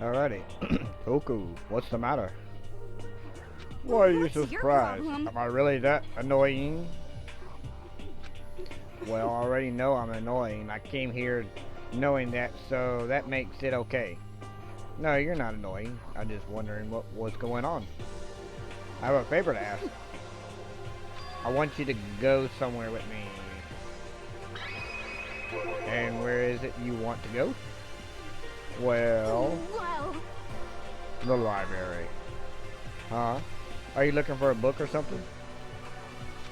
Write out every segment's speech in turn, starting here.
Alrighty. Goku, what's the matter? Why are you so surprised? Am I really that annoying? Well, I already know I'm annoying. I came here knowing that, so that makes it okay. No, you're not annoying. I'm just wondering what was going on. I have a favor to ask. I want you to go somewhere with me. And where is it you want to go? Well, the library. Huh? Are you looking for a book or something?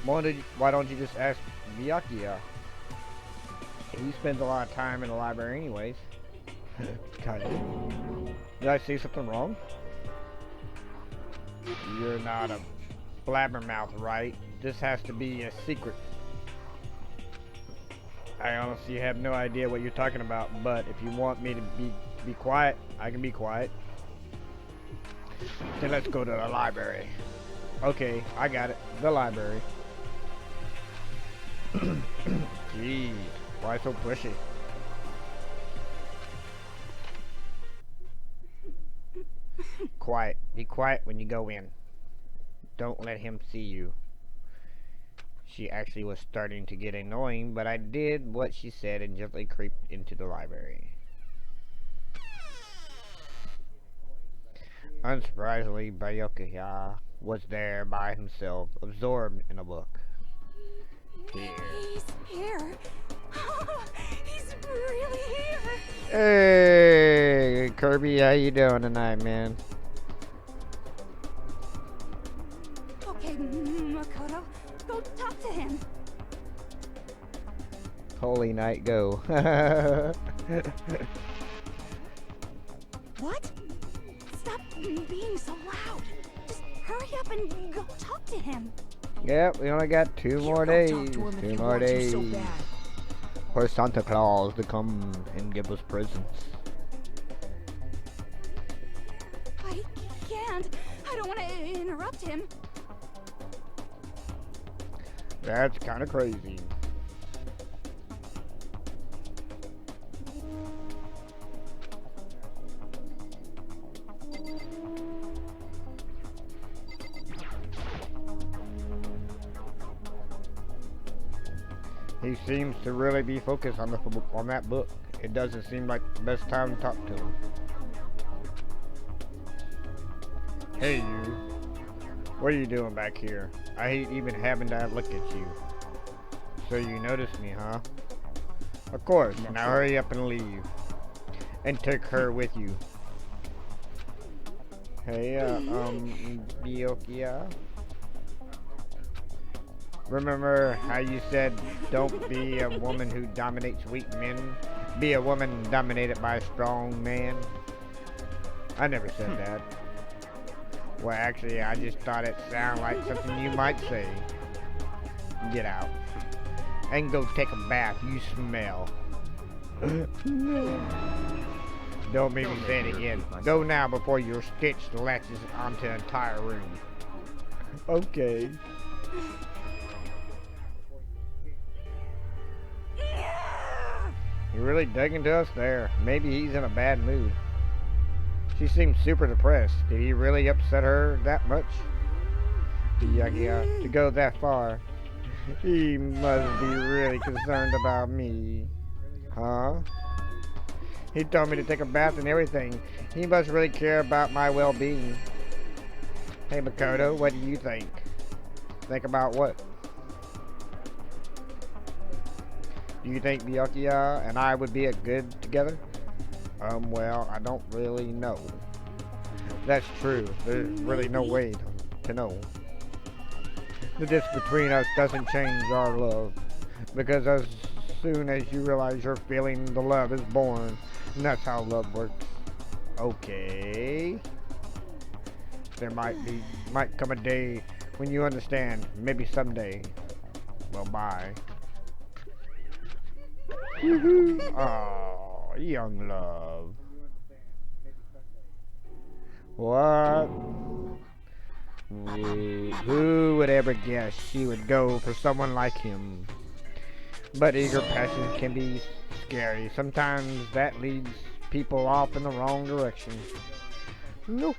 Why don't you just ask Byakuya? He spends a lot of time in the library anyways. Kind of. Did I say something wrong? You're not a blabbermouth, right? This has to be a secret. I honestly have no idea what you're talking about, but if you want me to be quiet, I can be quiet. Then let's go to the library. Okay, I got it. The library. Jeez, why so pushy? Quiet. Be quiet when you go in. Don't let him see you. She actually was starting to get annoying, but I did what she said and gently creeped into the library. Unsurprisingly, Byakuya was there by himself, absorbed in a book. Here. He's here. He's really here. Hey, Kirby, how you doing tonight, man? Okay, Makoto, go talk to him. Holy night, go. What? Stop being so loud. Just hurry up and go talk to him. Yep, we only got 2 more days. 2 more days for Santa Claus to come and give us presents. I can't. I don't want to interrupt him. That's kind of crazy. He seems to really be focused on that book. It doesn't seem like the best time to talk to him. Hey you, what are you doing back here? I hate even having to look at you. So you noticed me, huh? Of course, now hurry up and leave. And take her with you. Hey, Byakuya? Remember how you said, don't be a woman who dominates weak men? Be a woman dominated by a strong man? I never said that. Well, actually, I just thought it sounded like something you might say. Get out. And go take a bath, you smell. Don't make me say it again. Go now before your stitch latches onto the entire room. Okay. He really dug into us there. Maybe he's in a bad mood. She seemed super depressed. Did he really upset her that much? Yeah, to go that far. He must be really concerned about me. Huh? He told me to take a bath and everything. He must really care about my well-being. Hey Makoto, what do you think? Think about what? Do you think Byakuya and I would be a good together? Well, I don't really know. That's true. There's really no way to know. The distance between us doesn't change our love. Because as soon as you realize you're feeling, the love is born. And that's how love works. Okay. There might come a day when you understand. Maybe someday. Well, bye. Oh, young love. What? Who would ever guess she would go for someone like him? But eager passion can be scary. Sometimes that leads people off in the wrong direction. No.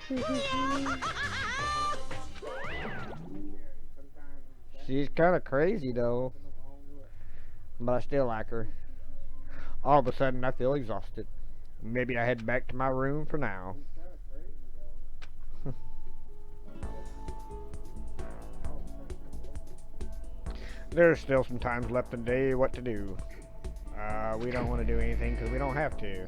She's kind of crazy though, but I still like her. All of a sudden, I feel exhausted. Maybe I head back to my room for now. There's still some times left in the day what to do. We don't want to do anything because we don't have to.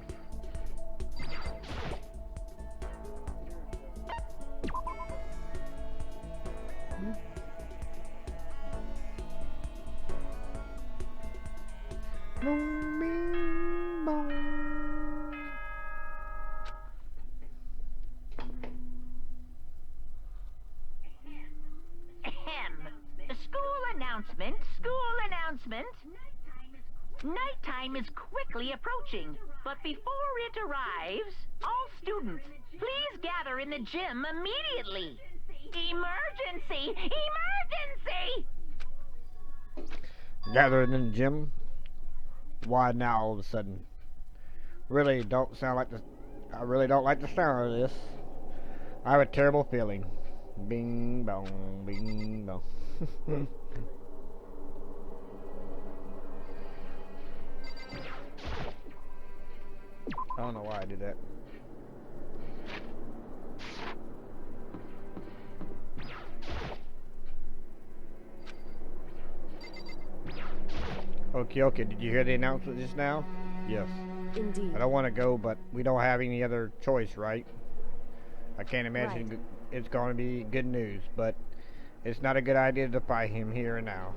School announcement. Nighttime is quickly approaching, but before it arrives, all students, please gather in the gym immediately. Emergency! Emergency! Gathering in the gym? Why now all of a sudden? Really don't sound like the... I really don't like the sound of this. I have a terrible feeling. Bing bong, bing bong. I don't know why I did that. Okay, did you hear the announcement just now? Yes. Indeed. I don't want to go, but we don't have any other choice, right? I can't imagine Right. It's going to be good news, but it's not a good idea to fight him here and now.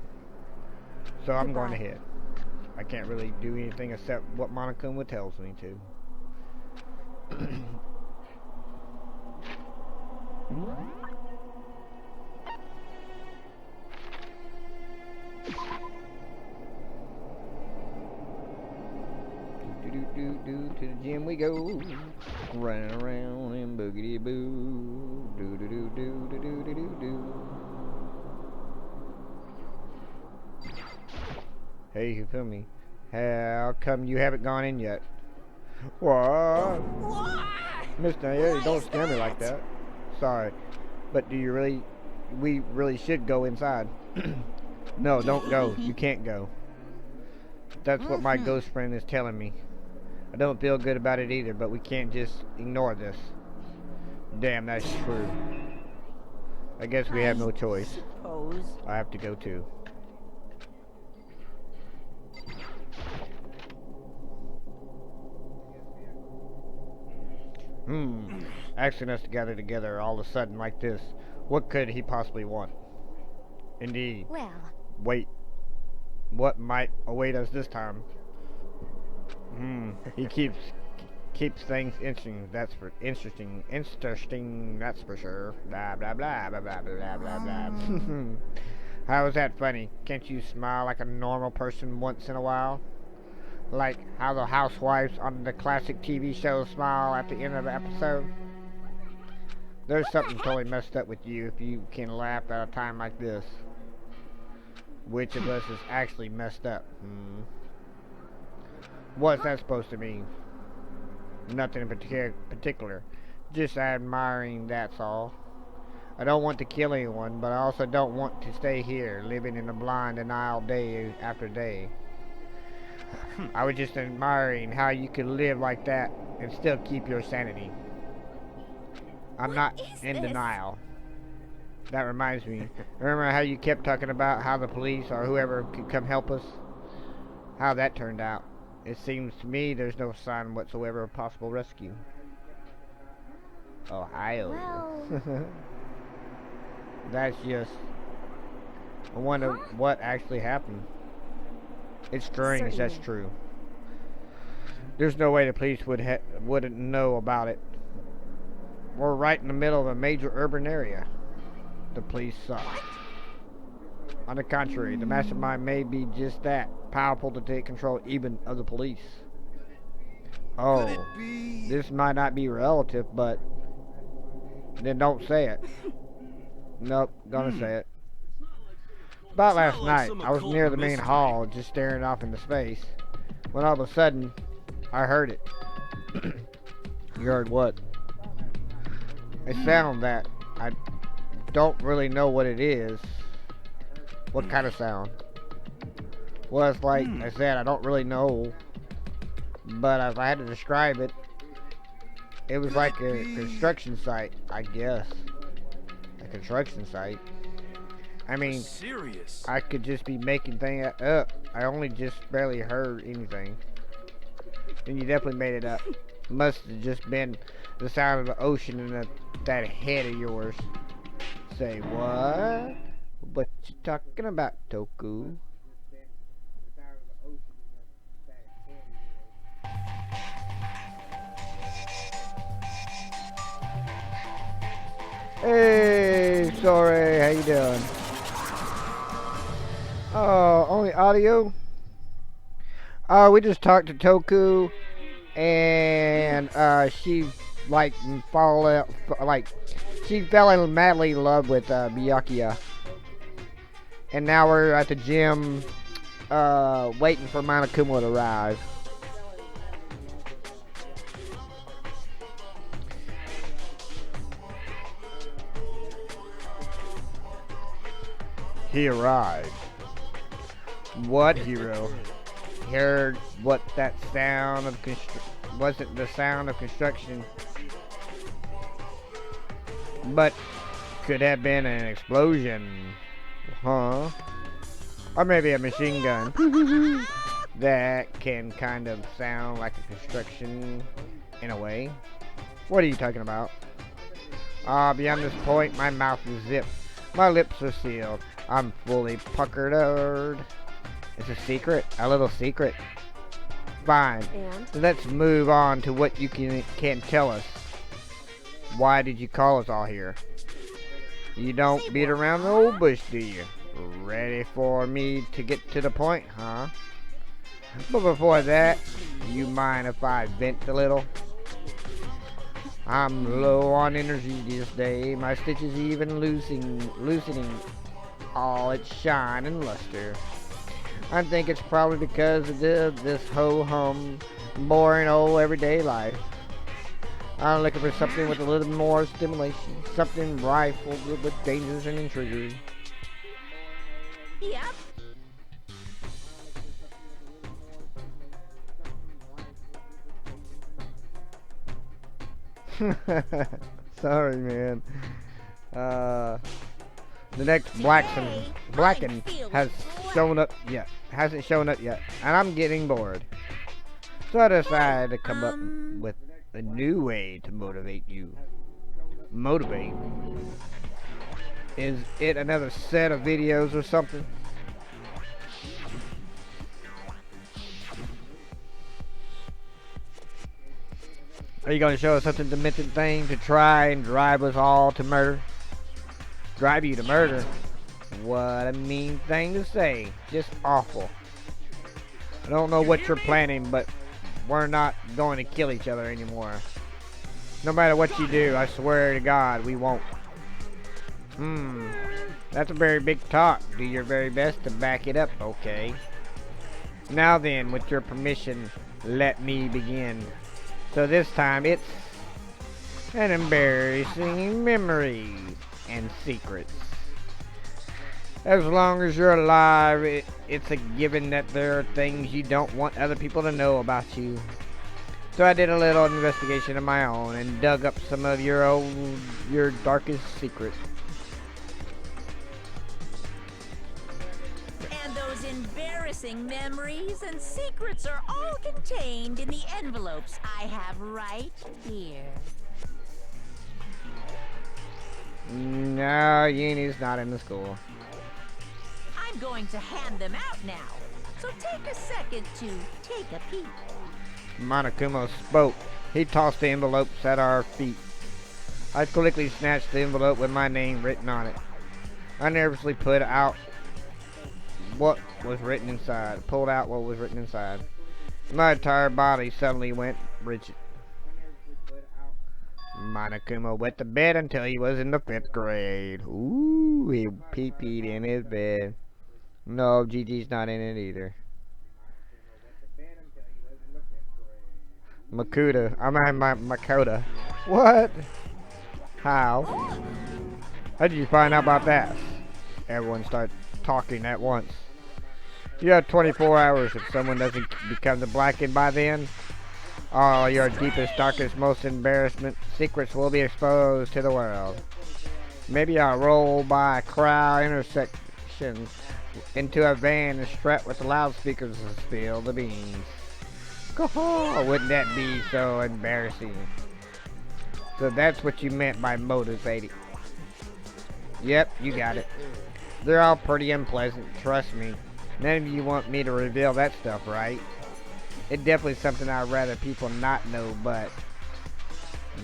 So I'm going Goodbye. ahead. I can't really do anything except what Monica tells me to. To the gym we go, running around and boogity boo, do do do do do do do do do. Hey, you feel me? How come you haven't gone in yet? What? Mister, yeah, don't scare me like that. Sorry, but do you really? We really should go inside. No, don't go. You can't go. That's what my ghost friend is telling me. I don't feel good about it either, but we can't just ignore this. Damn, that's true. I guess we have no choice. Suppose. I have to go too. Asking us to gather together all of a sudden like this. What could he possibly want? Indeed. Well, Wait. What might await us this time? He keeps things interesting. That's for interesting. That's for sure. Blah blah blah blah blah blah blah blah. How is that funny? Can't you smile like a normal person once in a while? Like how the housewives on the classic TV show smile at the end of the episode? There's something totally messed up with you if you can laugh at a time like this. Which of us is actually messed up? What's that supposed to mean? Nothing in particular. Just admiring, that's all. I don't want to kill anyone, but I also don't want to stay here, living in a blind denial day after day. I was just admiring how you could live like that and still keep your sanity. I'm not in denial. That reminds me. Remember how you kept talking about how the police or whoever could come help us? How that turned out. It seems to me there's no sign whatsoever of possible rescue. Ohio. well, That's just... I wonder what actually happened. It's strange, that's Certainly. true. There's no way the police wouldn't know about it. We're right in the middle of a major urban area. The police suck. On the contrary, the mastermind may be just that, powerful to take control even of the police. Oh, this might not be relative, but then don't say it. Nope, gonna say it. About last night, I was near the main hall, just staring off into space, when all of a sudden, I heard it. You heard what? A sound that I don't really know what it is. What kind of sound? Well, it's like I said, I don't really know. But if I had to describe it, it was like a construction site, I guess. A construction site. I mean, I could just be making things up. I only just barely heard anything. And you definitely made it up. Must have just been the sound of the ocean and that head of yours. Say what? What you talking about, Toku? Hey, sorry, how you doing? Oh, only audio? We just talked to Toku, and she like she fell in madly in love with Byakuya, and now we're at the gym, waiting for Monokuma to arrive. He arrived. What hero? Heard what that sound of wasn't the sound of construction, but could have been an explosion, huh? Or maybe a machine gun. That can kind of sound like a construction in a way. What are you talking about? Beyond this point, my mouth is zipped. My lips are sealed. I'm fully puckered. It's a secret, a little secret. Fine. And? Let's move on to what you can tell us. Why did you call us all here? You don't beat around the old bush, do you? Ready for me to get to the point, huh? But before that, you mind if I vent a little? I'm low on energy this day. My stitches even loosening all its shine and luster. I think it's probably because of this ho-hum, boring old everyday life. I'm looking for something with a little more stimulation, something rifled with dangers and intrigue. Yep. Sorry, man. The next Blacken has shown up yet. Hasn't shown up yet, and I'm getting bored. So I decided to come up with a new way to motivate you. Motivate? Is it another set of videos or something? Are you going to show us something demented thing to try and drive us all to murder? Drive you to murder? What a mean thing to say. Just awful. I don't know what you're planning, but we're not going to kill each other anymore. No matter what you do, I swear to God, we won't. That's a very big talk. Do your very best to back it up, okay? Now then, with your permission, let me begin. So this time it's an embarrassing memories and secrets. As long as you're alive, it's a given that there are things you don't want other people to know about you. So I did a little investigation of my own and dug up some of your darkest secrets. And those embarrassing memories and secrets are all contained in the envelopes I have right here. No, Uni's not in the school. I'm going to hand them out now, so take a second to take a peek. Monokuma spoke. He tossed the envelopes at our feet. I quickly snatched the envelope with my name written on it. I nervously pulled out what was written inside. My entire body suddenly went rigid. Monokuma went to bed until he was in the 5th grade. Ooh, he pee-peed in his bed. No, Gigi's not in it either. Makuta. I'm on my Makoda. What? How? How did you find out about that? Everyone starts talking at once. You have 24 hours. If someone doesn't become the Blackened by then, all your deepest, darkest, most embarrassment secrets will be exposed to the world. Maybe I'll roll by a crowd intersection into a van and strapped with the loudspeakers and spill the beans. Wouldn't that be so embarrassing? So that's what you meant by motivated. Yep, you got it. They're all pretty unpleasant, trust me. None of you want me to reveal that stuff, right? It's definitely something I'd rather people not know, but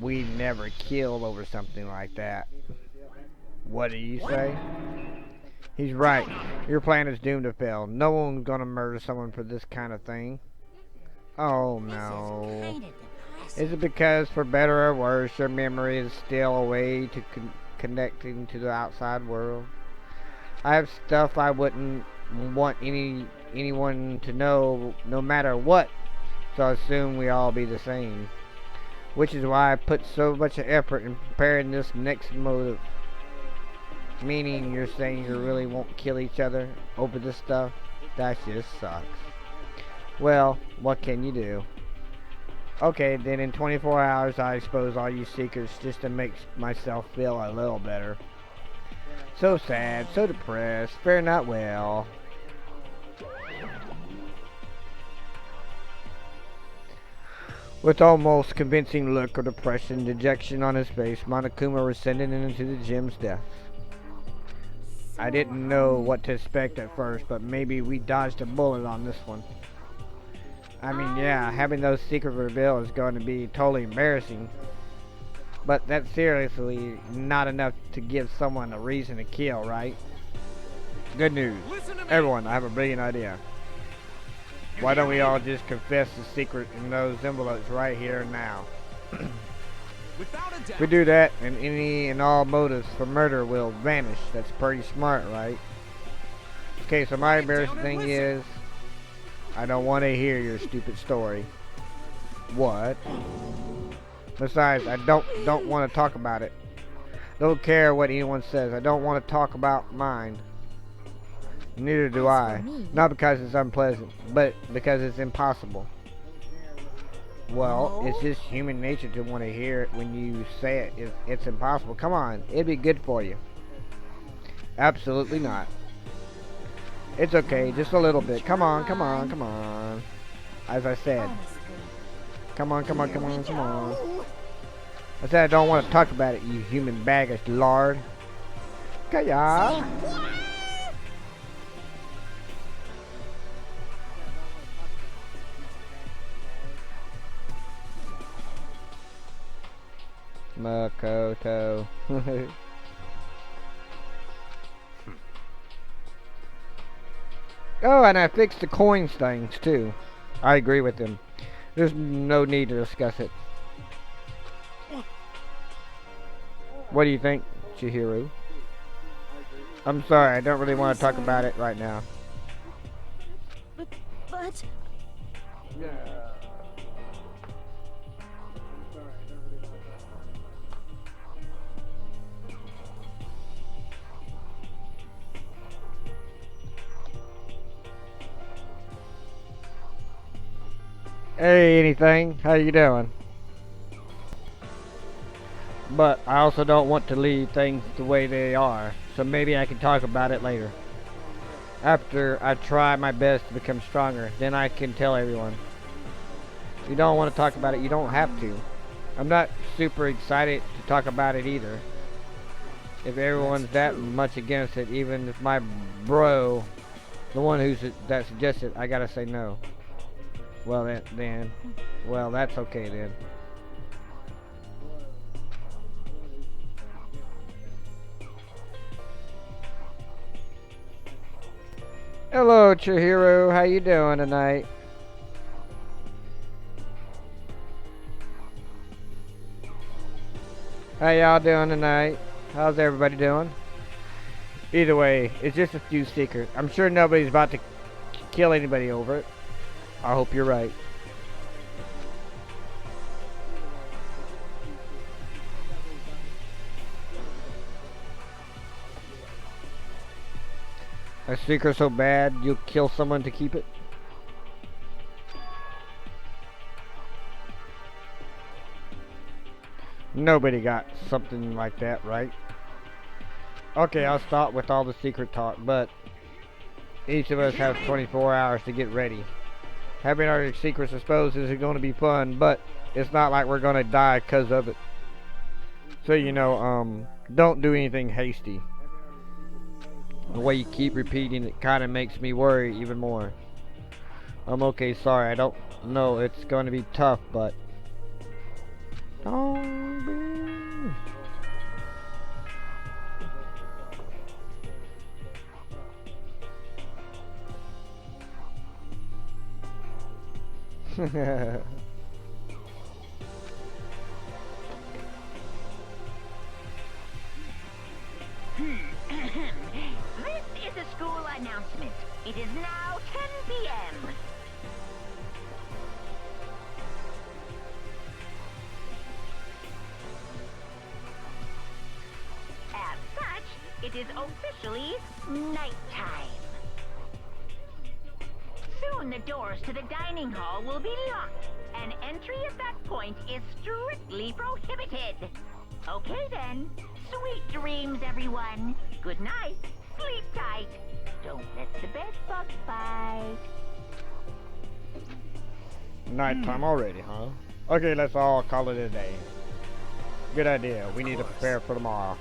we've never killed over something like that. What do you say? He's right. Your plan is doomed to fail. No one's gonna murder someone for this kind of thing. Oh no. Is it because, for better or worse, your memory is still a way to connecting to the outside world? I have stuff I wouldn't want anyone to know, no matter what, so I assume we all be the same. Which is why I put so much effort in preparing this next motive. Meaning you're saying you really won't kill each other over this stuff? That just sucks. Well, what can you do? Okay, then in 24 hours I expose all you secrets just to make myself feel a little better. So sad, so depressed, fare not well. With almost convincing look of depression and dejection on his face, Monokuma ascended into the gym's depths. I didn't know what to expect at first, but maybe we dodged a bullet on this one. I mean, yeah, having those secrets revealed is going to be totally embarrassing. But that's seriously not enough to give someone a reason to kill, right? Good news. Everyone, I have a brilliant idea. Why don't we all just confess the secret in those envelopes right here and now? If we do that, and any and all motives for murder will vanish. That's pretty smart, right? Okay, so my embarrassing thing is, I don't want to hear your stupid story. What? Besides, I don't want to talk about it. Don't care what anyone says. I don't want to talk about mine. Neither do I. Not because it's unpleasant, but because it's impossible. Well, it's just human nature to want to hear it when you say it. It's impossible. Come on, it'd be good for you. Absolutely not. It's okay, just a little bit. Come on, come on, come on. As I said. Come on, come on, come on, come on. I said I don't want to talk about it, you human bag of lard. Kaya. Makoto. Oh, and I fixed the coins things too. I agree with him. There's no need to discuss it. What do you think, Chihiro? I'm sorry, I don't really want to talk about it right now. But... Yeah. Hey, anything? How you doing? But I also don't want to leave things the way they are, so maybe I can talk about it later. After I try my best to become stronger, then I can tell everyone. If you don't want to talk about it, you don't have to. I'm not super excited to talk about it either. If everyone's that much against it, even if my bro, the one that suggested, I gotta say no. Well then, well that's okay then. Hello Chihiro, how you doing tonight? How y'all doing tonight? How's everybody doing? Either way, it's just a few secrets. I'm sure nobody's about to kill anybody over it. I hope you're right. A secret so bad you'll kill someone to keep it? Nobody got something like that, right? Okay, I'll start with all the secret talk, but each of us has 24 hours to get ready. Having our secrets exposed is going to be fun, but it's not like we're going to die because of it. So, don't do anything hasty. The way you keep repeating it kind of makes me worry even more. I'm okay, sorry, I don't know, it's going to be tough, but... Don't be... This is a school announcement. It is now 10 p.m. As such, it is officially nighttime. Soon the doors to the dining hall will be locked, and entry at that point is strictly prohibited. Okay then. Sweet dreams, everyone. Good night. Sleep tight. Don't let the bed bug bite. Nighttime already, huh? Okay, let's all call it a day. Good idea. We need to prepare for tomorrow.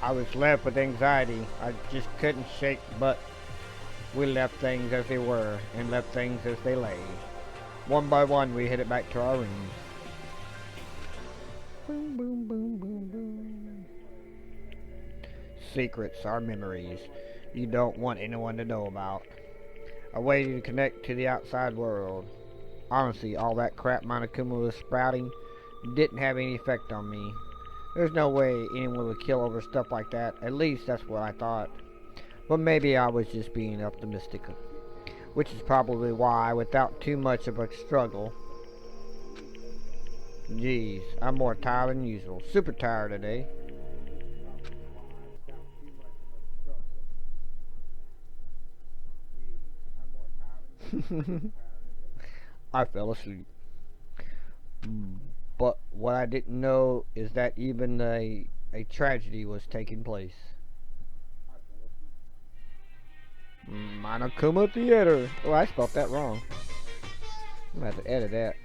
I was left with anxiety. I just couldn't shake, but we left things as they were and left things as they lay. One by one, we headed back to our rooms. Boom, boom, boom, boom, boom. Secrets are memories you don't want anyone to know about. A way to connect to the outside world. Honestly, all that crap Monokuma was sprouting didn't have any effect on me. There's no way anyone would kill over stuff like that. At least that's what I thought. But maybe I was just being optimistic. Which is probably why, without too much of a struggle... Jeez, I'm more tired than usual. Super tired today. I fell asleep. But what I didn't know is that even a tragedy was taking place. Monokuma Theater. Oh, I spelled that wrong. I'm gonna have to edit that.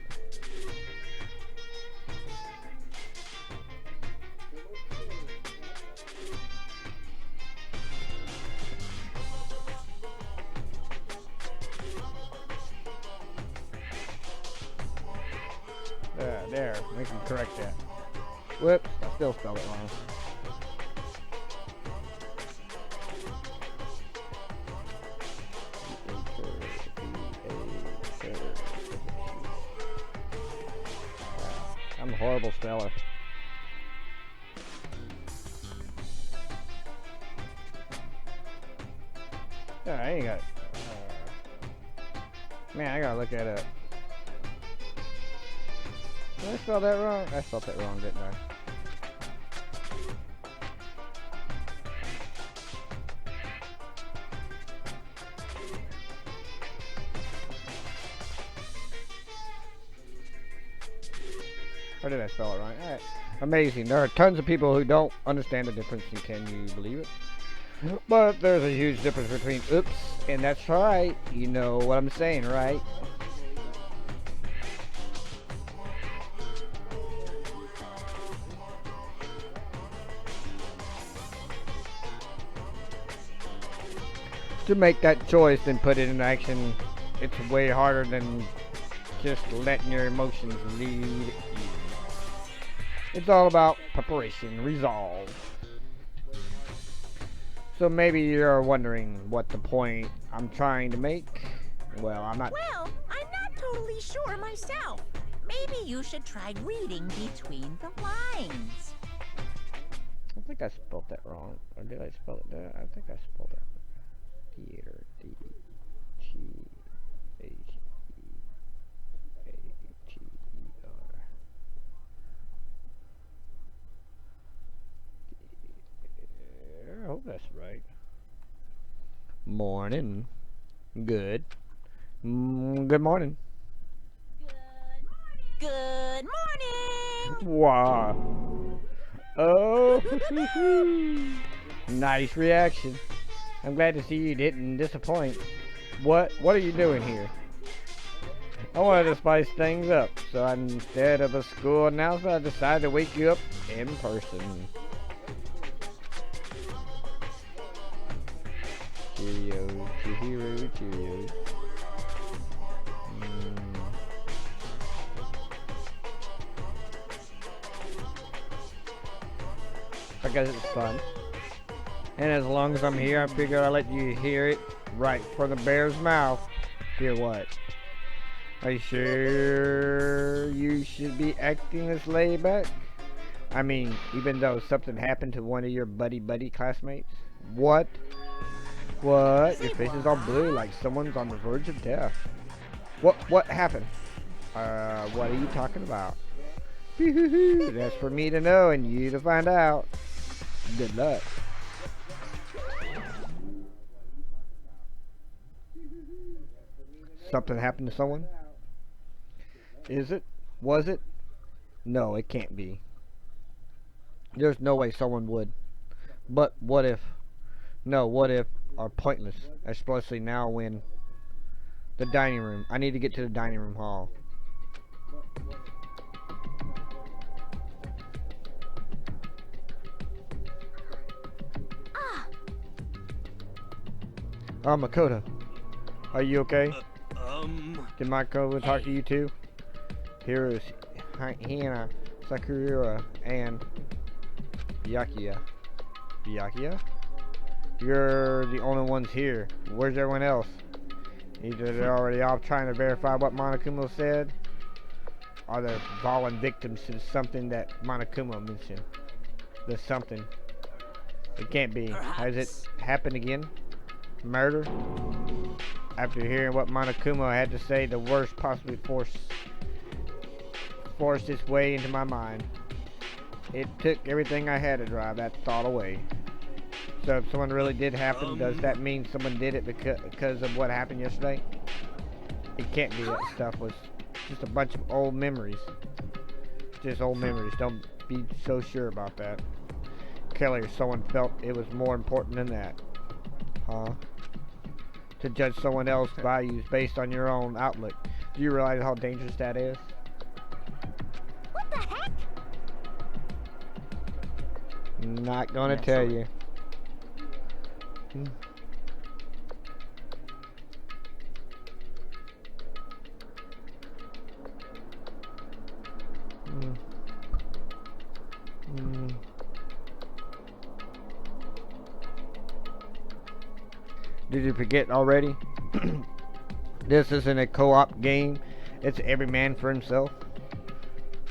There, we can correct that. Whoops, I still spelled it wrong. I'm a horrible speller. Yeah, I ain't got it. Man, I gotta look at it. Did I spell that wrong? I spelled that wrong, didn't I? Or did I spell it wrong? Alright. Amazing. There are tons of people who don't understand the difference, and can you believe it? But there's a huge difference between oops and that's right. You know what I'm saying, right? To make that choice and put it in action, it's way harder than just letting your emotions lead you. It's all about preparation, resolve. So maybe you're wondering what the point I'm trying to make. Well, I'm not. Well, I'm not totally sure myself. Maybe you should try reading between the lines. I think I spelled that wrong. Or did I spell it there? I think I spelled it. Theater. D-T-H-E-A-T-E-R. hope that's right. Morning. Good. Good morning. Good morning! Wow. Oh. Nice reaction. I'm glad to see you didn't disappoint. What are you doing here? I wanted to spice things up, so instead of a school announcement, I decided to wake you up in person. Cheerios, Cheerios. I guess it's fun. And as long as I'm here, I figure I'll let you hear it right from the bear's mouth. Hear what? Are you sure you should be acting this laid back? I mean, even though something happened to one of your buddy classmates? What? What? Your face is all blue like someone's on the verge of death. What happened? What are you talking about? That's for me to know and you to find out. Good luck. Something happened to someone? Is it? Was it? No, it can't be. There's no way someone would. But what if? No, what if are pointless, especially now when the dining room. I need to get to the dining room hall. Makoto, are you okay? Did Makoto talk to you too? Here is Hina, Sakura, and Byakuya. Byakuya? You're the only ones here. Where's everyone else? Either they're already off trying to verify what Monokuma said, or they're fallen victims to something that Monokuma mentioned. There's something. It can't be. Has it happened again? Murder? After hearing what Monokuma had to say, the worst possibly forced its way into my mind. It took everything I had to drive that thought away. So if someone really did happen, does that mean someone did it because of what happened yesterday? It can't be. That stuff was just a bunch of old memories. Just old memories. Don't be so sure about that. Kelly or someone felt it was more important than that. Huh? To judge someone else's values based on your own outlook. Do you realize how dangerous that is? What the heck? Not gonna tell you. Did you forget already? This isn't a co-op game. It's every man for himself.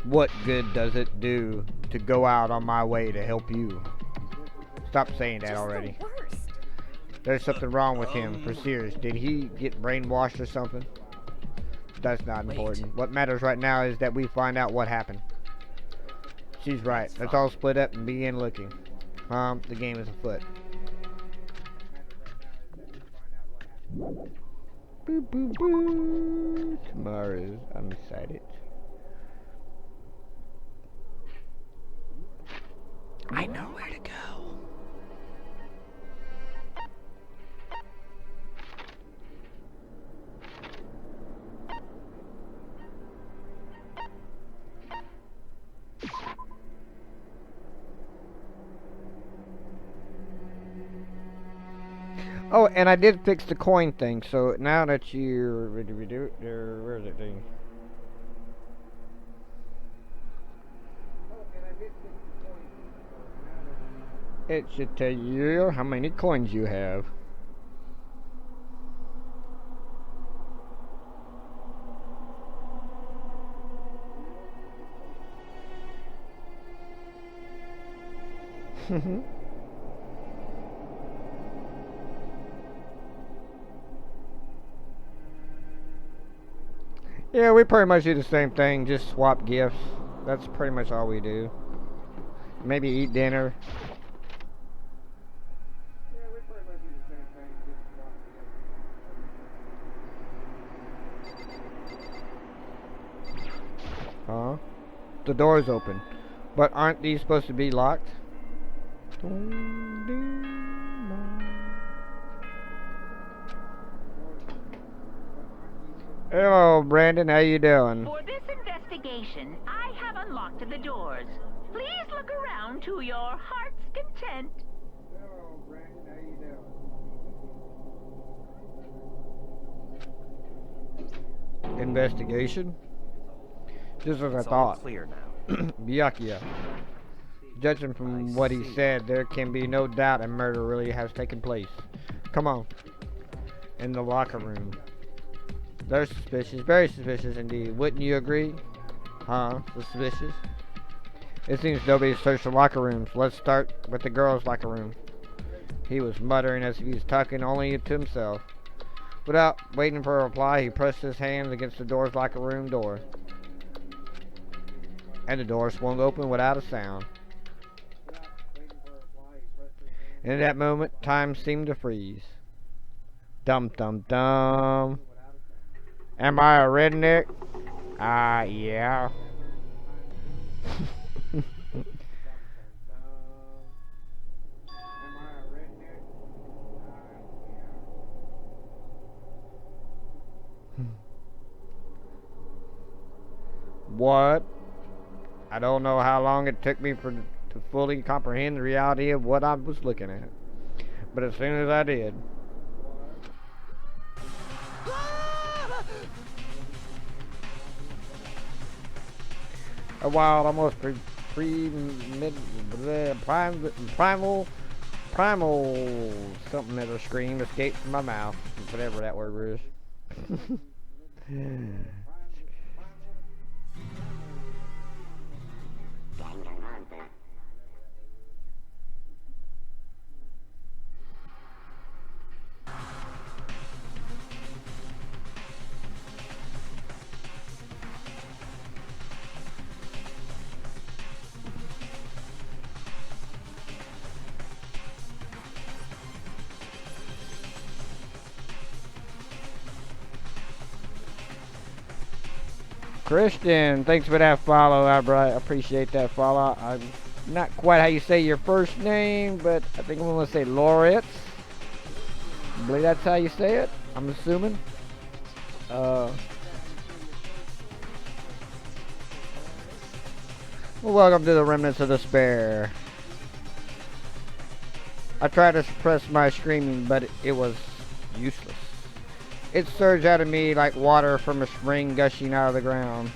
What good does it do to go out on my way to help you? Stop saying that already. There's something wrong with him, for serious. Did he get brainwashed or something? That's not important. What matters right now is that we find out what happened. She's right. Let's all split up and begin looking. The game is afoot. Boo boo boo. Tomorrow, I'm excited. I know where to go. Oh, and I did fix the coin thing, so now that you're ready to do it, where is it thing? It should tell you how many coins you have. Yeah, we pretty much do the same thing, just swap gifts. That's pretty much all we do. Maybe eat dinner. The door's open. But aren't these supposed to be locked? Hello, Brandon. How you doing? For this investigation, I have unlocked the doors. Please look around to your heart's content. Hello, Brandon. How you doing? Investigation? Just as I thought. Clear now. Byakuya. Judging from what he said, there can be no doubt a murder really has taken place. Come on. In the locker room. They're suspicious. Very suspicious indeed. Wouldn't you agree? Huh? Suspicious? It seems nobody searched the locker rooms. Let's start with the girls' locker room. He was muttering as if he was talking only to himself. Without waiting for a reply, he pressed his hands against the door's locker room door. And the door swung open without a sound. And in that moment, time seemed to freeze. Dum dum dum. Am I a redneck? Yeah. What? I don't know how long it took me to fully comprehend the reality of what I was looking at. But as soon as I did, a wild, almost primal, something as a scream escaped from my mouth, whatever that word is. Christian, thanks for that follow. I appreciate that follow. I'm not quite how you say your first name, but I think I'm going to say Laureate. I believe that's how you say it, I'm assuming. Well, welcome to the Remnants of Despair. I tried to suppress my screaming, but it was useless. It surged out of me like water from a spring gushing out of the ground.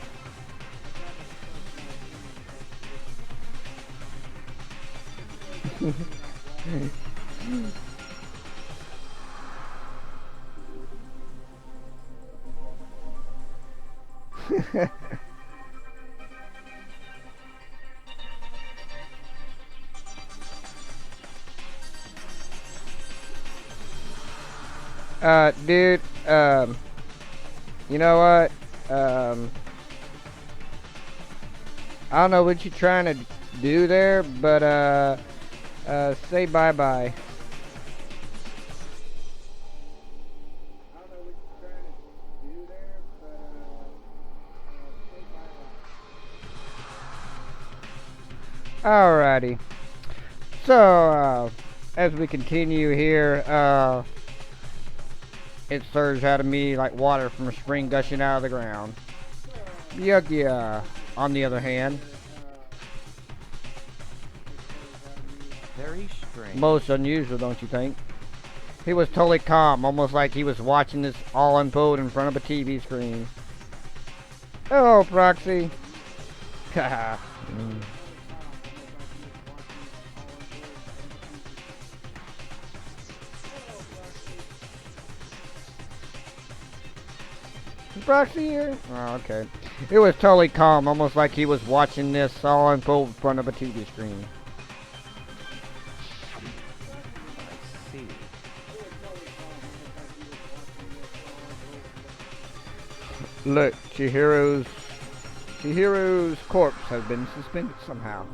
Dude, you know what? I don't know what you're trying to do there, but, say bye-bye. Alrighty. So, as we continue here, it surged out of me like water from a spring gushing out of the ground. Byakuya, on the other hand, Very strange. most unusual, don't you think? He was totally calm, almost like he was watching this all unfold in front of a TV screen. Hello, Proxy. Haha. Is Proxy here? Oh, okay. It was totally calm, almost like he was watching this all unfold in front of a TV screen. I see. Look, Chihiro's corpse has been suspended somehow.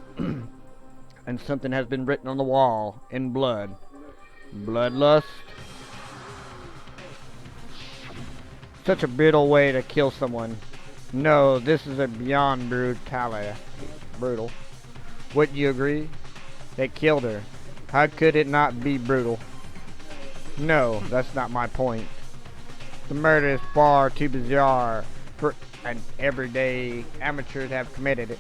And something has been written on the wall in blood. Bloodlust. Such a brutal way to kill someone. No, this is a beyond brutal. Wouldn't you agree? They killed her. How could it not be brutal? No, that's not my point. The murder is far too bizarre for an everyday amateur to have committed it.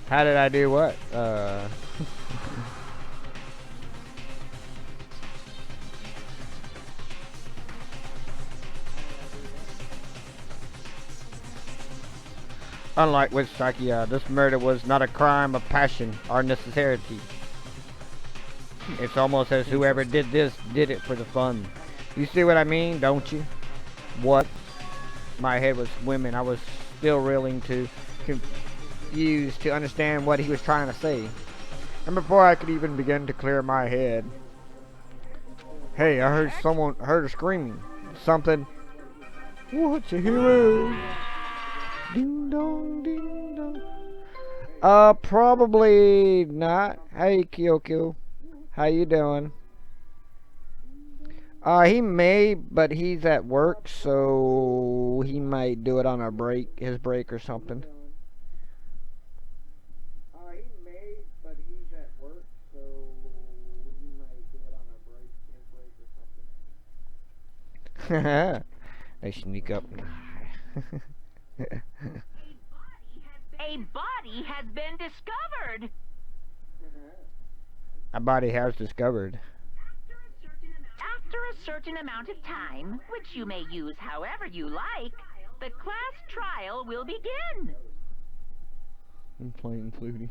How did I do what? Unlike with Sakia, this murder was not a crime of passion or necessity. It's almost as whoever did this did it for the fun. You see what I mean, don't you? What? My head was swimming. I was still reeling too confused to understand what he was trying to say. And before I could even begin to clear my head, hey, I heard her screaming. Something. What's a hero? Ding dong, ding dong. Probably not. Hey, Kyoko. How you doing? He may, but he's at work, so he might do it on a break, his break or something. He may, but he's at work, so he might do it on a break, his break or something. They sneak up. A body has been discovered. A body has discovered. After a certain amount of time, which you may use however you like, the class trial will begin. I'm playing Flutie.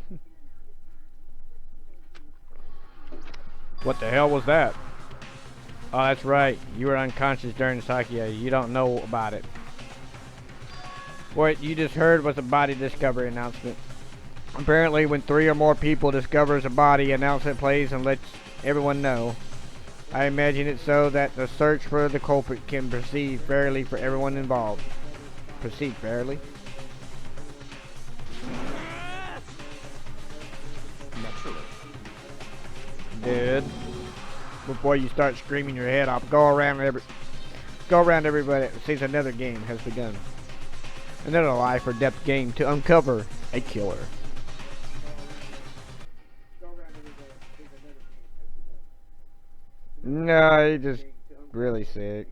What the hell was that? Oh, that's right. You were unconscious during Sakia. You don't know about it. What you just heard was a body discovery announcement. Apparently, when 3 or more people discovers a body, announcement plays and lets everyone know. I imagine it so that the search for the culprit can proceed fairly for everyone involved. Proceed fairly? Naturally. Dude, before you start screaming your head off, go around everybody since another game has begun. Another life or death game to uncover a killer. No, he's just really sick.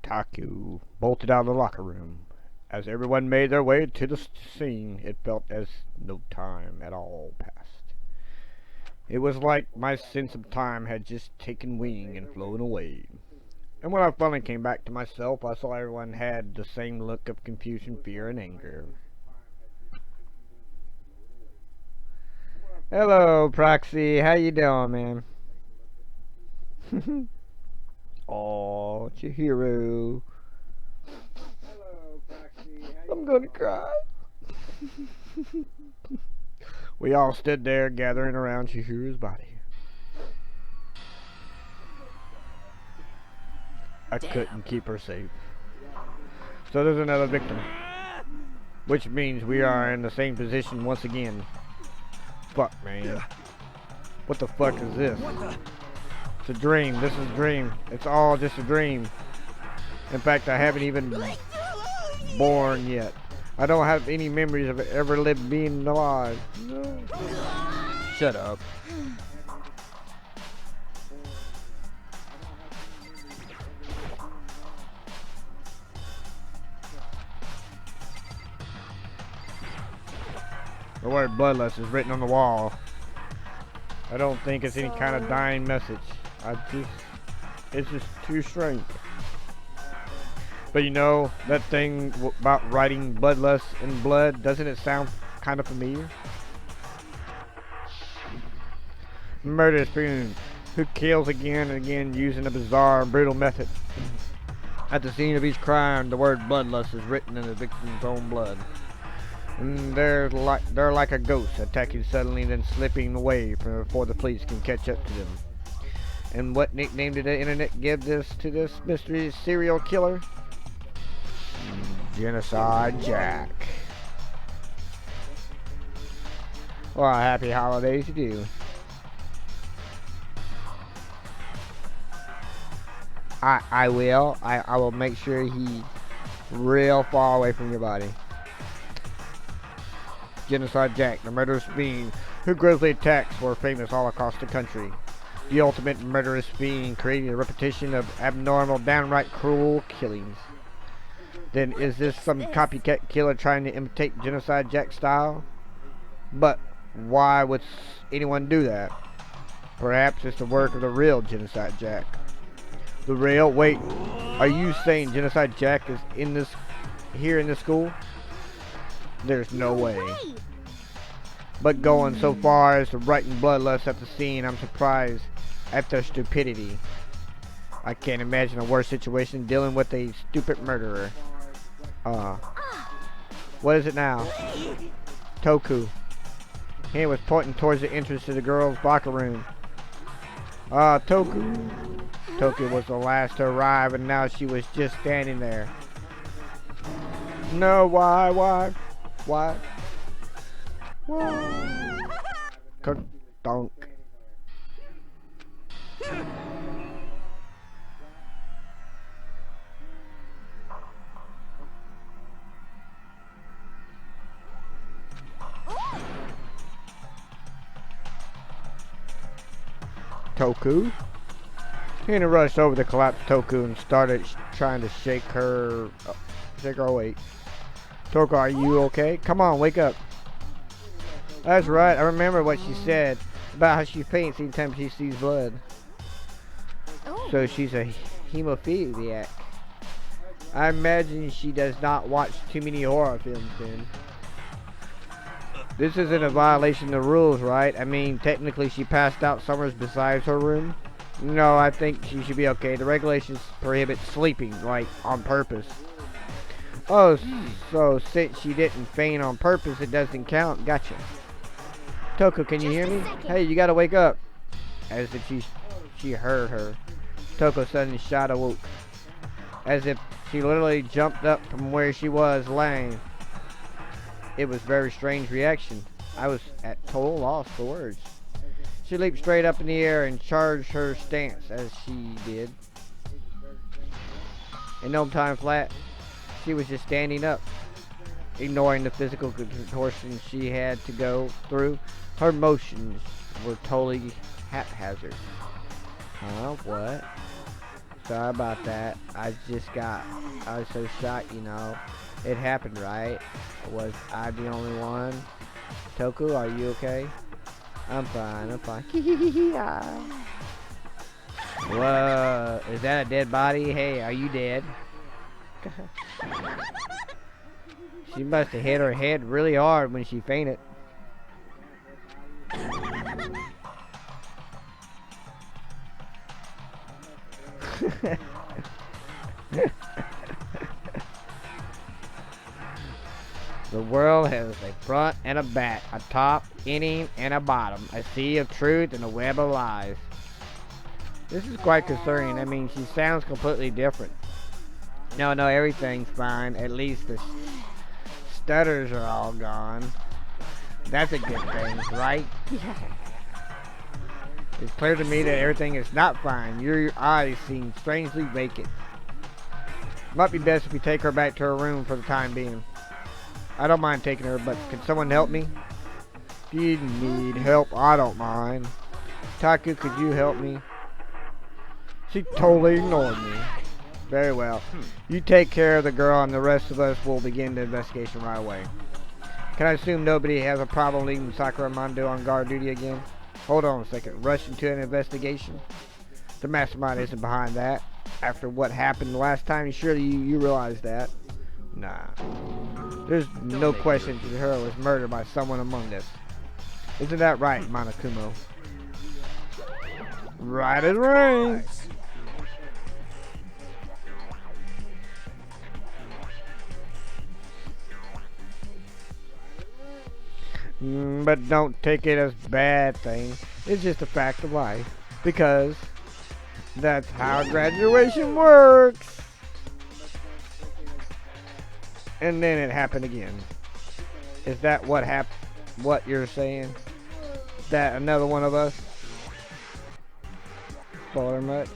Taku bolted out of the locker room. As everyone made their way to the scene, it felt as no time at all passed. It was like my sense of time had just taken wing and flown away. And when I finally came back to myself, I saw everyone had the same look of confusion, fear, and anger. Hello, Proxy. How you doing, man? Oh, Chihiro. I'm gonna cry. We all stood there gathering around Chihiro's body. I couldn't keep her safe. So there's another victim. Which means we are in the same position once again. Fuck, man. What the fuck is this? It's a dream. This is a dream. It's all just a dream. In fact, I haven't even born yet. I don't have any memories of ever lived being alive. No. Shut up. The word bloodlust is written on the wall. I don't think it's any kind of dying message. It's just too strange. But you know, that thing about writing bloodlust in blood, doesn't it sound kind of familiar? Murder spoon, who kills again and again using a bizarre and brutal method. At the scene of each crime, the word bloodlust is written in the victim's own blood. And they're like a ghost, attacking suddenly, then slipping away before the police can catch up to them. And what nickname did the internet give this mystery serial killer? Genocide Jack. Well, happy holidays to you. I will. I will make sure he's real far away from your body. Genocide Jack, the murderous being who grisly attacks were famous all across the country. The ultimate murderous being creating a repetition of abnormal, downright cruel killings. Then is this some copycat killer trying to imitate Genocide Jack style? But why would anyone do that? Perhaps it's the work of the real Genocide Jack. The real? Wait, are you saying Genocide Jack is here in this school? There's no way. But going so far as to writing bloodlust at the scene, I'm surprised at their stupidity. I can't imagine a worse situation dealing with a stupid murderer. What is it now? Toku. He was pointing towards the entrance to the girls' locker room. Toku. Toku was the last to arrive, and now she was just standing there. No, why? Why? Donk. Toku. Hina rushed over the collapsed Toku and started trying to shake her awake. Toku, are you okay? Come on, wake up. That's right, I remember what she said about how she faints each time she sees blood. So she's a hemophiliac. I imagine she does not watch too many horror films then. This isn't a violation of the rules, right? I mean, technically she passed out somewhere besides her room. No, I think she should be okay. The regulations prohibit sleeping, like, on purpose. Oh, so since she didn't faint on purpose, it doesn't count. Gotcha. Toku, can you hear me? Hey, you gotta wake up. As if she heard her. Toku suddenly shot awoke. As if she literally jumped up from where she was laying. It was a very strange reaction. I was at total loss for words. She leaped straight up in the air and charged her stance as she did. In no time flat, she was just standing up, ignoring the physical contortion she had to go through. Her motions were totally haphazard. What? Sorry about that. I was so shocked, you know. It happened, right? Was I the only one? Toku, are you okay? I'm fine. Whoa, is that a dead body? Hey, are you dead? She must have hit her head really hard when she fainted. The world has a front and a back, a top, inning, and a bottom, a sea of truth and a web of lies. This is quite concerning. I mean, she sounds completely different. No, everything's fine. At least the stutters are all gone. That's a good thing, right? It's clear to me that everything is not fine. Your eyes seem strangely vacant. Might be best if we take her back to her room for the time being. I don't mind taking her, but can someone help me? If you need help, I don't mind. Taku, could you help me? She totally ignored me. Very well. You take care of the girl and the rest of us will begin the investigation right away. Can I assume nobody has a problem leaving Sakura Mando on guard duty again? Hold on a second. Rush into an investigation? The mastermind isn't behind that. After what happened the last time, surely you realize that. Nah. There's no question that her was murdered by someone among us. Isn't that right, Monokumo? Right as rain. But don't take it as a bad thing. It's just a fact of life. Because that's how graduation works. And then it happened again. Is that what you're saying? That another one of us? Spoiler much?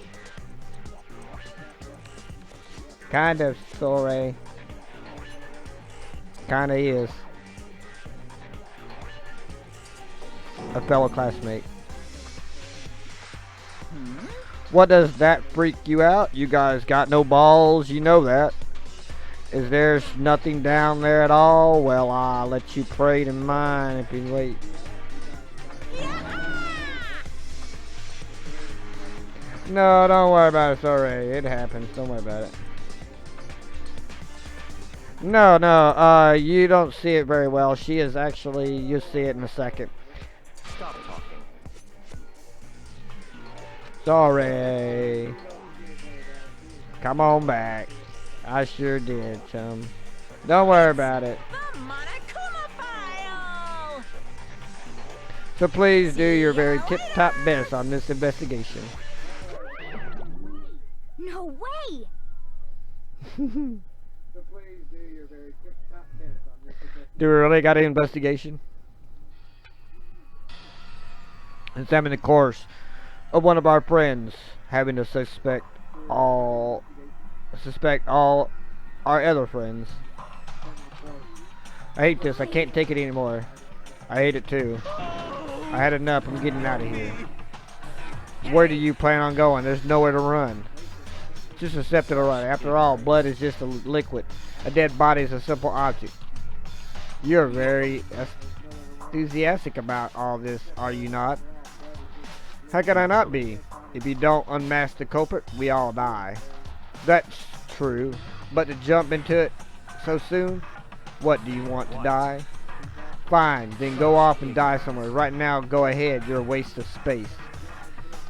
Kind of, sorry. Kinda is. A fellow classmate. What does that freak you out? You guys got no balls, you know that. Is there nothing down there at all? Well, I'll let you pray to mine if you wait. No, don't worry about it, it's alright. It happens, don't worry about it. No, you don't see it very well. She is actually, you'll see it in a second. Stop talking. Sorry. Come on back. I sure did, chum. Don't worry about it. The Monokuma file! So please do your very tip-top best on this investigation. No way! Do we really got an investigation? Examine the course of one of our friends having to suspect all our other friends. I hate this. I can't take it anymore. I hate it too. I had enough. I'm getting out of here. Where do you plan on going? There's nowhere to run. Just accept it alright. After all, blood is just a liquid. A dead body is a simple object. You're very enthusiastic about all this, are you not? How can I not be? If you don't unmask the culprit, we all die. That's true, but to jump into it so soon? What, do you want to die? Fine, then go off and die somewhere. Right now, go ahead, you're a waste of space.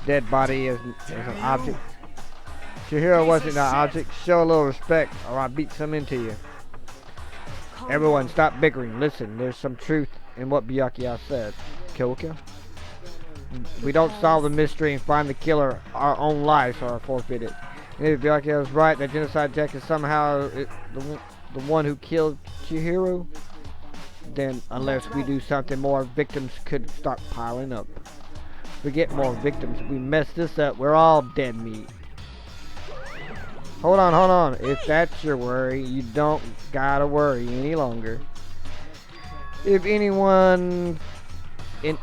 Dead body is an object. Chihiro wasn't an object. Show a little respect, or I'll beat some into you. Everyone, stop bickering. Listen, there's some truth in what Byakuya said. Kyoko? If we don't solve the mystery and find the killer, our own lives are forfeited. And if Byakuya is right, that Genocide Jack is somehow the one who killed Chihiro, then unless we do something, more victims could start piling up. If we get more victims, if we mess this up, we're all dead meat. Hold on. If that's your worry, you don't gotta worry any longer. If anyone in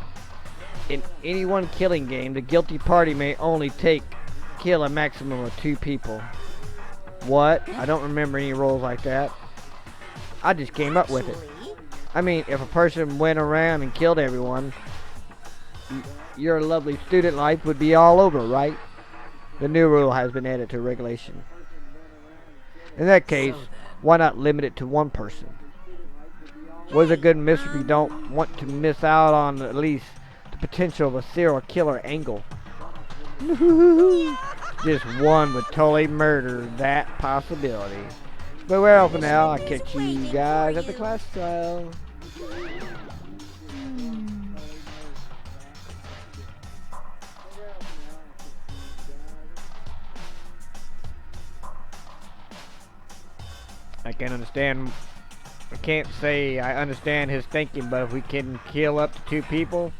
any one killing game, the guilty party may only kill a maximum of 2 people. What? I don't remember any rules like that. I just came up with it. I mean, if a person went around and killed everyone, your lovely student life would be all over, right? The new rule has been added to regulation. In that case, why not limit it to 1 person? What's a good mystery if you don't want to miss out on at least the potential of a serial killer angle? Just one would totally murder that possibility. But well, for now, I'll catch you guys at the class trial. I can't say I understand his thinking, but if we can kill up to 2 people,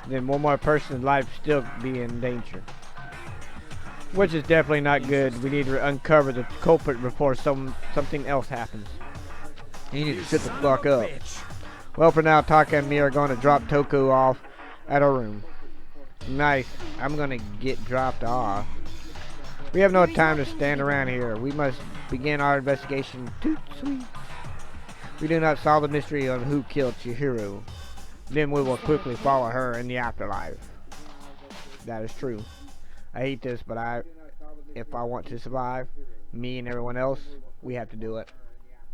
then one more person's life still be in danger. Which is definitely not good. We need to uncover the culprit before something else happens. You need to shut the fuck up. Well, for now, Taka and me are going to drop Toku off at our room. Nice. I'm going to get dropped off. We have no time to stand around here. We must begin our investigation. Toot sweet. We do not solve the mystery of who killed Chihiro, then we will quickly follow her in the afterlife. That is true. I hate this, but if I want to survive, me and everyone else, we have to do it.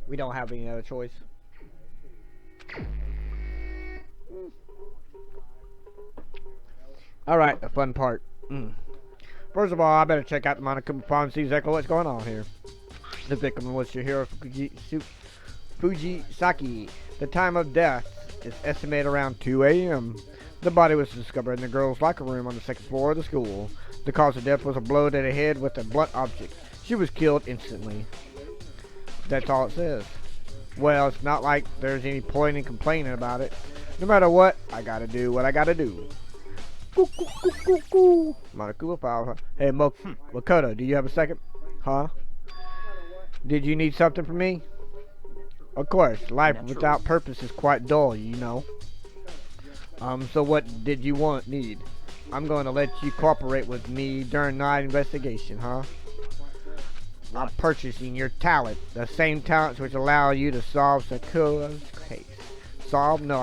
We don't have any other choice. Alright, the fun part. First of all, I better check out the Monokuma Farm and see exactly what's going on here. The victim was Chihiro Fujisaki. The time of death It's estimated around 2 a.m. The body was discovered in the girls' locker room on the second floor of the school. The cause of death was a blow to the head with a blunt object. She was killed instantly. That's all it says. Well, it's not like there's any point in complaining about it. No matter what, I gotta do what I gotta do. Monokuma file. Hey, Makoto, do you have a second? Huh? Did you need something from me? Of course, life without purpose is quite dull, you know. So what did you need? I'm going to let you cooperate with me during night investigation, huh? I'm purchasing your talent, the same talents which allow you to solve Sakura's case. Solve? No,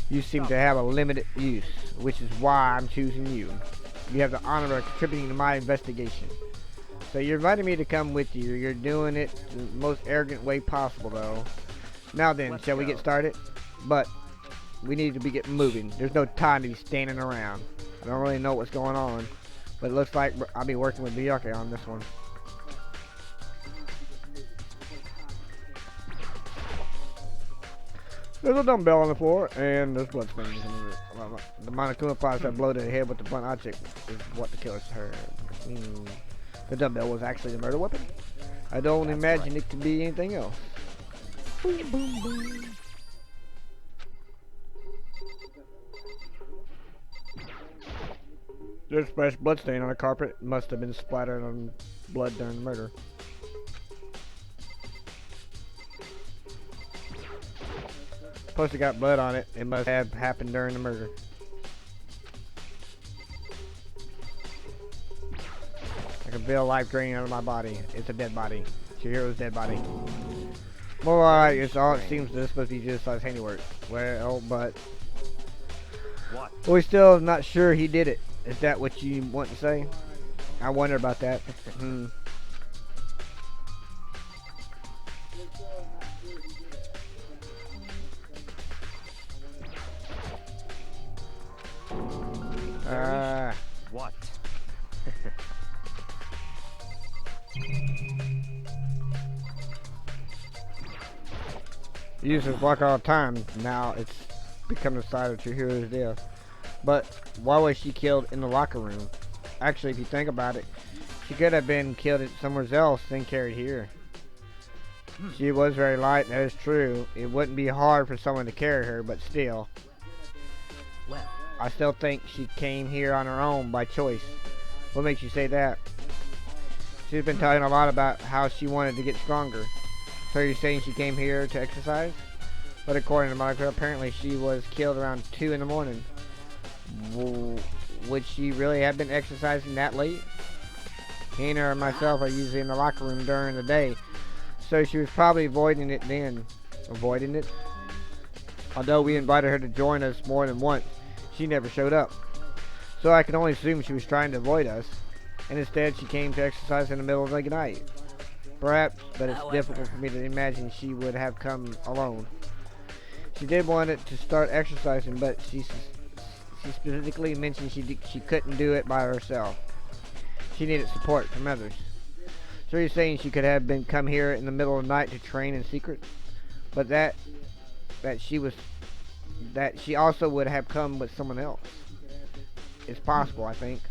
you seem to have a limited use, which is why I'm choosing you. You have the honor of contributing to my investigation. So you're inviting me to come with you. You're doing it the most arrogant way possible, though. Now then, shall we get started? But we need to be getting moving. There's no time to be standing around. I don't really know what's going on, but it looks like I'll be working with Miyake on this one. There's a dumbbell on the floor, and there's blood stains. The Monokuma flies that blow to the head with the blunt object is what the killer's heard. The dumbbell was actually the murder weapon. I don't imagine it could be anything else. Boom, boom, boom. There's a fresh blood stain on the carpet. It must have been splattered on blood during the murder. Plus it got blood on it. It must have happened during the murder. I can feel life draining out of my body. It's a dead body. Chihiro's dead body. Well, alright, it's all it seems this must be just his handiwork. Well, but we're still not sure he did it. Is that what you want to say? I wonder about that. What? You used to block all the time. Now it's become the side of Chihiro's death. But why was she killed in the locker room? Actually, if you think about it, she could have been killed somewhere else than carried here. She was very light, that is true. It wouldn't be hard for someone to carry her, but still. Well, I still think she came here on her own by choice. What makes you say that? She's been talking a lot about how she wanted to get stronger. So you're saying she came here to exercise? But according to Monica, apparently she was killed around 2 in the morning. Would she really have been exercising that late? Hannah and myself are usually in the locker room during the day, so she was probably avoiding it then. Avoiding it? Although we invited her to join us more than once, she never showed up. So I can only assume she was trying to avoid us, and instead she came to exercise in the middle of the night. Perhaps, but it's difficult for me to imagine she would have come alone. She did want it to start exercising, but she specifically mentioned she couldn't do it by herself. She needed support from others. So you're saying she could have been come here in the middle of the night to train in secret, but that she also would have come with someone else. It's possible, I think.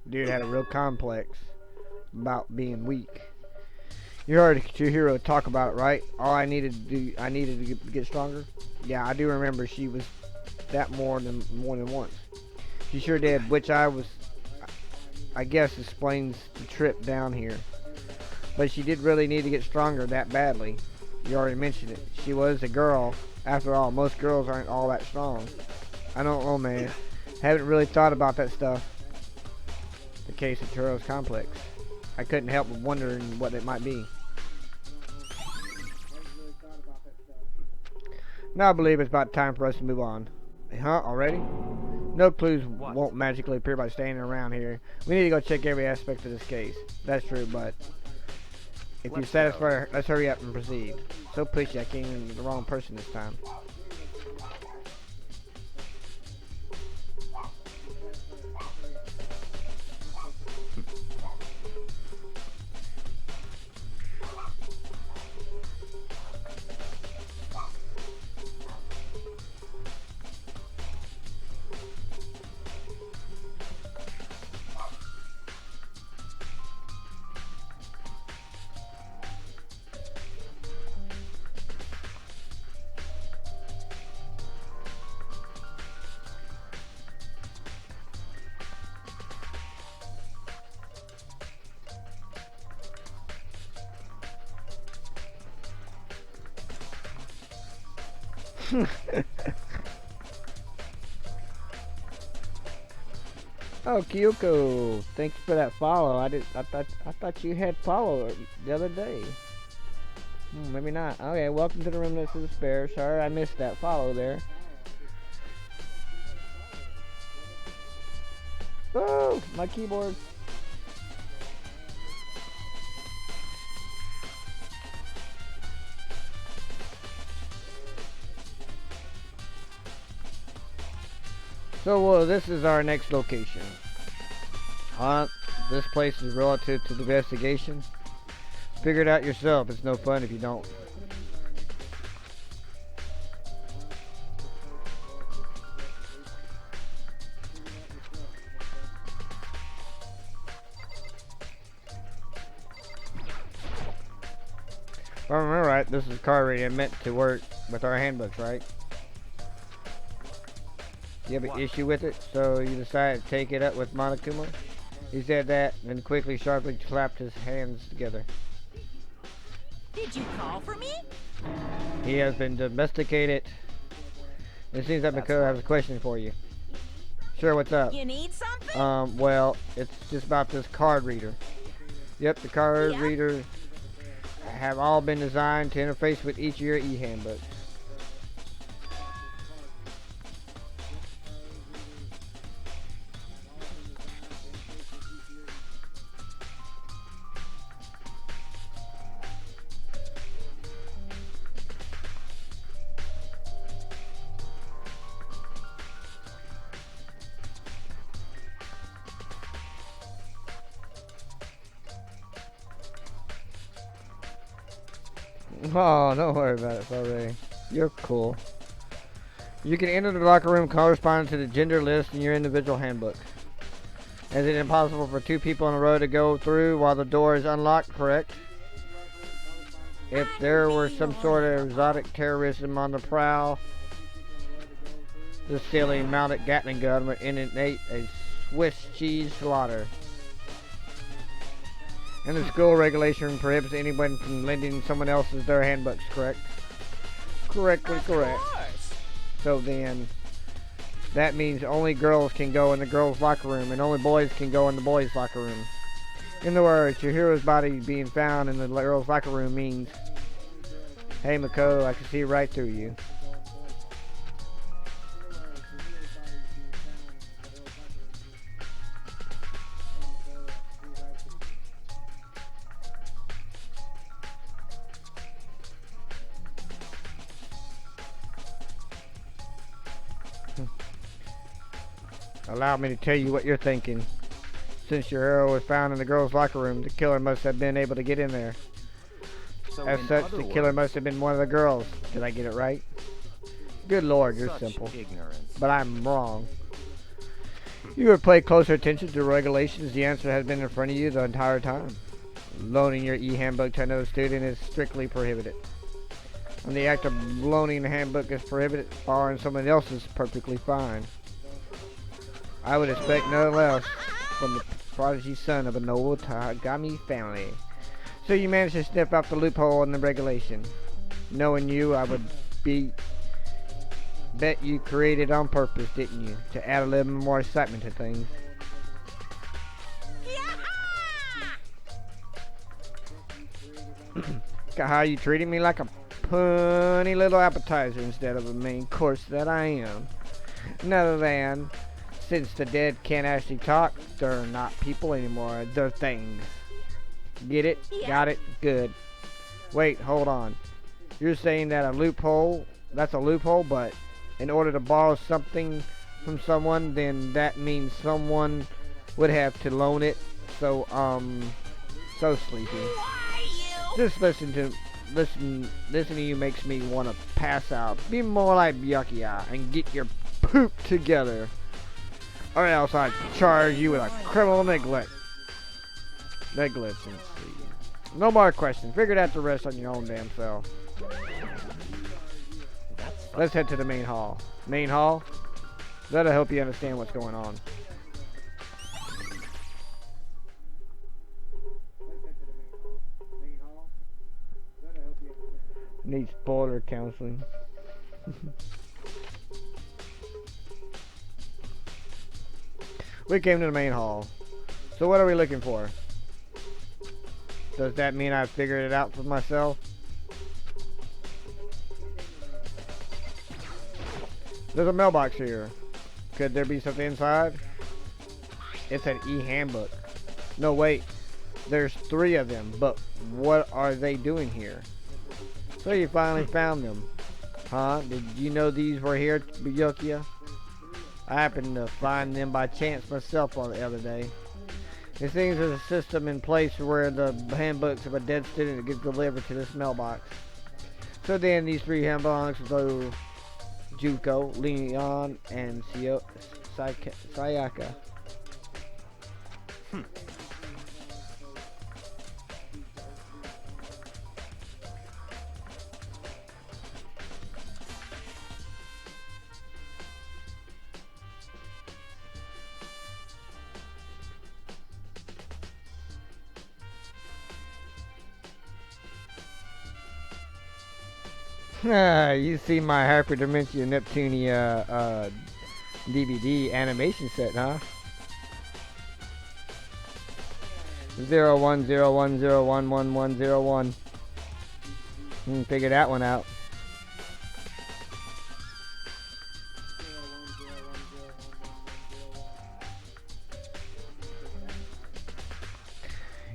Dude had a real complex about being weak. You heard Chihiro talk about it, right? All I needed to get stronger. Yeah, I do remember she was that more than once. She sure did, which I guess explains the trip down here. But she did really need to get stronger that badly. You already mentioned it. She was a girl. After all, most girls aren't all that strong. I don't know, man. Haven't really thought about that stuff. The case of Chihiro's complex. I couldn't help but wondering what it might be. Now I believe it's about time for us to move on. Huh? Already? No clues won't magically appear by staying around here. We need to go check every aspect of this case. That's true, but if you're satisfied, let's hurry up and proceed. So pushy, I came in the wrong person this time. Oh, Kyoko, thanks for that follow. I thought you had followed the other day. Maybe not. Okay, welcome to the room that's the spare. Sorry, I missed that follow there. Oh, my keyboard. So, this is our next location. This place is relative to the investigation. Figure it out yourself. It's no fun if you don't. If I remember right, this is car radio meant to work with our handbooks, right? You have an issue with it, so you decided to take it up with Monokuma? He said that, then quickly, sharply clapped his hands together. Did you call for me? He has been domesticated. It seems that Mako has a question for you. Sure, what's up? You need something? Well, it's just about this card reader. Yep, the card reader have all been designed to interface with each of your e-handbooks. Oh, don't worry about it, Ray. You're cool. You can enter the locker room corresponding to the gender list in your individual handbook. Is it impossible for two people in a row to go through while the door is unlocked, correct? If there were some sort of exotic terrorism on the prowl, this silly mounted Gatling gun would initiate a Swiss cheese slaughter. And the school regulation prohibits anyone from lending someone else's their handbooks, correct? Correctly correct. So then, that means only girls can go in the girls' locker room, and only boys can go in the boys' locker room. In other words, your hero's body being found in the girls' locker room means, hey Mako, I can see right through you. Allow me to tell you what you're thinking. Since your hero was found in the girls' locker room, the killer must have been able to get in there. So As such, the killer must have been one of the girls. Did I get it right? Good lord, you're simple. Ignorance. But I'm wrong. You would pay closer attention to regulations. The answer has been in front of you the entire time. Loaning your e-handbook to another student is strictly prohibited. And the act of loaning the handbook is prohibited. Borrowing someone else's is perfectly fine. I would expect no less from the prodigy son of a noble Tagami family. So you managed to sniff out the loophole in the regulation. Knowing you, I would bet you created on purpose, didn't you? To add a little more excitement to things. How you treating me like a punny little appetizer instead of a main course that I am. Another than, since the dead can't actually talk, they're not people anymore, they're things. Get it? Yeah. Got it? Good. Wait, hold on. You're saying that that's a loophole, but in order to borrow something from someone, then that means someone would have to loan it. So sleepy. Just listening to you makes me want to pass out. Be more like Byakuya and get your poop together. Or else I charge you with a criminal neglect. Negligence. No more questions. Figure out the rest on your own damn self. Let's head to the main hall. Main hall? That'll help you understand what's going on. Need spoiler counseling. We came to the main hall. So what are we looking for? Does that mean I figured it out for myself? There's a mailbox here. Could there be something inside? It's an e-handbook. No, wait. There's 3 of them, but what are they doing here? So you finally found them. Huh? Did you know these were here, Byakuya? I happened to find them by chance myself on the other day. It seems there's a system in place where the handbooks of a dead student gets delivered to this mailbox. So then these 3 handbooks go Juko, Leon, and Sayaka. You see my Hyperdimension Neptunia DVD animation set, huh? 0101011101. Figure that one out.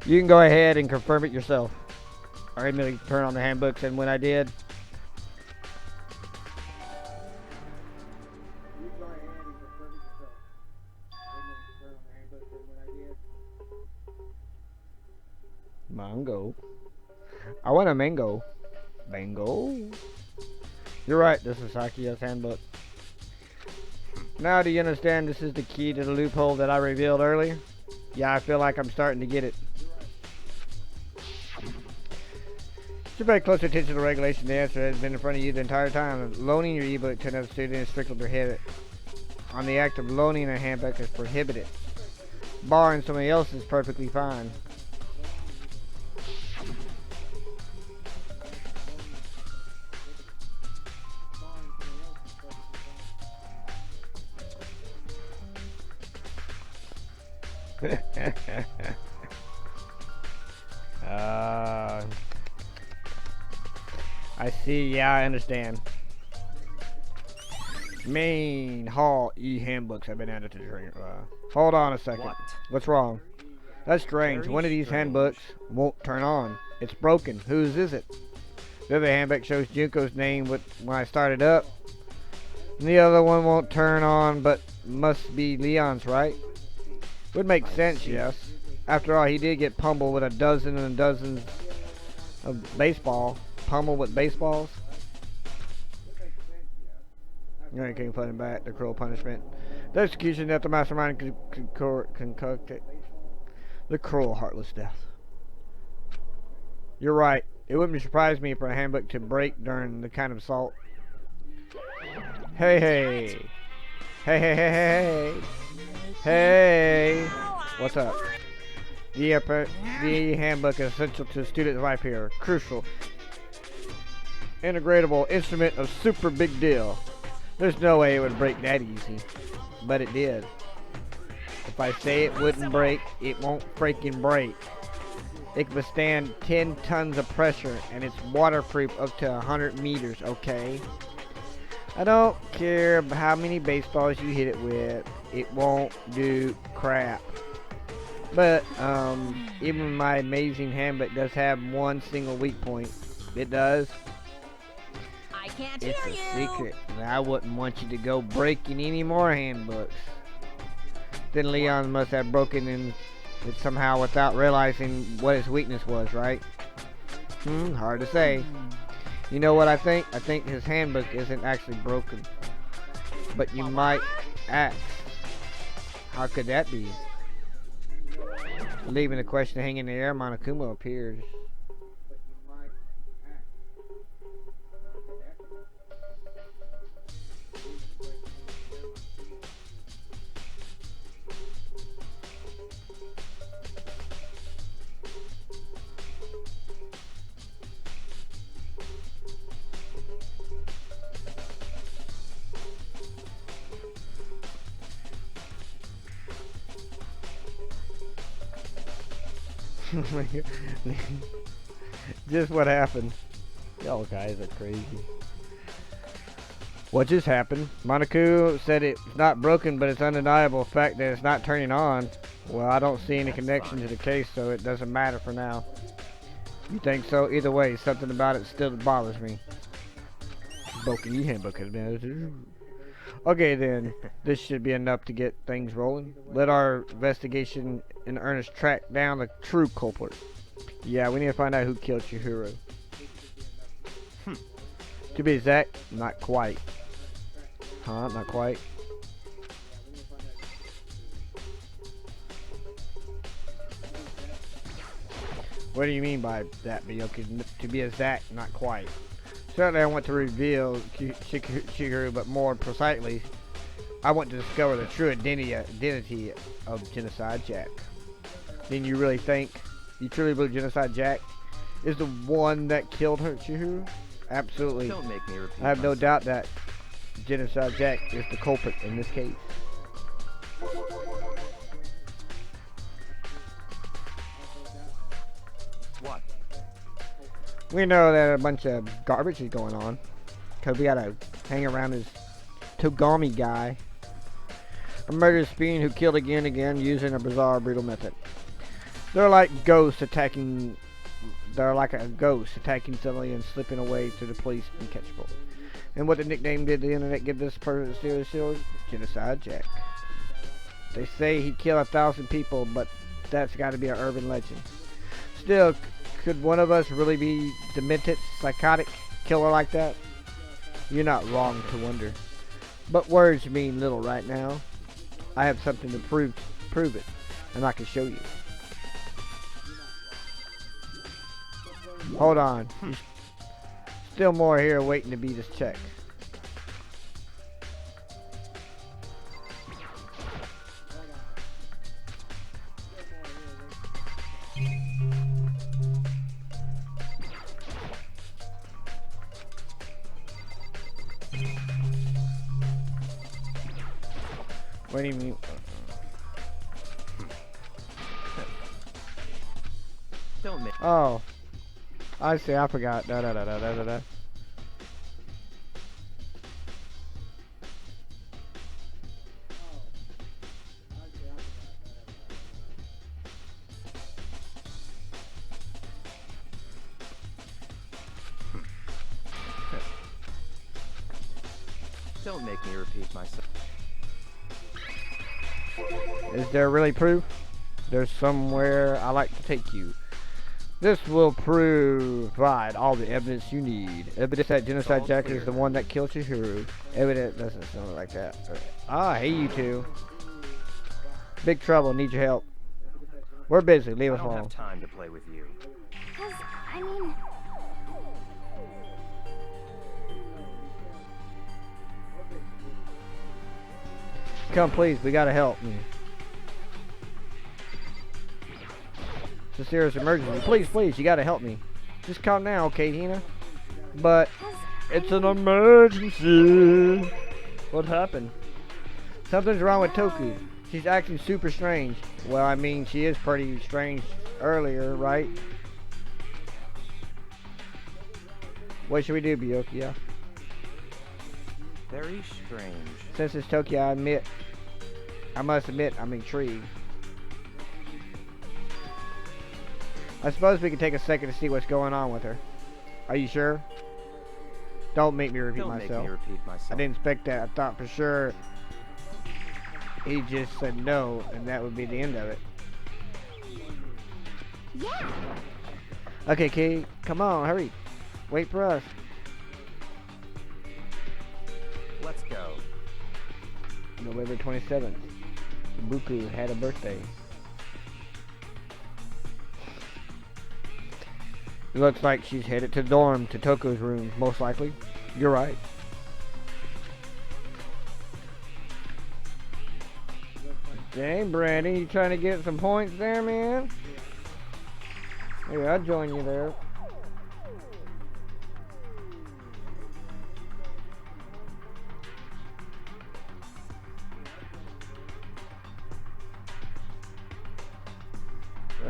You can go ahead and confirm it yourself. I immediately turn on the handbooks, and when I did, mango. I want a mango. Mango. You're right, this is Sakiya's handbook. Now do you understand this is the key to the loophole that I revealed earlier? Yeah, I feel like I'm starting to get it. Should pay close attention to the regulation. The answer has been in front of you the entire time. Loaning your ebook to another student is strictly prohibited. On the act of loaning a handbook is prohibited. Borrowing somebody else is perfectly fine. I see. Yeah, I understand. Main hall e-handbooks have been added to the trainer. Hold on a second. What? What's wrong? That's strange. Very One of these strange. handbooks won't turn on. It's broken. Whose is it? The other handbook shows Junko's name when I started up. And the other one won't turn on, but must be Leon's, right? Would make sense, yes. After all, he did get pummeled with a dozen and dozens of baseball. Pummeled with baseballs. You ain't can't put him back. The cruel punishment. The execution that the mastermind concocted. The cruel, heartless death. You're right. It wouldn't surprise me for a handbook to break during the kind of assault. Hey, hey. Hey, hey, hey, hey. Hey. What's up? The handbook is essential to the student's life here. Crucial. Integratable instrument of super big deal. There's no way it would break that easy. But it did. If I say it wouldn't break, it won't freaking break. It can withstand 10 tons of pressure, and it's waterproof up to 100 meters, okay? I don't care how many baseballs you hit it with, it won't do crap. But, even my amazing handbook does have one single weak point. It does. I can't It's hear a you. secret, and I wouldn't want you to go breaking any more handbooks. Then Leon must have broken in it somehow without realizing what his weakness was, right? Hard to say. You know what I think? I think his handbook isn't actually broken. But you might ask, how could that be? Leaving the question hanging in the air, Monokuma appears. Just what happened. Y'all guys are crazy. What just happened? Monaco said it's not broken, but it's undeniable fact that it's not turning on. Well, I don't see any connection to the case, so it doesn't matter for now. You think so? Either way, something about it still bothers me. Broken, you handbook has been. Okay then, this should be enough to get things rolling. Let our investigation in earnest track down the true culprit. Yeah, we need to find out who killed Chihiro. To be exact, not quite. Huh? Not quite. What do you mean by that, Miyoki? To be exact, not quite. Certainly I want to reveal Chihiro, but more precisely, I want to discover the true identity of Genocide Jack. Then you really think, you truly believe Genocide Jack is the one that killed her, Chihiro? Absolutely. Don't make me repeat I have no myself. doubt that Genocide Jack is the culprit in this case. What? We know that a bunch of garbage is going on, because we gotta hang around this Togami guy. A murderous fiend who killed again and again using a bizarre, brutal method. They're like a ghost attacking somebody and slipping away to the police uncatchable. And what the nickname did the internet give this person serious shield? Genocide Jack. They say he killed 1,000 people, but that's got to be an urban legend. Still, could one of us really be demented, psychotic killer like that? You're not wrong to wonder. But words mean little right now. I have something to prove it, and I can show you. Hold on. There's still more here waiting to be just checked. What do you mean? Don't make. Oh. I see, I forgot. Da da da da da da da. Don't make me repeat myself. Is there really proof? There's somewhere I like to take you. This will provide all the evidence you need. Evidence that Genocide Jack is the one that killed Chihiro. Evidence doesn't sound like that. Ah, hey you two. Big trouble, need your help. We're busy, leave I us don't have alone. time to play with you. Cause, I mean... Come please, we gotta help. It's a serious emergency. Please, please, you gotta help me. Just calm down, okay, Hina? But it's an emergency. What happened? Something's wrong with Toku. She's acting super strange. Well, I mean, she is pretty strange earlier, right? What should we do, Byakuya? Very strange. Since it's Tokyo, I must admit, I'm intrigued. I suppose we can take a second to see what's going on with her. Are you sure? Don't make me repeat Don't myself. make me repeat myself. I didn't expect that. I thought for sure he just said no, and that would be the end of it. Yeah! Okay, Kay, come on, hurry. Wait for us. Let's go. November 27th. Buku had a birthday. It looks like she's headed to the dorm, to Toko's room, most likely. You're right. Dang, Brandon, you trying to get some points there, man? Yeah, I'll join you there.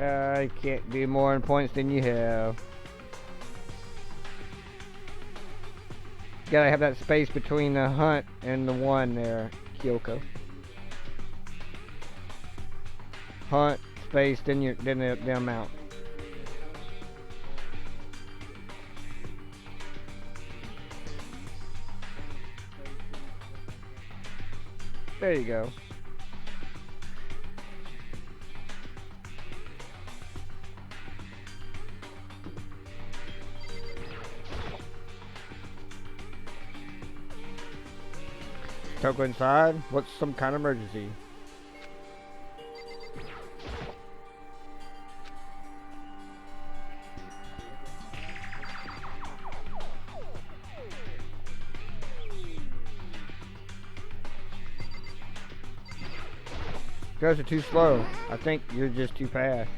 I can't do more in points than you have. Gotta have that space between the hunt and the one there, Kyoko. Hunt, space, then the amount. There you go. Toko inside? What's some kind of emergency? You guys are too slow. I think you're just too fast.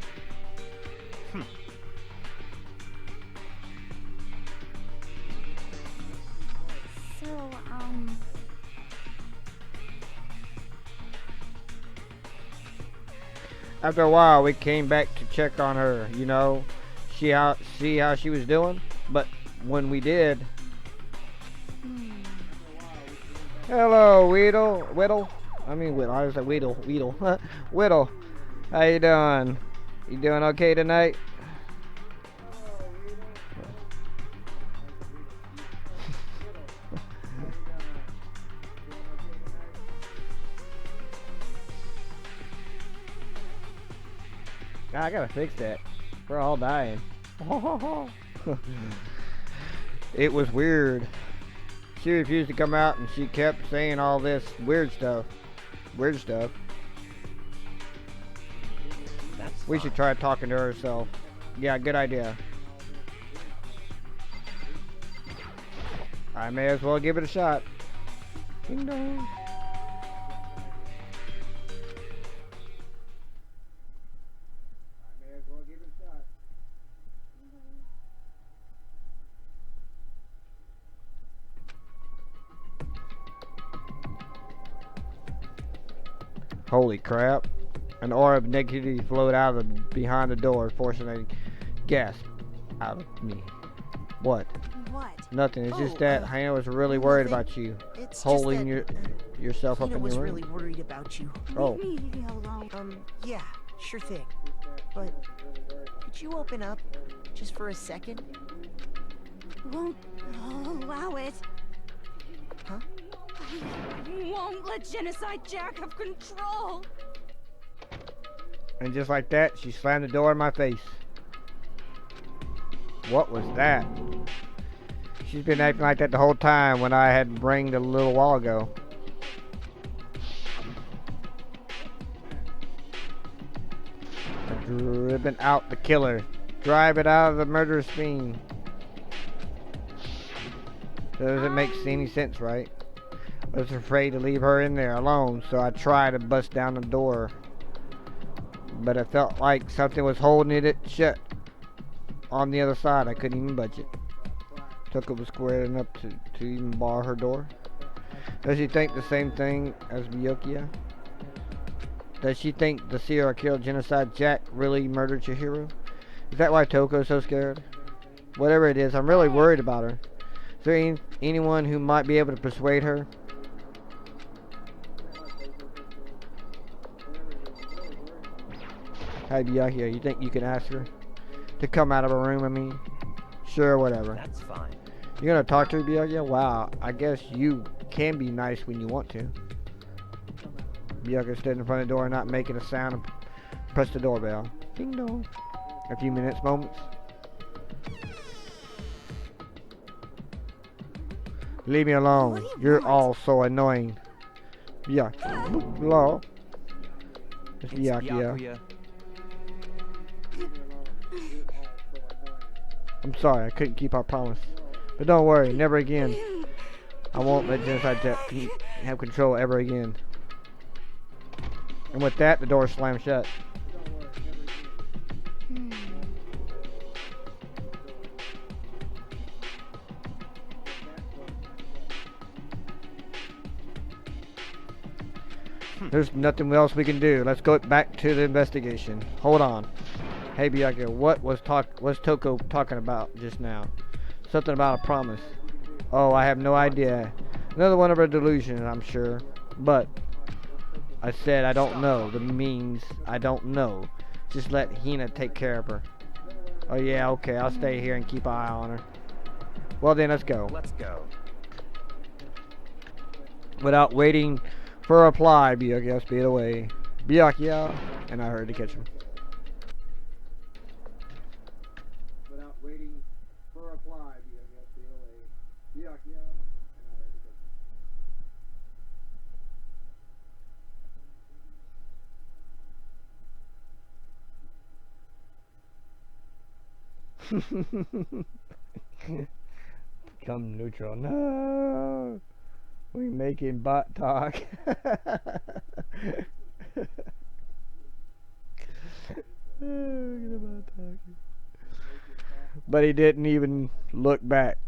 So, After a while, we came back to check on her, you know, see how she was doing. But when we did, hello, Whittle. I was like Whittle. Whittle, how you doing? You doing okay tonight? I gotta fix that. We're all dying. It was weird. She refused to come out and she kept saying all this weird stuff. We should try talking to herself. Yeah, good idea. I may as well give it a shot. Ding dong. Holy crap. An aura of negativity flowed out of behind the door, forcing a gasp out of me. What? What? Nothing. It's just that Hannah was really worried about you. It's Holding just that yourself up Hina in was your room. really worried about you. Oh. leave me alone. Yeah, sure thing. But could you open up just for a second? Won't allow it. Huh? I won't let Genocide Jack have control. And just like that, she slammed the door in my face. What was that? She's been acting like that the whole time when I had ringed a little while ago. Dripping out the killer. Drive it out of the murderous fiend. Doesn't make any sense, right? I was afraid to leave her in there alone, so I tried to bust down the door. But I felt like something was holding it shut on the other side. I couldn't even budge it. Tuka was squared enough to even bar her door. Does she think the same thing as Byakuya? Does she think the serial killer Genocide Jack really murdered Chihiro? Is that why Toko's so scared? Whatever it is, I'm really worried about her. Is there anyone who might be able to persuade her? Hey Byakuya, you think you can ask her to come out of her room? I mean, sure, whatever. That's fine. You're gonna talk to her, Byakuya? Wow, I guess you can be nice when you want to. Byakuya stood in front of the door, not making a sound, and pressed the doorbell. Ding dong. A few moments. Leave me alone. You're all so annoying. Byakuya. Hello. It's Byakuya. I'm sorry, I couldn't keep our promise. But don't worry, never again. I won't let Genocide Jack have control ever again. And with that, the door slammed shut. There's nothing else we can do. Let's go back to the investigation. Hold on. Hey Bianca, what's Toko talking about just now? Something about a promise. Oh, I have no idea. Another one of her delusions, I'm sure. But I said I don't know. That means I don't know. Just let Hina take care of her. Oh yeah, okay, I'll stay here and keep an eye on her. Well then, let's go. Let's go. Without waiting for a reply, Byakuya speed away. Byakuya, and I hurried to catch him. Without waiting for a reply, Byakuya speed away. Byakuya, and I hurried to catch him. Become neutral. No, we making bot talk. But he didn't even look back,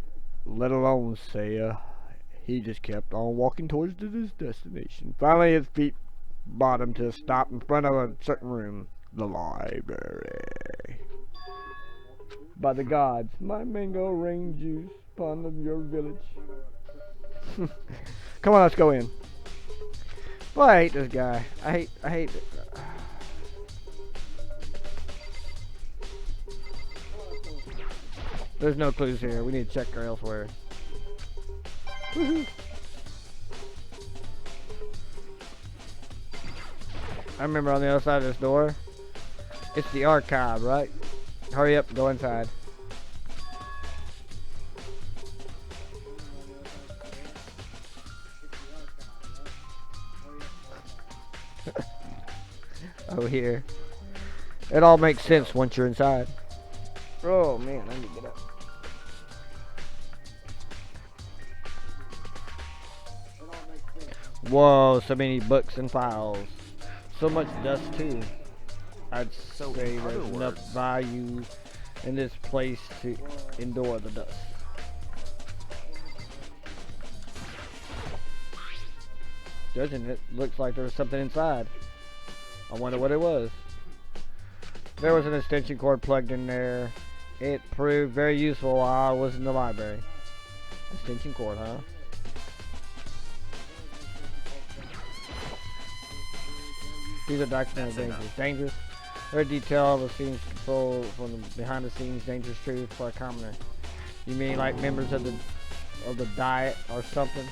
let alone say he just kept on walking towards his destination. Finally his feet brought him to a stop in front of a certain room. The library. By the gods, my mango rain juice upon your village. Come on, let's go in. Boy, I hate this guy. I hate it. There's no clues here. We need to check elsewhere. I remember on the other side of this door. It's the archive, right? Hurry up, go inside. Oh, here. It all makes sense once you're inside. Oh man, I need to get up. Whoa, so many books and files. So much dust too. I'd say there's enough value in this place to endure the dust. Doesn't it? Looks like there was something inside. I wonder what it was. There was an extension cord plugged in there. It proved very useful while I was in the library. Extension cord, huh? These are documented dangers. Dangerous. Very detailed of the scenes control from the behind the scenes dangerous truth for a commoner. You mean like members of the diet or something?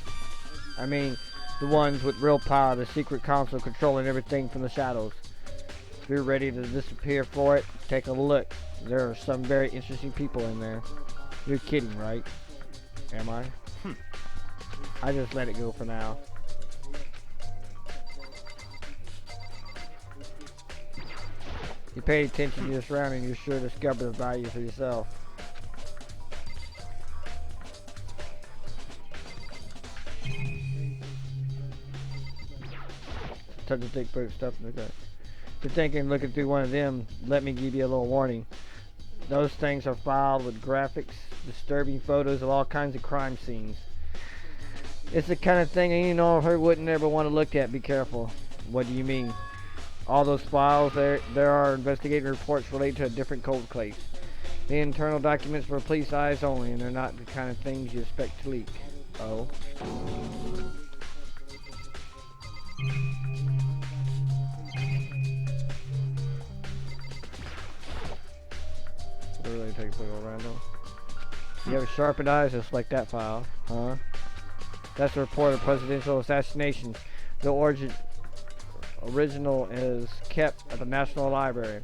I mean the ones with real power, the secret council controlling everything from the shadows. If you're ready to disappear for it, take a look. There are some very interesting people in there. You're kidding, right? Am I? I just let it go for now. You pay attention to your surroundings, you're sure to discover the value for yourself. Touch the thick fruit stuff in the gut. If you're thinking looking through one of them, let me give you a little warning. Those things are filed with graphics, disturbing photos of all kinds of crime scenes. It's the kind of thing any normal wouldn't ever want to look at. Be careful. What do you mean? All those files, there are investigative reports related to a different cold case. The internal documents for police eyes only, and they're not the kind of things you expect to leak. Oh. Really take a look around though. You have sharpened eyes just like that file, huh? That's a report of presidential assassinations. The original is kept at the National Library.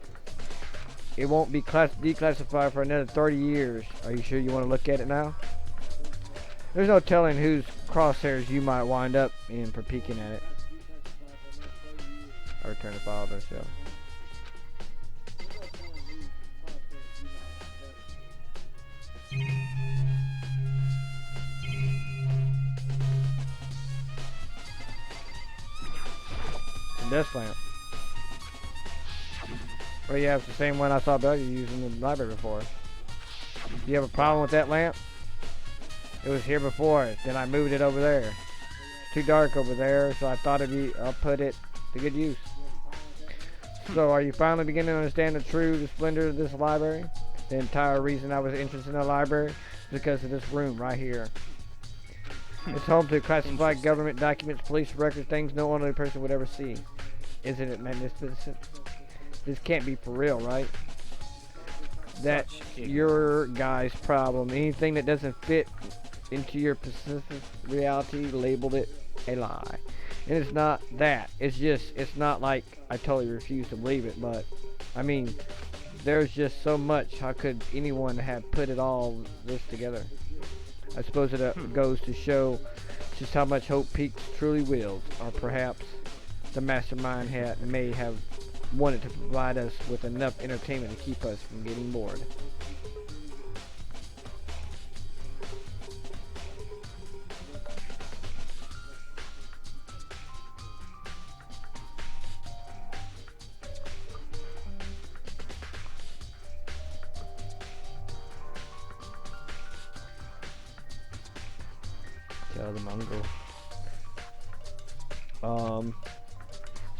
It won't be declassified for another 30 years. Are you sure you want to look at it now? There's no telling whose crosshairs you might wind up in for peeking at it. I return the file to the shelf. Desk lamp. Oh yeah, it's the same one I saw Belly using in the library before. Do you have a problem with that lamp? It was here before, then I moved it over there. It's too dark over there, so I thought I'll put it to good use. So, are you finally beginning to understand the splendor of this library? The entire reason I was interested in the library is because of this room right here. It's home to classified government documents, police records, things no ordinary person would ever see. Isn't it magnificent? This can't be for real, right? That's your guy's problem. Anything that doesn't fit into your specific reality, labeled it a lie. And it's not that. It's not like I totally refuse to believe it, but I mean, there's just so much. How could anyone have put it all this together? I suppose it goes to show just how much Hope Peaks truly wields, or perhaps the mastermind may have wanted to provide us with enough entertainment to keep us from getting bored. Tell the mongrel.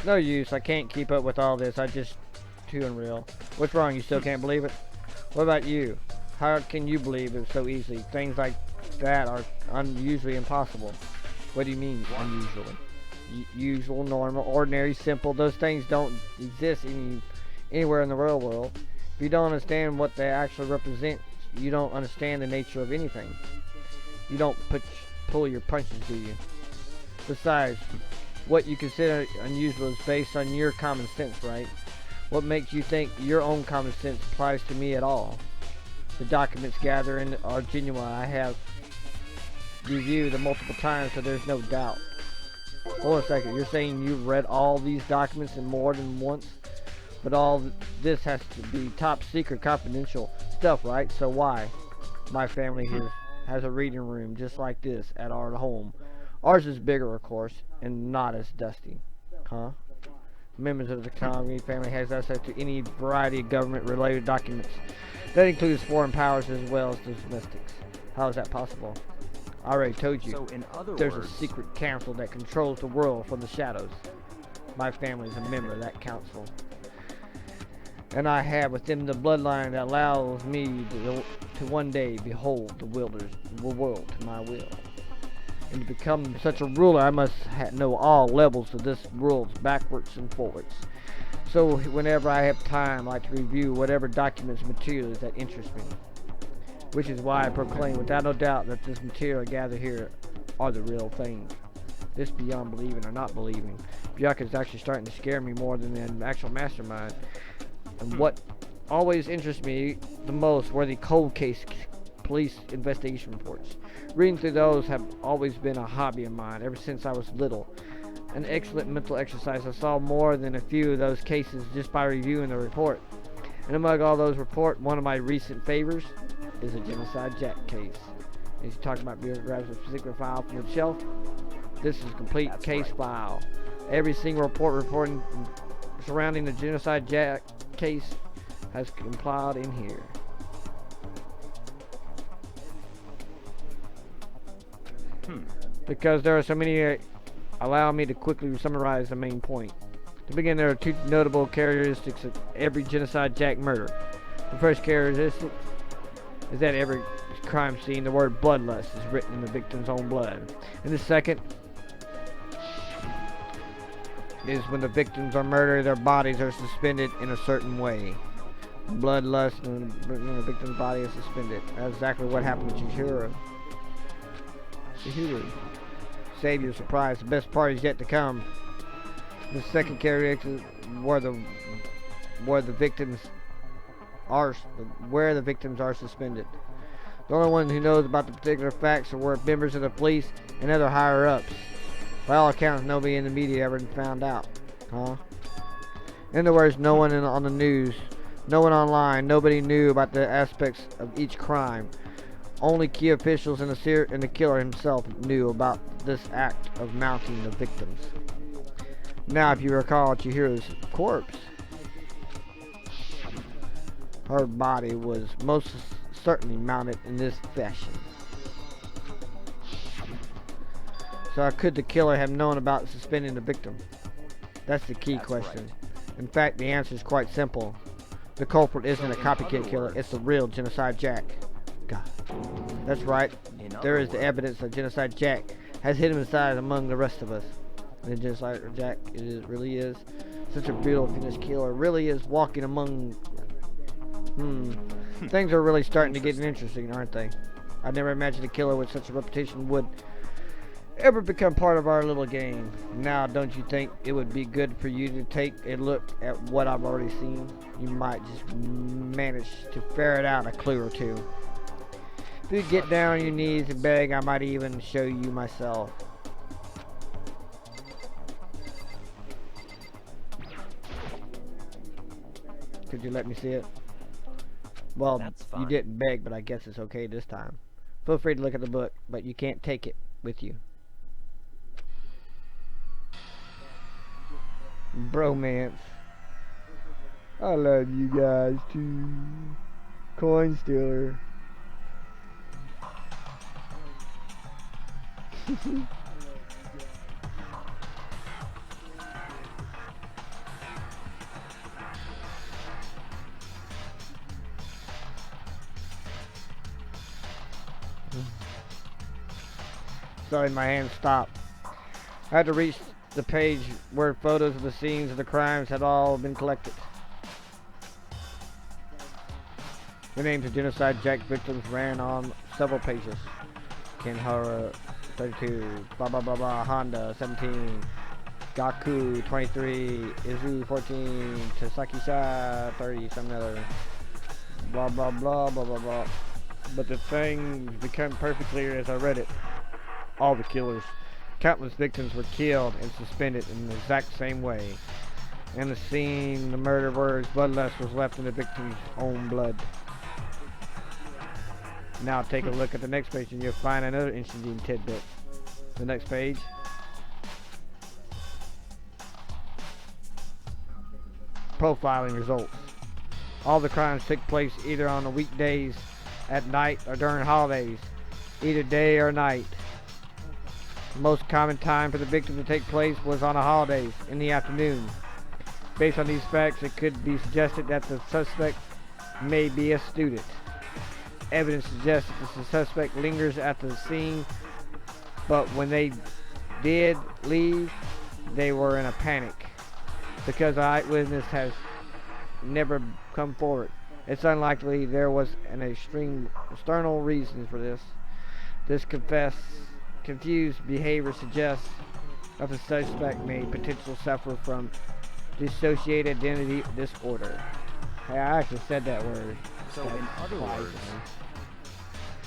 No use. I can't keep up with all this. I just too unreal. What's wrong? You still can't believe it? What about you? How can you believe it so easily? Things like that are unusually impossible. What do you mean unusually? Usual, normal, ordinary, simple. Those things don't exist anywhere in the real world. If you don't understand what they actually represent, you don't understand the nature of anything. You don't pull your punches, do you? Besides, what you consider unusual is based on your common sense, right? What makes you think your own common sense applies to me at all? The documents gathered are genuine. I have reviewed them multiple times, so there's no doubt. Hold on a second. You're saying you've read all these documents and more than once? But all this has to be top secret, confidential stuff, right? So why? My family here has a reading room just like this at our home. Ours is bigger, of course, and not as dusty. Huh? Members of the Congress family has access to any variety of government-related documents. That includes foreign powers as well as domestics. How is that possible? I already told you. So in other There's words, a secret council that controls the world from the shadows. My family is a member of that council. And I have within the bloodline that allows me to one day behold the world to my will. And to become such a ruler, I must know all levels of this world backwards and forwards. So whenever I have time, I like to review whatever documents and materials that interest me. Which is why I proclaim without no doubt that this material I gather here are the real thing. This beyond believing or not believing. Byakuya is actually starting to scare me more than the actual mastermind. And what always interests me the most were the cold case police investigation reports. Reading through those have always been a hobby of mine ever since I was little. An excellent mental exercise. I saw more than a few of those cases just by reviewing the report. And among all those reports, one of my recent favors is a Genocide Jack case. As you talk about grabs a particular file from the shelf, this is a complete case file. Every single report surrounding the Genocide Jack case has compiled in here. Because there are so many, allow me to quickly summarize the main point. To begin, there are two notable characteristics of every Genocide Jack murder. The first characteristic is that every crime scene, the word bloodlust is written in the victim's own blood. And the second is when the victims are murdered, their bodies are suspended in a certain way. Bloodlust when the victim's body is suspended. That's exactly what happened with Chihiro. Save your surprise. The best part is yet to come. The second character where the victims are suspended. The only one who knows about the particular facts were members of the police and other higher ups. By all accounts, nobody in the media ever found out. Huh? In other words, no one on the news, no one online, nobody knew about the aspects of each crime. Only key officials and the killer himself knew about this act of mounting the victims. Now, if you recall Chihiro's corpse, her body was most certainly mounted in this fashion. So how could the killer have known about suspending the victim? That's the key question. Right. In fact, the answer is quite simple. The culprit isn't a copycat killer, it's the real Genocide Jack. God. That's right. There is the evidence that Genocide Jack has hidden himself among the rest of us. And Genocide Jack really is such a beautiful finished killer. Really is walking among... Things are really starting to get interesting, aren't they? I never imagined a killer with such a reputation would ever become part of our little game. Now, don't you think it would be good for you to take a look at what I've already seen? You might just manage to ferret out a clue or two. If you get down on your knees and beg, I might even show you myself. Could you let me see it? Well, That's fine. you didn't beg, but I guess it's okay this time. Feel free to look at the book, but you can't take it with you. Bromance. I love you guys too. Coin stealer. Sorry, my hand stopped. I had to reach the page where photos of the scenes of the crimes had all been collected. The names of Genocide Jack victims ran on several pages. Kenhara 32, blah blah blah blah, Honda 17, Gaku 23, Izu 14, Tasaki-sha 30, some other, blah blah blah blah blah blah. But the thing became perfectly clear as I read it. All the killers, countless victims were killed and suspended in the exact same way. In the scene, the murder words, bloodlust was left in the victim's own blood. Now take a look at the next page and you'll find another interesting tidbit. The next page. Profiling results. All the crimes took place either on the weekdays, at night, or during holidays. Either day or night. The most common time for the victim to take place was on a holiday, in the afternoon. Based on these facts, it could be suggested that the suspect may be a student. Evidence suggests that the suspect lingers at the scene, but when they did leave, they were in a panic. Because the eyewitness has never come forward, it's unlikely there was an external reason for this. This confused behavior suggests that the suspect may potentially suffer from dissociated identity disorder. Hey, I actually said that word. So in other words,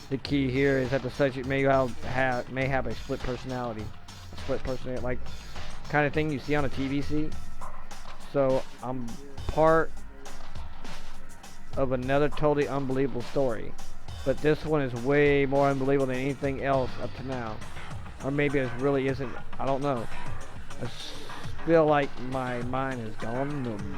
the key here is that the subject may have a split personality. A split personality, like kind of thing you see on a TVC. So I'm part of another totally unbelievable story. But this one is way more unbelievable than anything else up to now. Or maybe it really isn't. I don't know. I feel like my mind has gone numb.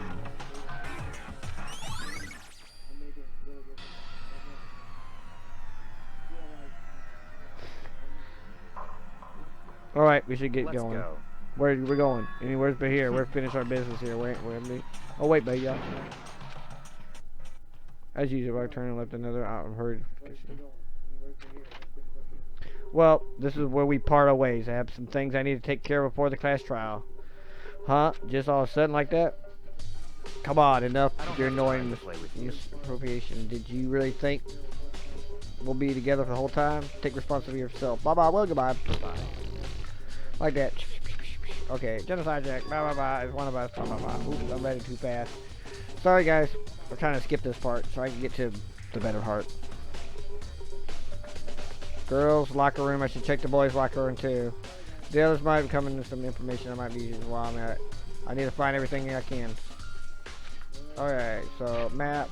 Alright, we should get let's going. go. Where we're going? Anywhere's but here. We're finish our business here. Wait, oh wait, but yeah. As usual, I turn left another. I've heard. Well, this is where we part our ways. I have some things I need to take care of before the class trial. Huh? Just all of a sudden like that? Come on, enough of your annoying misappropriation. Did you really think we'll be together for the whole time? Take responsibility for yourself. Bye bye. Well, goodbye. Bye. Like that. Okay, Genocide Jack. Bye bye bye. It's one of us. Bye bye bye. Oops, I'm ready too fast. Sorry guys. We're trying to skip this part so I can get to the better part. Girls' locker room. I should check the boys' locker room too. The others might be coming with some information I might be using while I'm at it. I need to find everything I can. Alright, so map.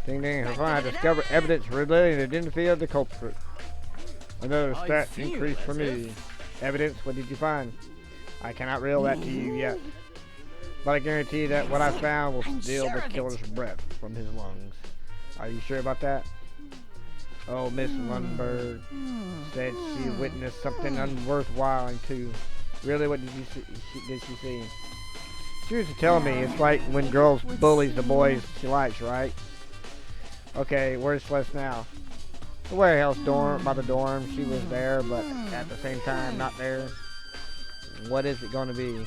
Ding ding, I discovered evidence relating to the identity of the culprit. Another stat increase for me. Evidence? What did you find? I cannot reveal that to you yet. But I guarantee that what I found will I'm steal sure the of it. killer's breath from his lungs. Are you sure about that? Oh, Miss Lundberg said she witnessed something unworthwhile too. Really, what did she see? She was telling me it's like when girls bullies the boys she likes, right? Okay, where's Celeste now? The warehouse dorm, by the dorm. She was there, but at the same time, not there. What is it going to be?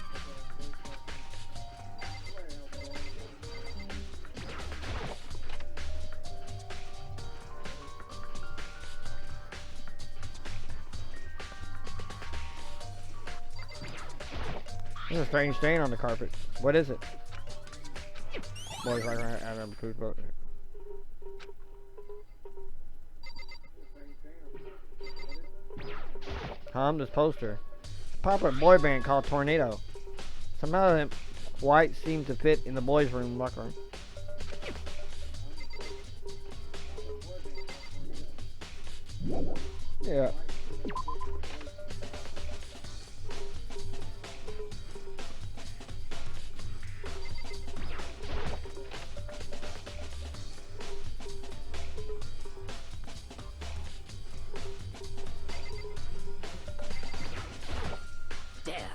There's a strange stain on the carpet. What is it? Boys like out of food boat. This poster. A popular boy band called Tornado. Somehow them white seemed to fit in the boys' room locker room. Yeah.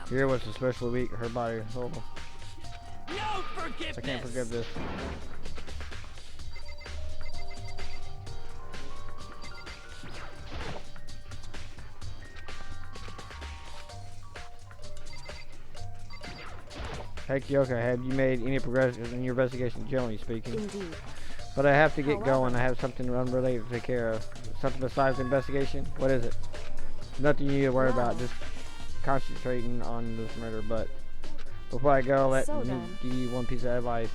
Here was especially weak. Her body. Oh. No forgiveness. I can't forgive this. Hey Kyoka, have you made any progress in your investigation, generally speaking? Indeed. But I have to get However, going. I have something unrelated to take care of. Something besides the investigation? What is it? Nothing you need to worry about. Just concentrating on this murder. But before I go, let me give you one piece of advice.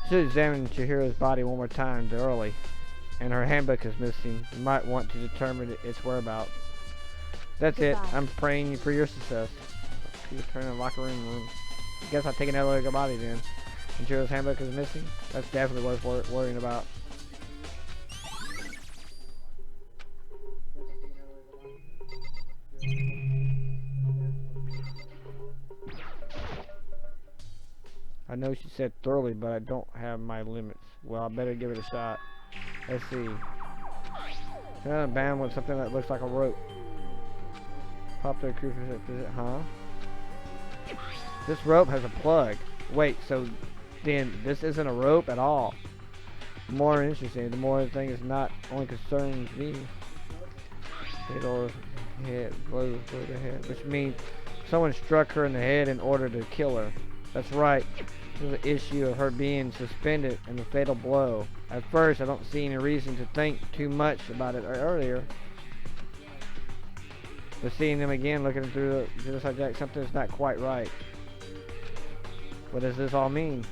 You should examine Chihira's body one more time thoroughly. And her handbook is missing. You might want to determine its whereabouts. That's it. I'm praying for your success. You turn in the locker room. I guess I'll take another look at her body then. And Chihira's handbook is missing. That's definitely worth worrying about. I know she said thoroughly, but I don't have my limits. Well, I better give it a shot. Let's see. Another band with something that looks like a rope. Pop their crucifix, huh? This rope has a plug. Wait, so then this isn't a rope at all. More interesting, the more the thing is not only concerns me. Hit or head, blow the head, which means someone struck her in the head in order to kill her. That's right. There's the issue of her being suspended and the fatal blow. At first, I don't see any reason to think too much about it earlier. But seeing them again, looking through the subject, something's not quite right. What does this all mean?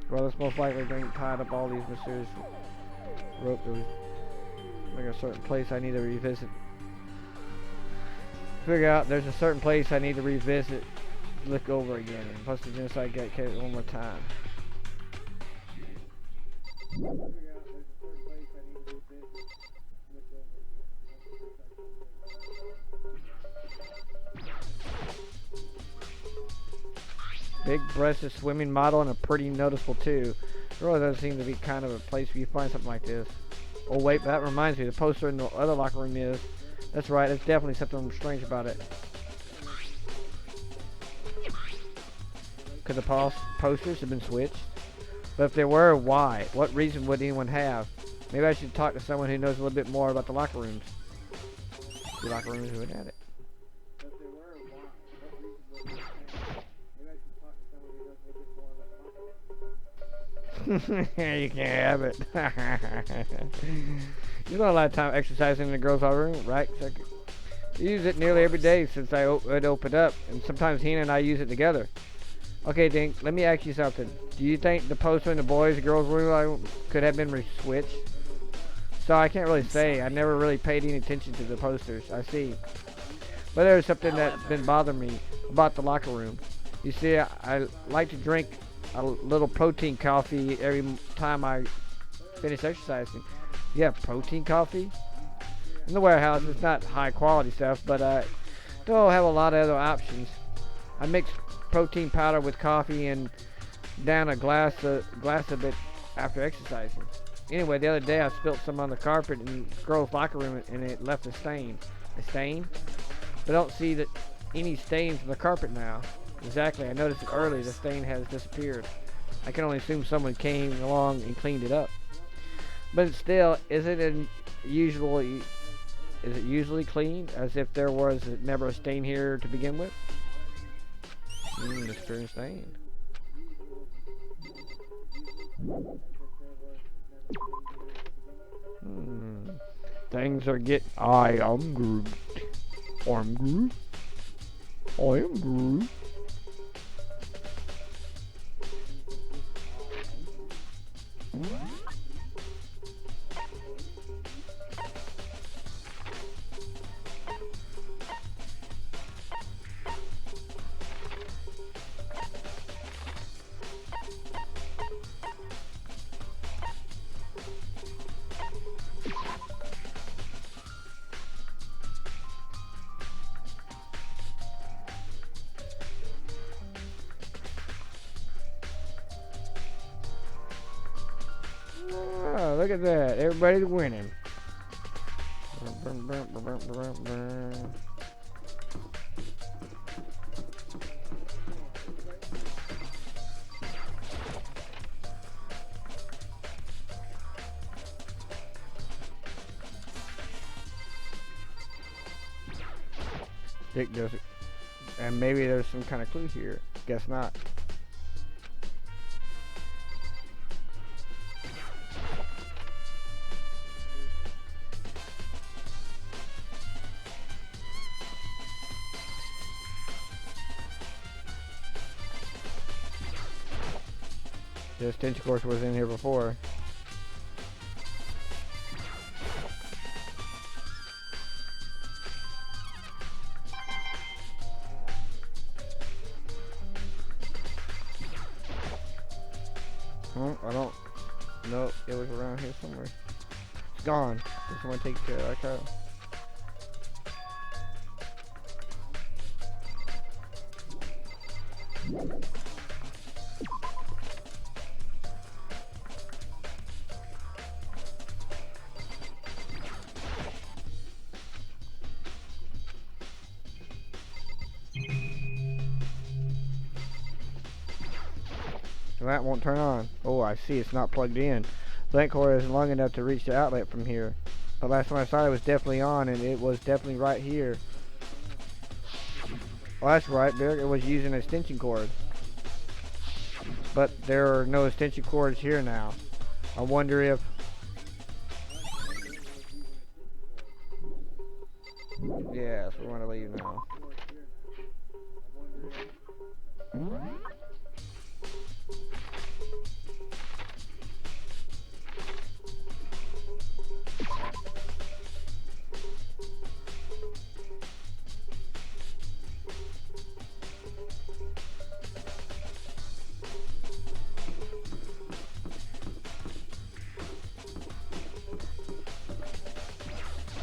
Well, this most likely thing tied up all these mysterious rope. There was like a certain place I need to revisit. Figure out there's a certain place I need to revisit, look over again, and plus the genocide get carried one more time. Big-breasted swimming model and a pretty noticeable too. There really does seem to be kind of a place where you find something like this. Oh wait, that reminds me, the poster in the other locker room is. That's right, there's definitely something strange about it. Could the posters have been switched? But if they were, why? What reason would anyone have? Maybe I should talk to someone who knows a little bit more about the locker rooms. The locker rooms who would have it. You can't have it. You spent a lot of time exercising in the girls' room, right? You use it nearly every day since it opened up, and sometimes Hina and I use it together. Okay, Dink, let me ask you something. Do you think the poster in the boys' and girls' room could have been switched? So I can't really say. I never really paid any attention to the posters. I see. But there's something that's been bothering me about the locker room. You see, I like to drink a little protein coffee every time I finish exercising. You have protein coffee? in the warehouse. It's not high quality stuff, but I don't have a lot of other options. I mix protein powder with coffee and down a glass of it after exercising. Anyway, the other day I spilled some on the carpet in the girls' locker room and it left a stain. A stain? But I don't see that any stains on the carpet now. Exactly, I noticed it early. The stain has disappeared. I can only assume someone came along and cleaned it up. But still, is it usually clean, as if there was never a stain here to begin with? Disappearing stain. Things are I am Groot. I'm Groot. I am Groot. Oh, look at that. Everybody's winning. Dick does it. And maybe there's some kind of clue here. Guess not. The extension cord was in here before. I don't know. It was around here somewhere. It's gone. Did someone take care of that? That won't turn on. Oh, I see. It's not plugged in. The link cord isn't long enough to reach the outlet from here. But last time I saw it, it was definitely on, and it was definitely right here. Oh, that's right, Derek. It was using an extension cord. But there are no extension cords here now. I wonder if... Yes, we want to leave now.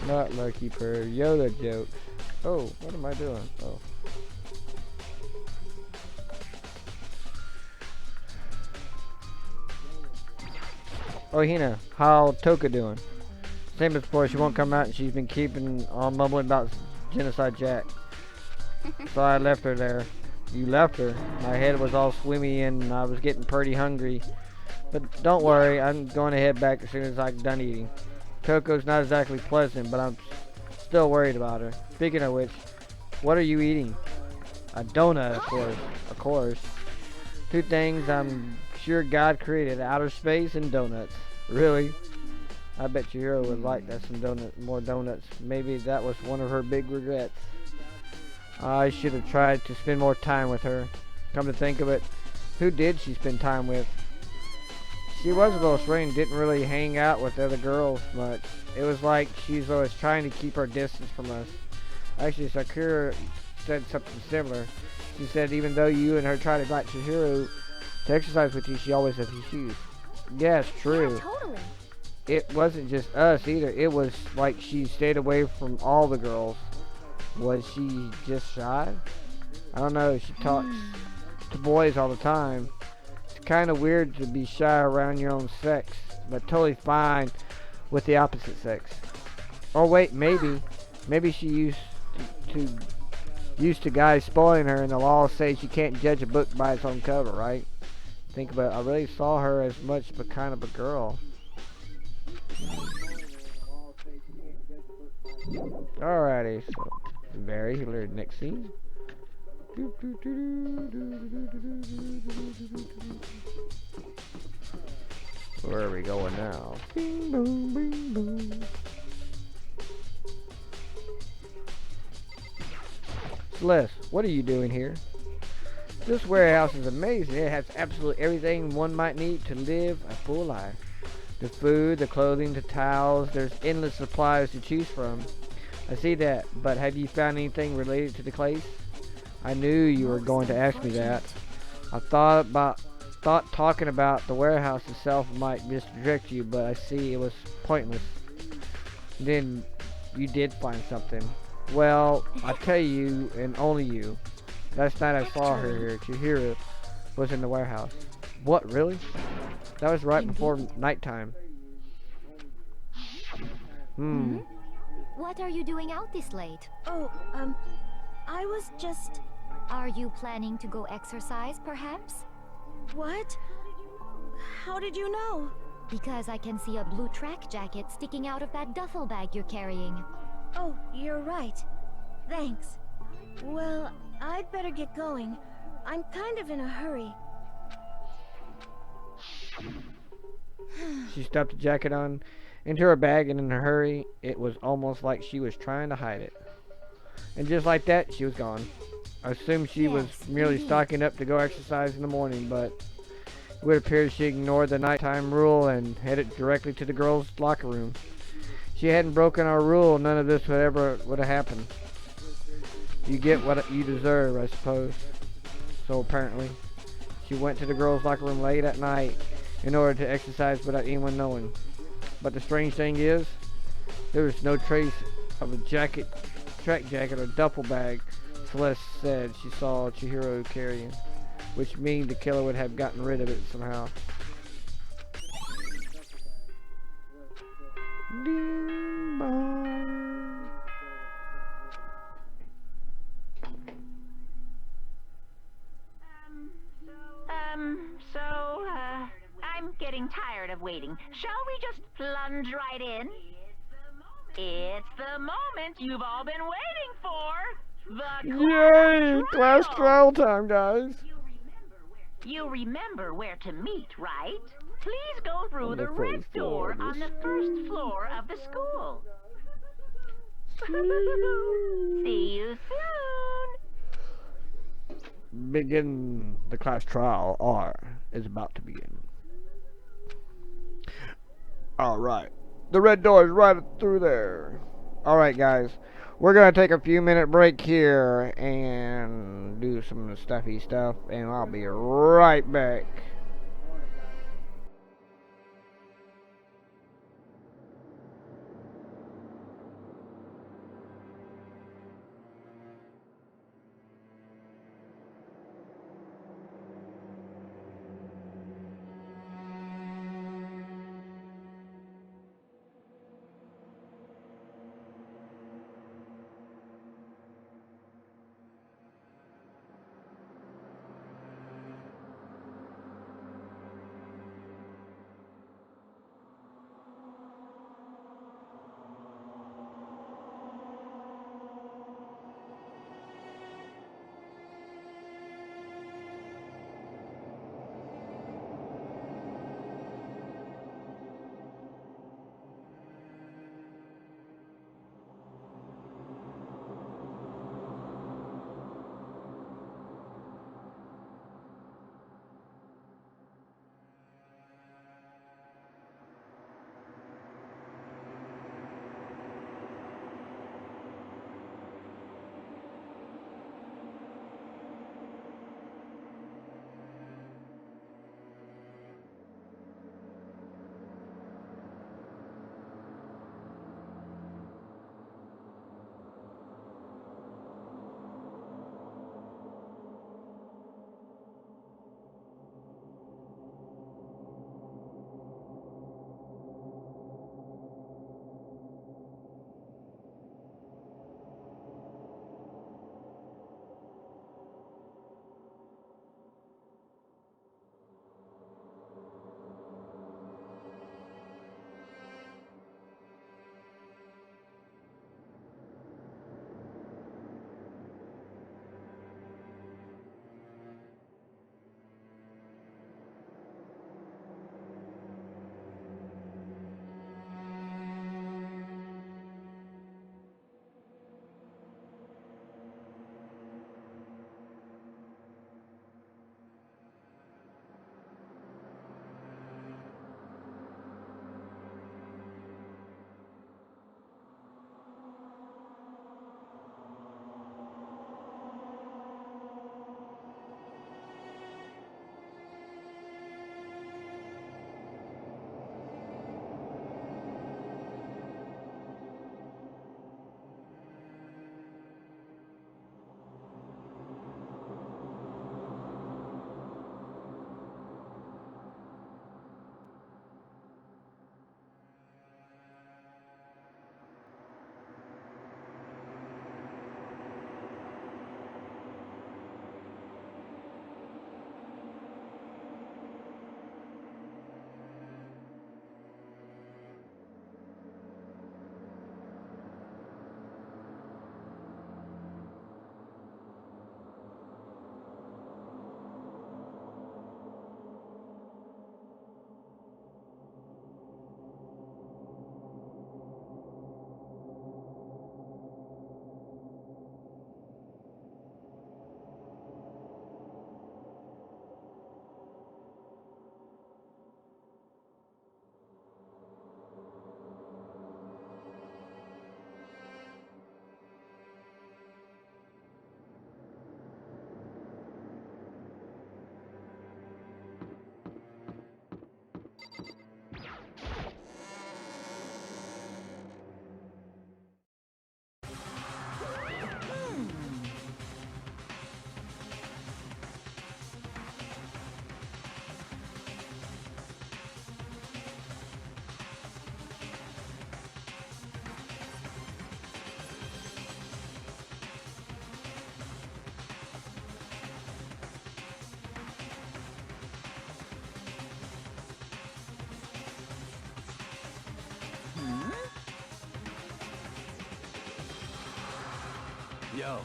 Not lucky per Yoda joke. Oh, what am I doing? Oh. Oh, Hina, how Toka doing? Same as before, she won't come out and she's been keeping on mumbling about Genocide Jack. So I left her there. You left her. My head was all swimmy and I was getting pretty hungry. But don't worry, I'm going to head back as soon as I'm done eating. Coco's not exactly pleasant, but I'm still worried about her. Speaking of which, what are you eating? A donut, of course. Of course. Two things I'm sure God created: outer space and donuts. Really? I bet your hero would like that, more donuts. Maybe that was one of her big regrets. I should have tried to spend more time with her. Come to think of it, who did she spend time with? She was a little strange, didn't really hang out with other girls much. It was like she's always trying to keep her distance from us. Actually, Sakura said something similar. She said even though you and her try to invite Chihiro to exercise with you, she always has you shoes. Yeah, it's true. Yeah, totally. it wasn't just us either. It was like she stayed away from all the girls. Was she just shy? I don't know. She talks to boys all the time. It's kind of weird to be shy around your own sex, but totally fine with the opposite sex. Oh wait, maybe she to used to guys spoiling her, and the law says you can't judge a book by its own cover, right? Think about it. I really saw her as much but kind of a girl. Alrighty, so very next scene. Where are we going now? Bing boom, bing boom. Celeste, what are you doing here? This warehouse is amazing. It has absolutely everything one might need to live a full life. The food, the clothing, the towels, there's endless supplies to choose from. I see that, but have you found anything related to the place? I knew you were going to ask me that. I thought talking about the warehouse itself might distract you, but I see it was pointless. Then you did find something. Well, I tell you, and only you. Last night I saw her here. Chihiro was in the warehouse. What, really? That was right before nighttime. What are you doing out this late? Oh, I was just... Are you planning to go exercise, perhaps? What? How did you know? Because I can see a blue track jacket sticking out of that duffel bag you're carrying. Oh, you're right. Thanks. Well, I'd better get going. I'm kind of in a hurry. She stuffed the jacket on into her bag, and in a hurry, it was almost like she was trying to hide it. And just like that, she was gone. I assumed she was merely stocking up to go exercise in the morning, but it would appear she ignored the nighttime rule and headed directly to the girls' locker room. If she hadn't broken our rule, none of this would have happened. You get what you deserve, I suppose. So apparently, she went to the girls' locker room late at night in order to exercise without anyone knowing. But the strange thing is, there was no trace of a track jacket or duffel bag Celeste said she saw Chihiro carrying, which means the killer would have gotten rid of it somehow. Ding bong. I'm getting tired of waiting. Shall we just plunge right in? It's the moment you've all been waiting for. The Yay! Class trial time, guys. You remember where to meet, right? Please go through the red door on the first floor of the school. See you soon. Begin the class trial. R is about to begin. Alright. The red door is right through there. Alright, guys. We're going to take a few minute break here and do some stuffy stuff, and I'll be right back. Yo.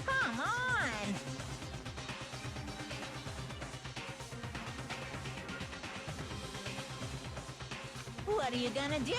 Come on! What are you gonna do?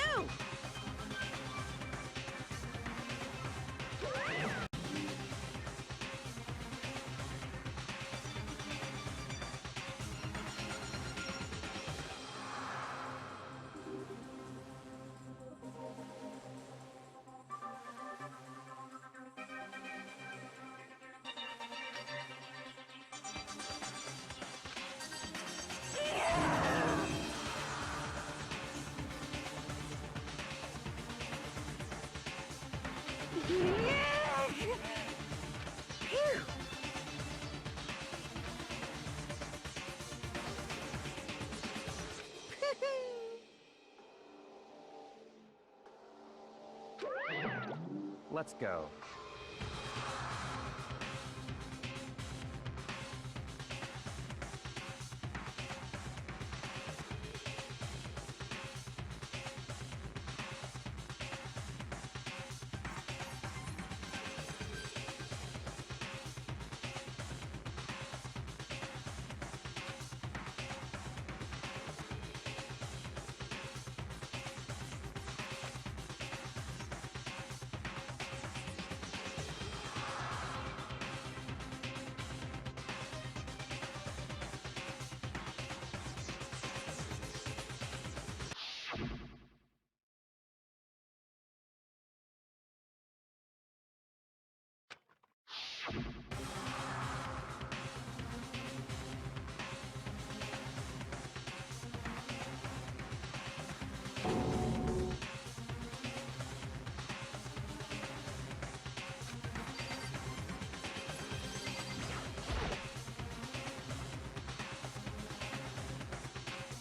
Let's go.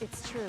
It's true.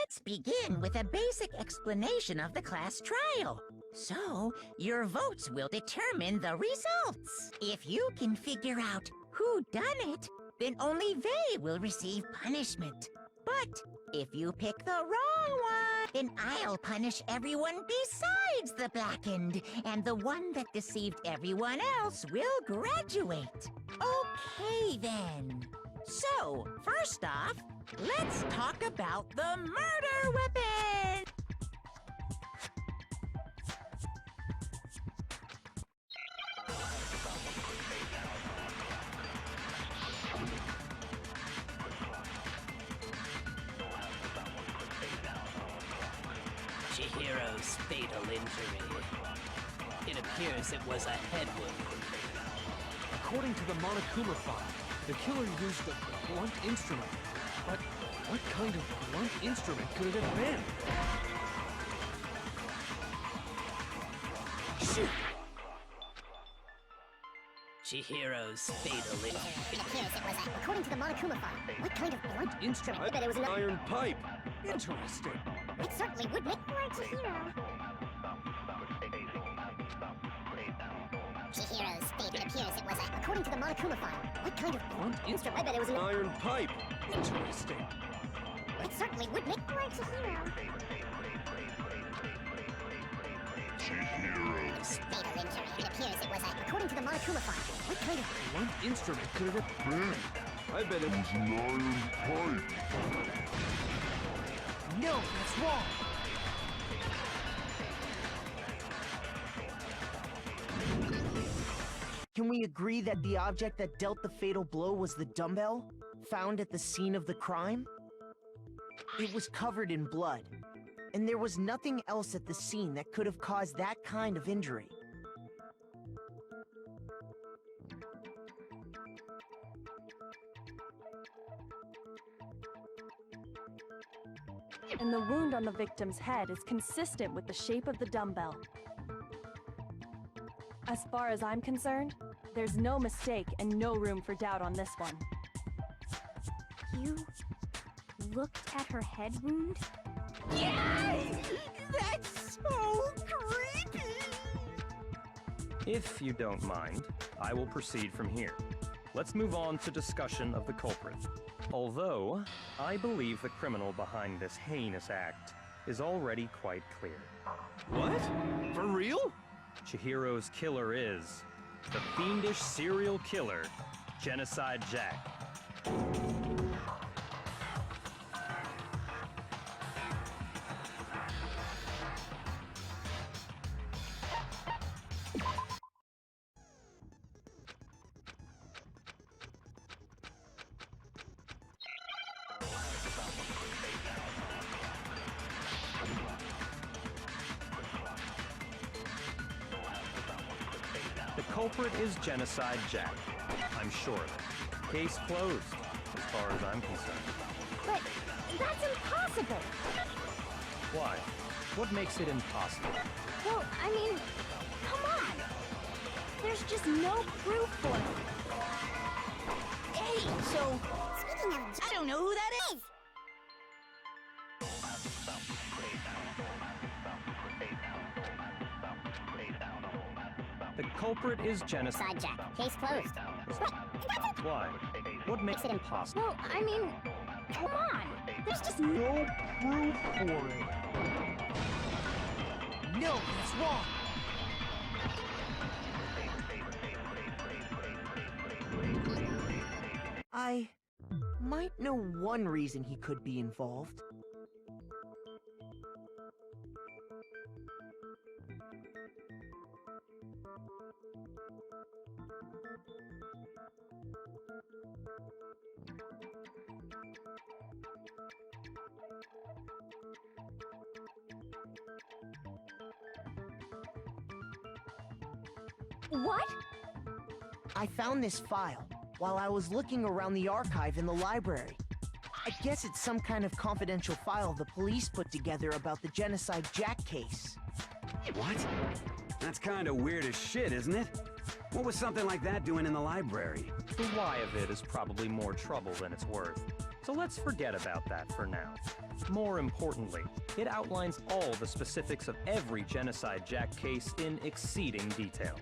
Let's begin with a basic explanation of the class trial. So, your votes will determine the results. If you can figure out who done it, then only they will receive punishment. But if you pick the wrong one, then I'll punish everyone besides the blackened, and the one that deceived everyone else will graduate. Okay, then. So, first off, let's talk about the murder weapon! Chihiro's fatal injury. It appears it was a head wound. According to the Monokuma file, the killer used a blunt instrument. But what kind of blunt instrument could it have been? Shoot! Chihiro's fatal injury. It appears it was according to the Monokuma file. What kind of blunt Instrument? I bet it was an Iron pipe. Interesting. It certainly would make Chihiro. Chihiro's fate. It appears it was according to the Monokuma file. What kind of Blunt instrument? I bet it was an Iron pipe. Interesting. It certainly would make Chihiro. Chihiro's fatal injury. It appears it was according to the Monokuma file. What kind of Blunt instrument could it have been? I bet it was an iron pipe. No, that's wrong. Can we agree that the object that dealt the fatal blow was the dumbbell found at the scene of the crime? It was covered in blood, and there was nothing else at the scene that could have caused that kind of injury. And the wound on the victim's head is consistent with the shape of the dumbbell. As far as I'm concerned, there's no mistake and no room for doubt on this one. You looked at her head wound? Yay! That's so creepy! If you don't mind, I will proceed from here. Let's move on to discussion of the culprit. Although, I believe the criminal behind this heinous act is already quite clear. What? For real? Chihiro's killer is the fiendish serial killer, Genocide Jack. The culprit is Genocide Jack. I'm sure of it. Case closed, as far as I'm concerned. But that's impossible. Why? What makes it impossible? Well, I mean, come on. There's just no proof for it. Hey, so Speaking of I don't know who that is. The culprit is Genocide. Side Jack. Case closed. Why? What makes it impossible? Well, I mean, come on. There's just no proof for it. No, that's wrong. I might know one reason he could be involved. What? I found this file while I was looking around the archive in the library. I guess it's some kind of confidential file the police put together about the Genocide Jack case. What? That's kind of weird as shit, isn't it? What was something like that doing in the library? The why of it is probably more trouble than it's worth. So let's forget about that for now. More importantly, it outlines all the specifics of every Genocide Jack case in exceeding detail.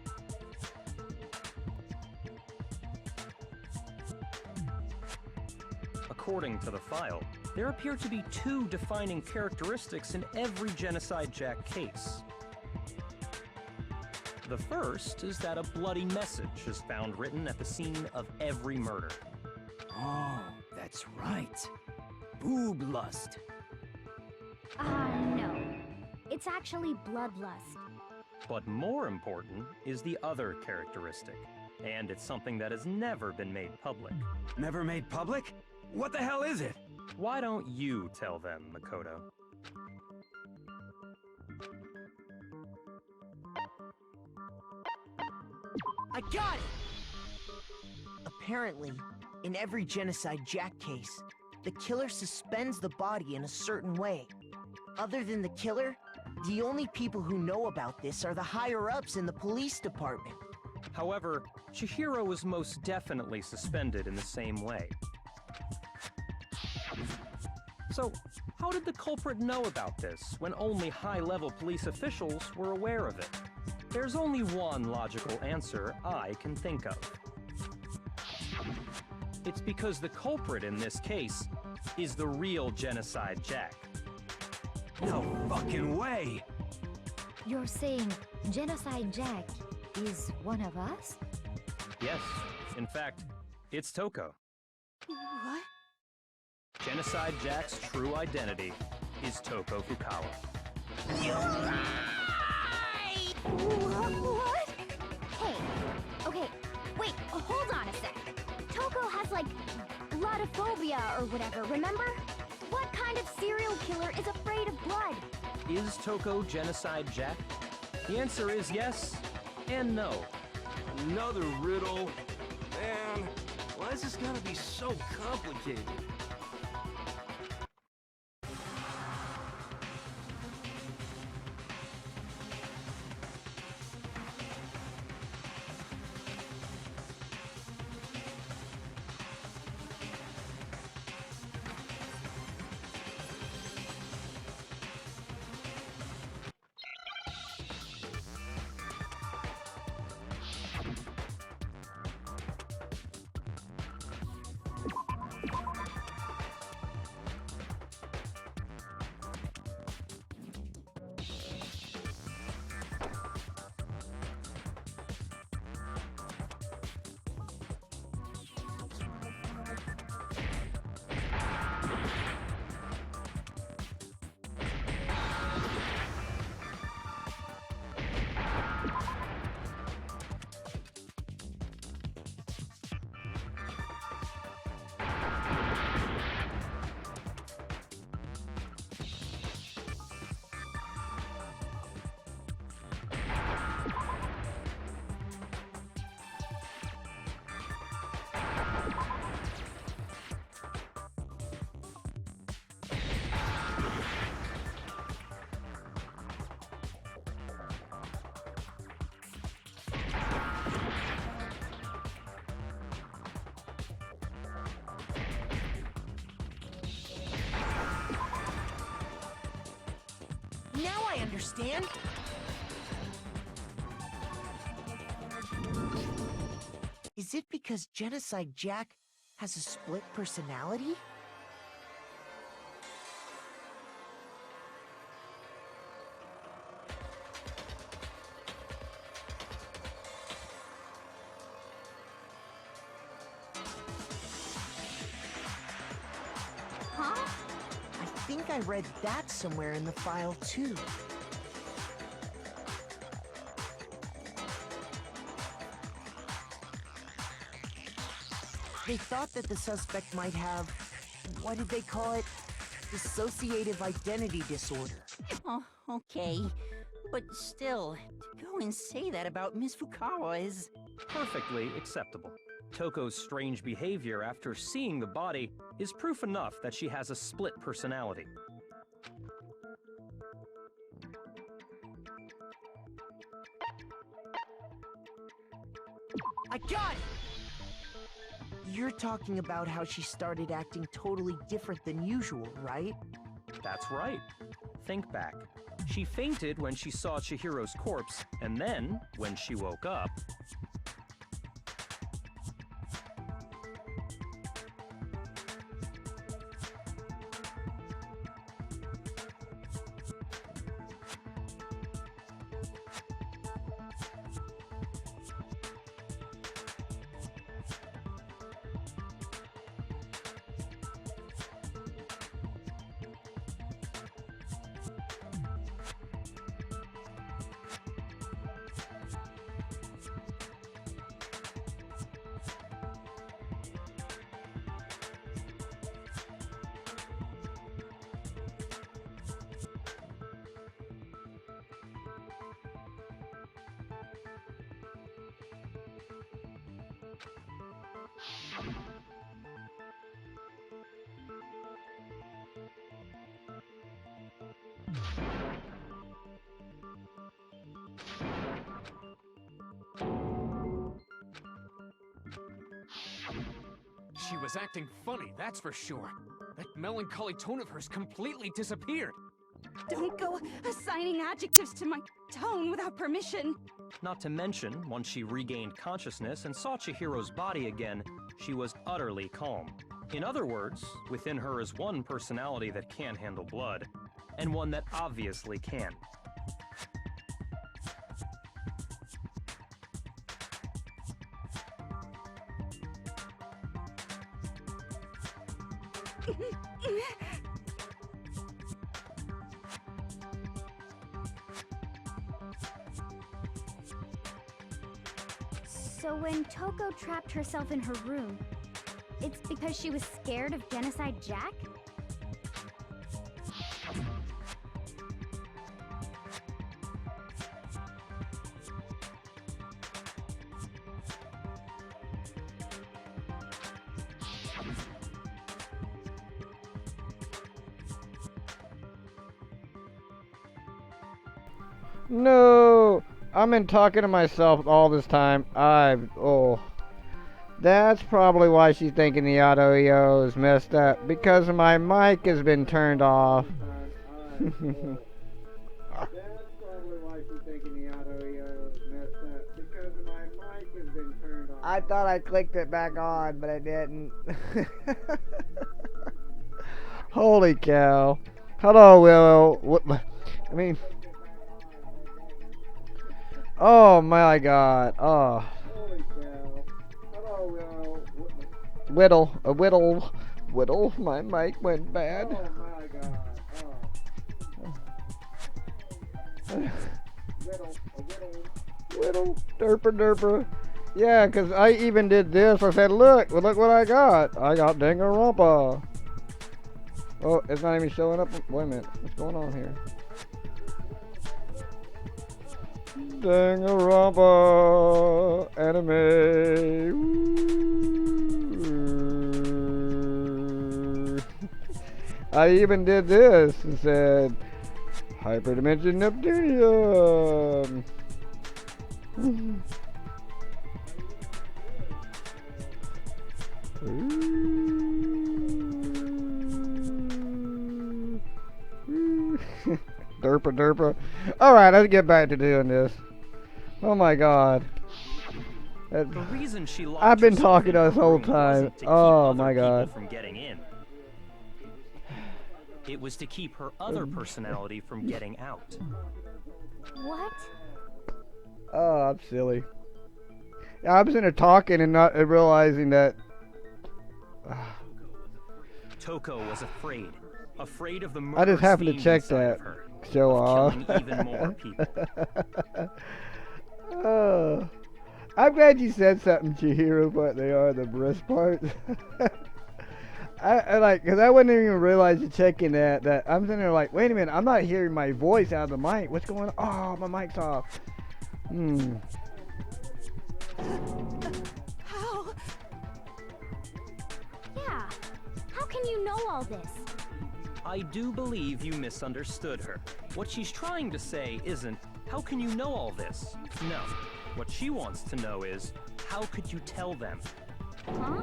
According to the file, there appear to be two defining characteristics in every Genocide Jack case. The first is that a bloody message is found written at the scene of every murder. Oh, that's right. Boob lust. No. It's actually bloodlust. But more important is the other characteristic, and it's something that has never been made public. Never made public? What the hell is it? Why don't you tell them, Makoto? I got it! Apparently, in every Genocide Jack case, the killer suspends the body in a certain way. Other than the killer, the only people who know about this are the higher-ups in the police department. However, Chihiro was most definitely suspended in the same way. So, how did the culprit know about this when only high-level police officials were aware of it? There's only one logical answer I can think of. It's because the culprit in this case is the real Genocide Jack. No fucking way! You're saying Genocide Jack is one of us? Yes, in fact, it's Toko. What? Genocide Jack's true identity is Toko Fukawa. You lie! What? Hey, okay, wait, hold on a sec. Toko has, like, bloodophobia or whatever, remember? What kind of serial killer is afraid of blood? Is Toko Genocide Jack? The answer is yes and no. Another riddle? Man, why is this gonna be so complicated? Now I understand. Is it because Genocide Jack has a split personality? Huh? I think I read that somewhere in the file, too. They thought that the suspect might have, what did they call it? Dissociative identity disorder. Oh, okay. But still, to go and say that about Miss Fukawa is... Perfectly acceptable. Toko's strange behavior after seeing the body is proof enough that she has a split personality. I got it! You're talking about how she started acting totally different than usual, right? That's right. Think back. She fainted when she saw Chihiro's corpse, and then, when she woke up... She was acting funny, that's for sure. That melancholy tone of hers completely disappeared. Don't go assigning adjectives to my tone without permission. Not to mention, once she regained consciousness and saw Chihiro's body again, she was utterly calm. In other words, within her is one personality that can't handle blood, and one that obviously can. So when Toko trapped herself in her room, it's because she was scared of Genocide Jack? No! I've been talking to myself all this time. That's probably why she's thinking the audio is messed up. Because my mic has been turned off. That's probably why she's thinking the audio is messed up. Because my mic has been turned off. I thought I clicked it back on, but I didn't. Holy cow. Hello, Willow. Oh my god. Oh. Holy cow. Hello, Willow. Whittle. My mic went bad. Oh my god. Oh. Whittle. Derper. Yeah, because I even did this. I said, look what I got. I got Danganronpa. Oh, it's not even showing up. Wait a minute. What's going on here? Danganronpa anime. Woo. I even did this and said Hyperdimension Neptunium. Derpa. Alright, let's get back to doing this. Oh my god. The reason she locked I've been herself talking in this her whole room time. wasn't to keep Oh other my people god. from getting in. It was to keep her other personality from getting out. What? Oh, I'm silly. I was in there talking and not realizing that. Toko was afraid of the I just happened to murderous check fiend inside that. of her, Show of off. killing even more people. Oh, I'm glad you said something, Chihiro, but they are the breast parts. I like, because I wouldn't even realize you checking that I'm sitting there like, wait a minute, I'm not hearing my voice out of the mic. What's going on? Oh, my mic's off. How? Yeah. How can you know all this? I do believe you misunderstood her. What she's trying to say isn't, how can you know all this? No. What she wants to know is, how could you tell them? Huh?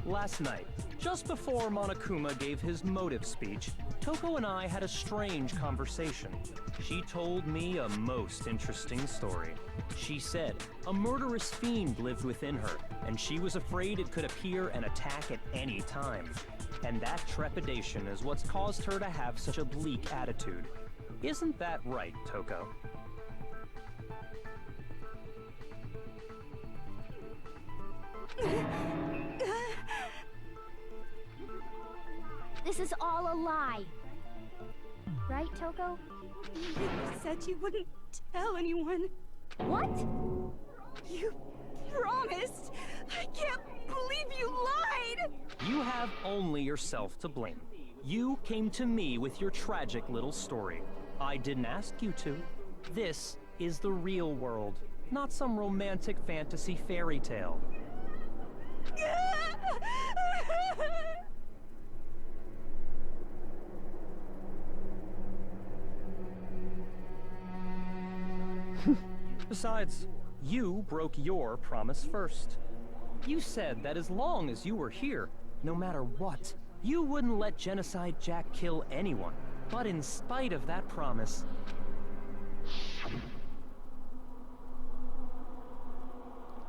Last night, just before Monokuma gave his motive speech, Toko and I had a strange conversation. She told me a most interesting story. She said a murderous fiend lived within her, and she was afraid it could appear and attack at any time. And that trepidation is what's caused her to have such a bleak attitude. Isn't that right, Toko? This is all a lie. Right, Toko? You said you wouldn't tell anyone. What? You promised. I can't believe you lied. You have only yourself to blame. You came to me with your tragic little story. I didn't ask you to. This is the real world, not some romantic fantasy fairy tale. Besides, you broke your promise first. You said that as long as you were here, no matter what, you wouldn't let Genocide Jack kill anyone. But in spite of that promise...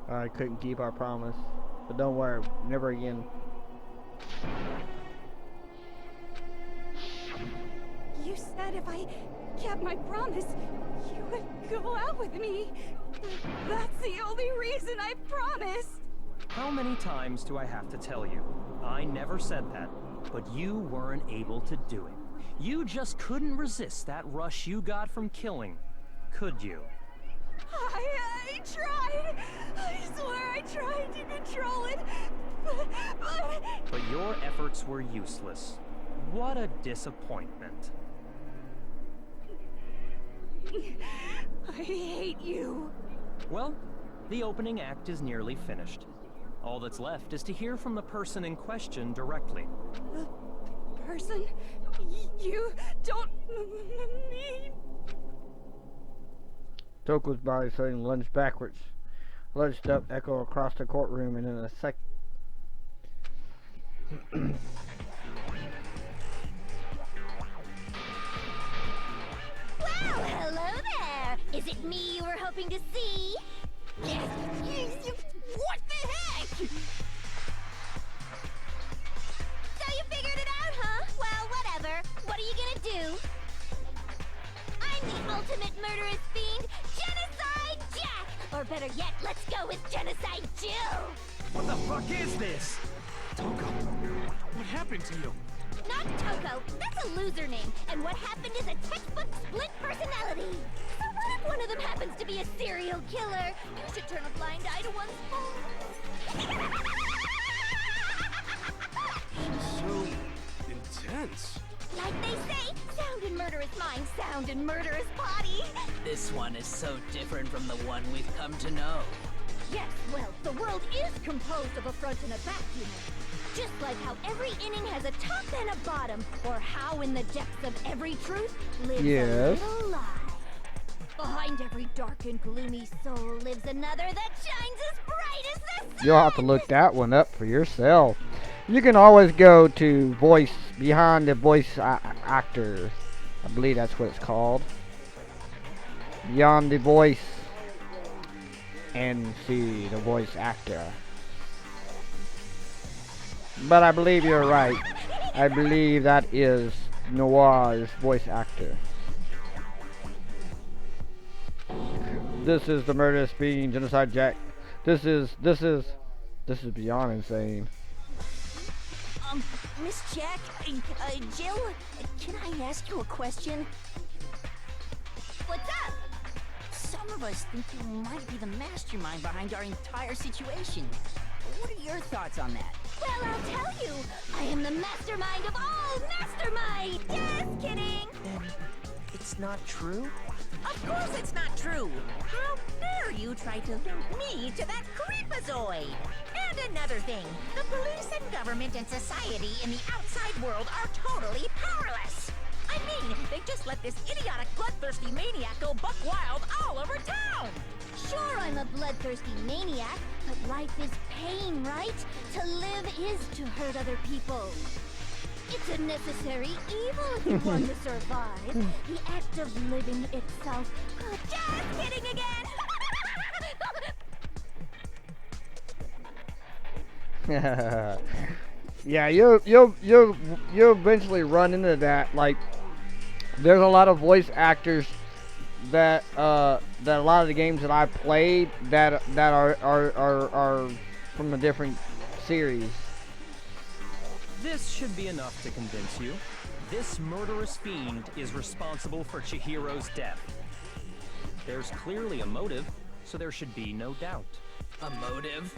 I couldn't keep our promise. But don't worry, never again. You said if I kept my promise, you would go out with me. That's the only reason I promised. How many times do I have to tell you? I never said that, but you weren't able to do it. You just couldn't resist that rush you got from killing, could you? I tried. I swear I tried to control it, But your efforts were useless. What a disappointment. I hate you. Well, the opening act is nearly finished. All that's left is to hear from the person in question directly. The person? You don't mean... Toko's body suddenly lunged backwards. Lunged up, echo across the courtroom, and in a sec... Well, hello there! Is it me you were hoping to see? What the heck? So you figured it out, huh? Well, whatever. What are you gonna do? I'm the ultimate murderous fiend, Genocide Jack! Or better yet, let's go with Genocide Jill! What the fuck is this? Toko, what happened to you? Not Toko, that's a loser name, and what happened is a textbook split personality. So what if one of them happens to be a serial killer? You should turn a blind eye to one's fault. So intense. Like they say, sound in murderous mind, sound in murderous body. This one is so different from the one we've come to know. Yes, well, the world is composed of a front and a back, you know. Just like how every inning has a top and a bottom, or how in the depths of every truth lives a little lie. Behind every dark and gloomy soul lives another that shines as bright as the sun. You'll have to look that one up for yourself. You can always go to voice, behind the voice actor. I believe that's what it's called. Beyond the voice, and see the voice actor. But I believe you're right. I believe that is Noir's voice actor. This is the murderous fiend, Genocide Jack. This is beyond insane. Miss Jack, Jill, can I ask you a question? What's up? Some of us think you might be the mastermind behind our entire situation. What are your thoughts on that? Well, I'll tell you. I am the mastermind of all mastermind. Just kidding. Then it's not true? Of course it's not true. How dare you try to link me to that creepazoid? And another thing, the police and government and society in the outside world are totally powerless. I mean, they just let this idiotic bloodthirsty maniac go buck wild all over town. Sure, I'm a bloodthirsty maniac, but life is pain, right? To live is to hurt other people. It's a necessary evil if you want to survive. The act of living itself. Just kidding again. Yeah, you'll eventually run into that. Like, there's a lot of voice actors that a lot of the games that I played that are from a different series. This should be enough to convince you. This murderous fiend is responsible for Chihiro's death. There's clearly a motive, so there should be no doubt. A motive?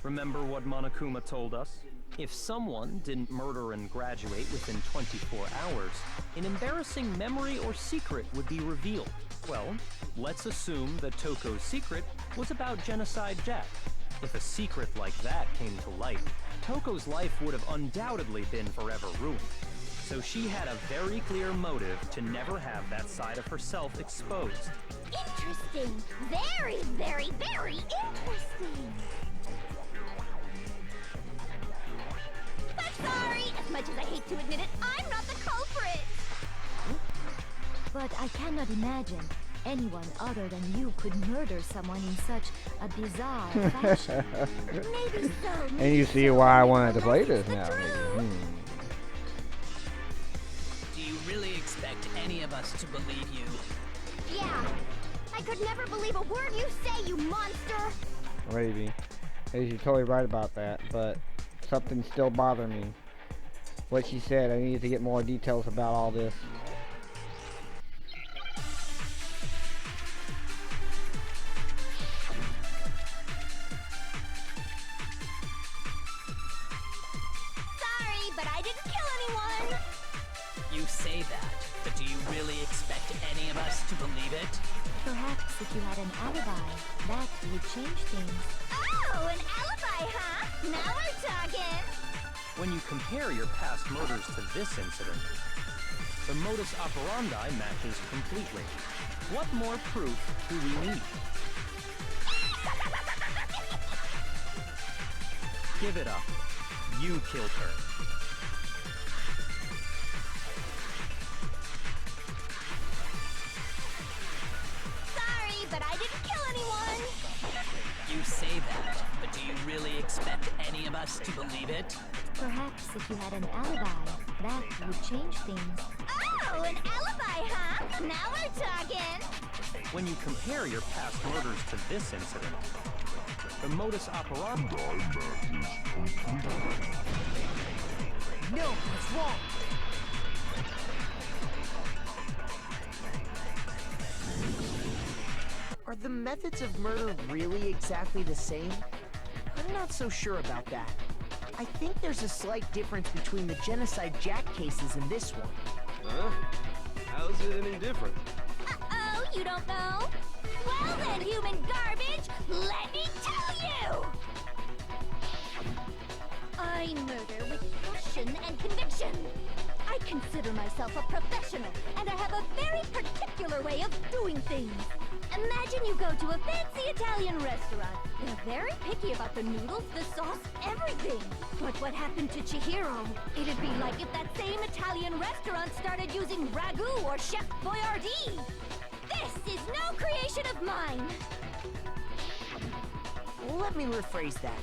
Remember what Monokuma told us? If someone didn't murder and graduate within 24 hours, an embarrassing memory or secret would be revealed. Well, let's assume that Toko's secret was about Genocide Jack. If a secret like that came to light, Toko's life would have undoubtedly been forever ruined. So she had a very clear motive to never have that side of herself exposed. Interesting. Very, very, very interesting. But sorry, as much as I hate to admit it, I'm not the culprit. But I cannot imagine anyone other than you could murder someone in such a bizarre fashion. Maybe so. And you see why I wanted to play this now. Do you really expect any of us to believe you? Yeah. I could never believe a word you say, you monster. Maybe. Hey, you're totally right about that, but something still bothering me. What she said, I needed to get more details about all this. Sorry, but I didn't kill anyone. You say that, but do you really expect any of us to believe it? Perhaps if you had an alibi, that would change things. Oh, an alibi, huh? Now we're talking. When you compare your past murders to this incident, the modus operandi matches completely. What more proof do we need? Give it up. You killed her. Sorry, but I didn't kill anyone. You say that, but do you really expect any of us to believe it? Perhaps if you had an alibi, that would change things. Oh, an alibi, huh? Now we're talking. When you compare your past murders to this incident, the modus operandi matches completely. No, what's wrong? Are the methods of murder really exactly the same? I'm not so sure about that. I think there's a slight difference between the Genocide Jack cases and this one. Huh? How's it any different? Uh-oh, you don't know? Well then, human garbage, let me tell you! I murder with passion and conviction. I consider myself a professional, and I have a very particular way of doing things. Imagine you go to a fancy Italian restaurant. They're very picky about the noodles, the sauce, everything. But what happened to Chihiro? It'd be like if that same Italian restaurant started using ragu or Chef Boyardee. This is no creation of mine. Let me rephrase that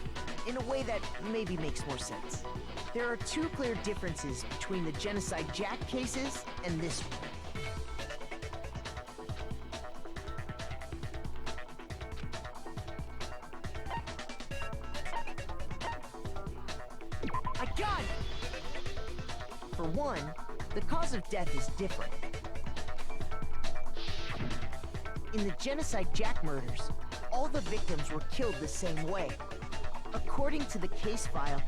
in a way that maybe makes more sense. There are two clear differences between the Genocide Jack cases and this one. I got it! For one, the cause of death is different. In the Genocide Jack murders, all the victims were killed the same way. According to the case file,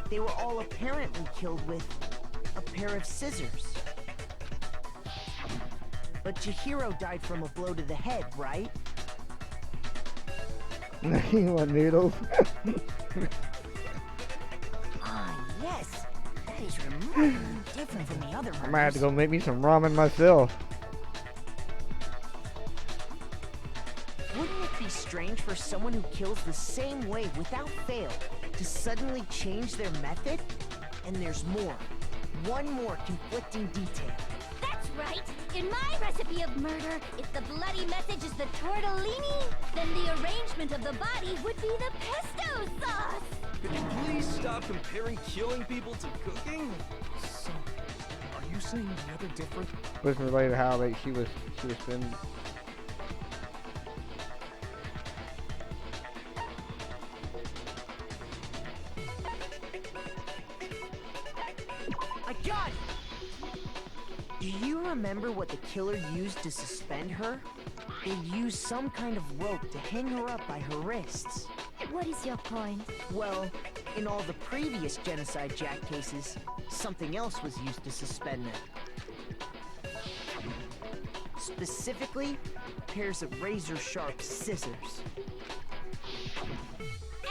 they were all apparently killed with a pair of scissors. But Chihiro died from a blow to the head, right? You want noodles? Ah, yes! That is remarkably different from the other murders. I might have to go make me some ramen myself. Wouldn't it be strange for someone who kills the same way without fail to suddenly change their method? And there's more. One more conflicting detail. That's right! In my recipe of murder, if the bloody message is the tortellini, then the arrangement of the body would be the pesto sauce! Could you please stop comparing killing people to cooking? So, are you saying the other different? Wasn't related to how she was spending. I got it! Do you remember what the killer used to suspend her? They used some kind of rope to hang her up by her wrists. What is your point? Well, in all the previous Genocide Jack cases, something else was used to suspend them. Specifically, pairs of razor-sharp scissors.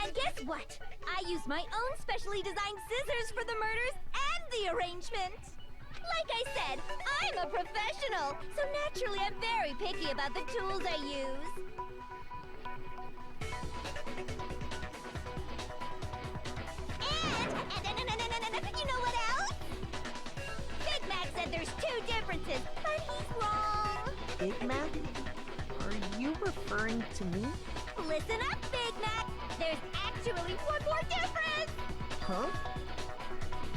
And guess what? I used my own specially designed scissors for the murders and the arrangement! Like I said, I'm a professional, so naturally I'm very picky about the tools I use. And you know what else? Big Mac said there's 2 differences, but he's wrong. Big Mac? Are you referring to me? Listen up, Big Mac. There's actually one more difference. Huh?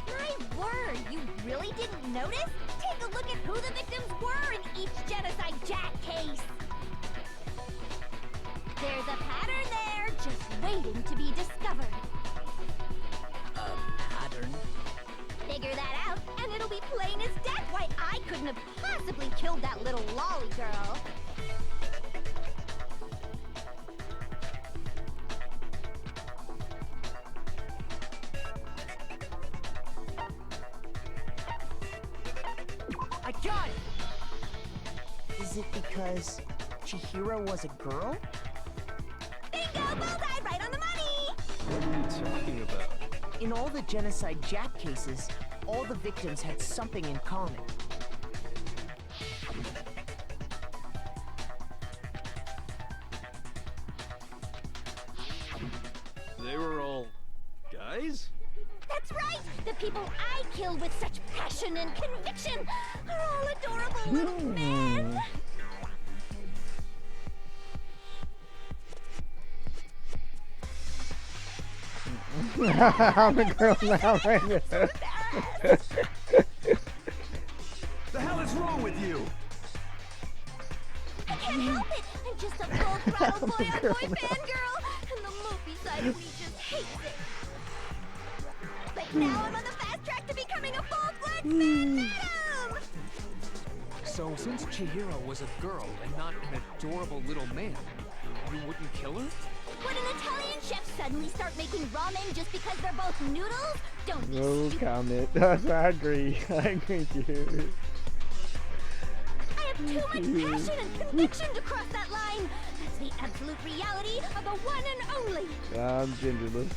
My word, you really didn't notice? Take a look at who the victims were in each Genocide Jack case. There's a pattern there, just waiting to be discovered. A pattern? Figure that out, and it'll be plain as death why I couldn't have possibly killed that little lolly girl. I got it! Is it because Chihiro was a girl? Bingo! Bullseye! Right on the money! What are you talking about? In all the Genocide Jack cases, all the victims had something in common. They were all guys? That's right! The people I killed with such passion and conviction are all adorable little men! I'm a girl now, man. The hell is wrong with you? I can't help it! I'm just a full-throttle boy-on-boy fangirl! And the movie side of me just hates it! But now I'm on the fast track to becoming a full-fledged fan madam! So, since Chihiro was a girl and not an adorable little man, you wouldn't kill her? Would an Italian chef suddenly start making ramen just because they're both noodles? Don't be No stupid. comment. I agree. I agree with you. I have too much passion and conviction to cross that line! That's the absolute reality of the one and only! I'm genderless.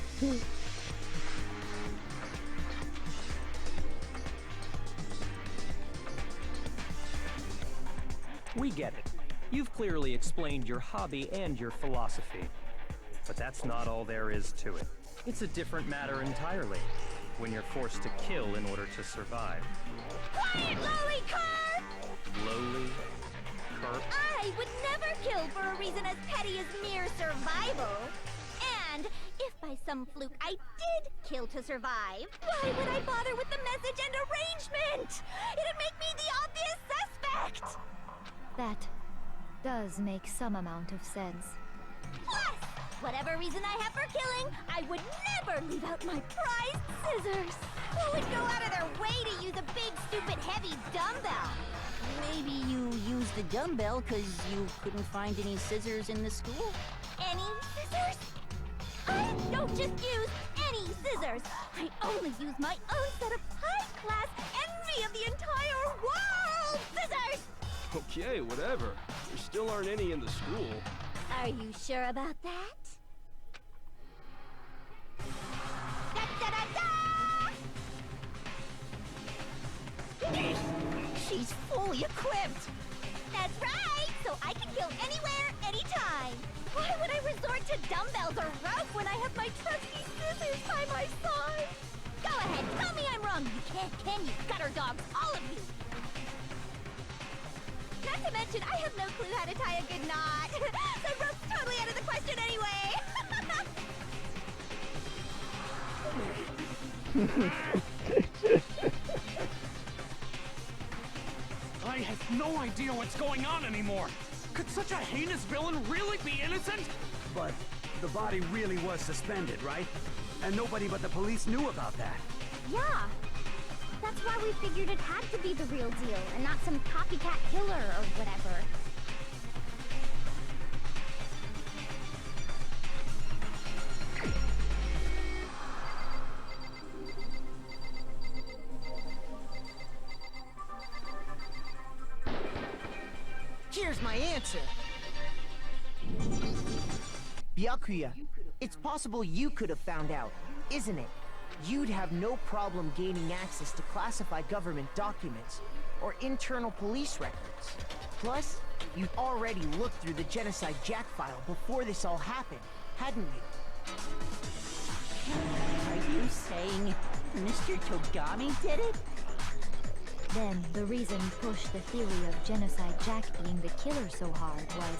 We get it. You've clearly explained your hobby and your philosophy. But that's not all there is to it. It's a different matter entirely, when you're forced to kill in order to survive. Quiet, lowly carp! Lowly? Carp? I would never kill for a reason as petty as mere survival. And if by some fluke I did kill to survive, why would I bother with the message and arrangement? It'd make me the obvious suspect! That does make some amount of sense. Plus, whatever reason I have for killing, I would never leave out my prized scissors. Who would go out of their way to use a big, stupid, heavy dumbbell? Maybe you used the dumbbell because you couldn't find any scissors in the school? Any scissors? I don't just use any scissors. I only use my own set of high-class, envy of the entire world scissors! Okay, whatever. There still aren't any in the school. Are you sure about that? Da, da, da, da! That's right! So I can kill anywhere, anytime! Why would I resort to dumbbells or rope when I have my trusty scissors by my side? Go ahead, tell me I'm wrong! You can't, can you? Gutter dogs, all of you! Not to mention, I have no clue how to tie a good knot. So rope's totally out of the question anyway! I have no idea what's going on anymore. Could such a heinous villain really be innocent? But the body really was suspended, right? And nobody but the police knew about that. Yeah. That's why we figured it had to be the real deal, and not some copycat killer or whatever. Here's my answer. Byakuya, it's possible you could have found out, isn't it? You'd have no problem gaining access to classified government documents or internal police records. Plus, you'd already looked through the Genocide Jack file before this all happened, hadn't you? Are you saying Mr. Togami did it? Then, the reason he pushed the theory of Genocide Jack being the killer so hard was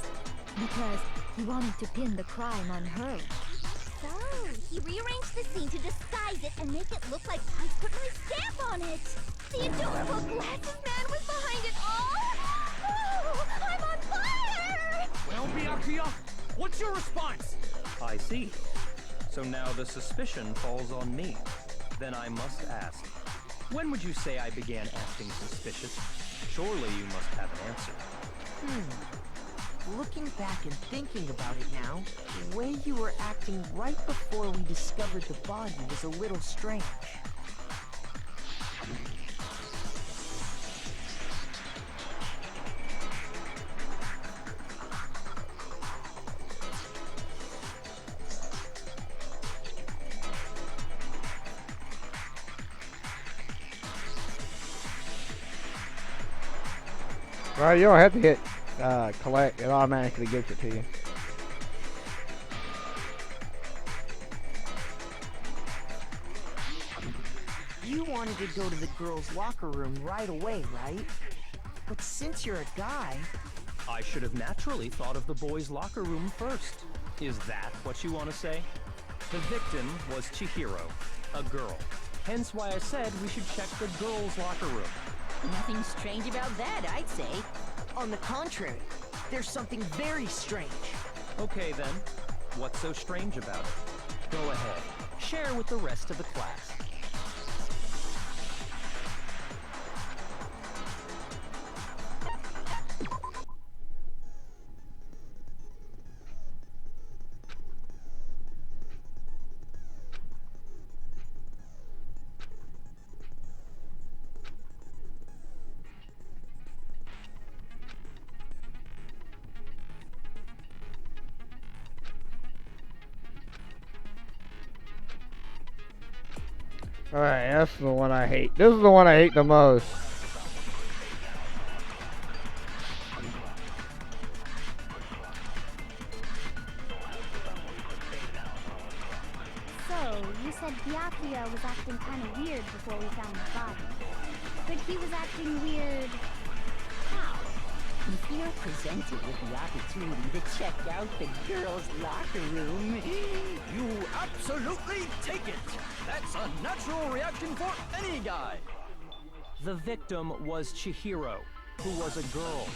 because he wanted to pin the crime on her. So, he rearranged the scene to disguise it and make it look like I put my stamp on it! The adorable glasses man was behind it all! Oh, I'm on fire! Well, Byakuya, what's your response? I see. So now the suspicion falls on me. Then I must ask, when would you say I began acting suspicious? Surely you must have an answer. Looking back and thinking about it now, the way you were acting right before we discovered the body was a little strange. Well, you don't have to hit collect. It automatically gives it to you. You wanted to go to the girls' locker room right away, right? But since you're a guy... I should have naturally thought of the boys' locker room first. Is that what you want to say? The victim was Chihiro, a girl. Hence why I said we should check the girls' locker room. Nothing strange about that, I'd say. On the contrary, there's something very strange. Okay then, what's so strange about it? Go ahead, share with the rest of the class. Alright, that's the one I hate. This is the one I hate the most. So, you said Byakuya was acting kind of weird before we found the body. But he was acting weird... how? If you're presented with the opportunity to check out the girls' locker room, You absolutely take it! That's a natural reaction for any guy! The victim was Chihiro, who was a girl.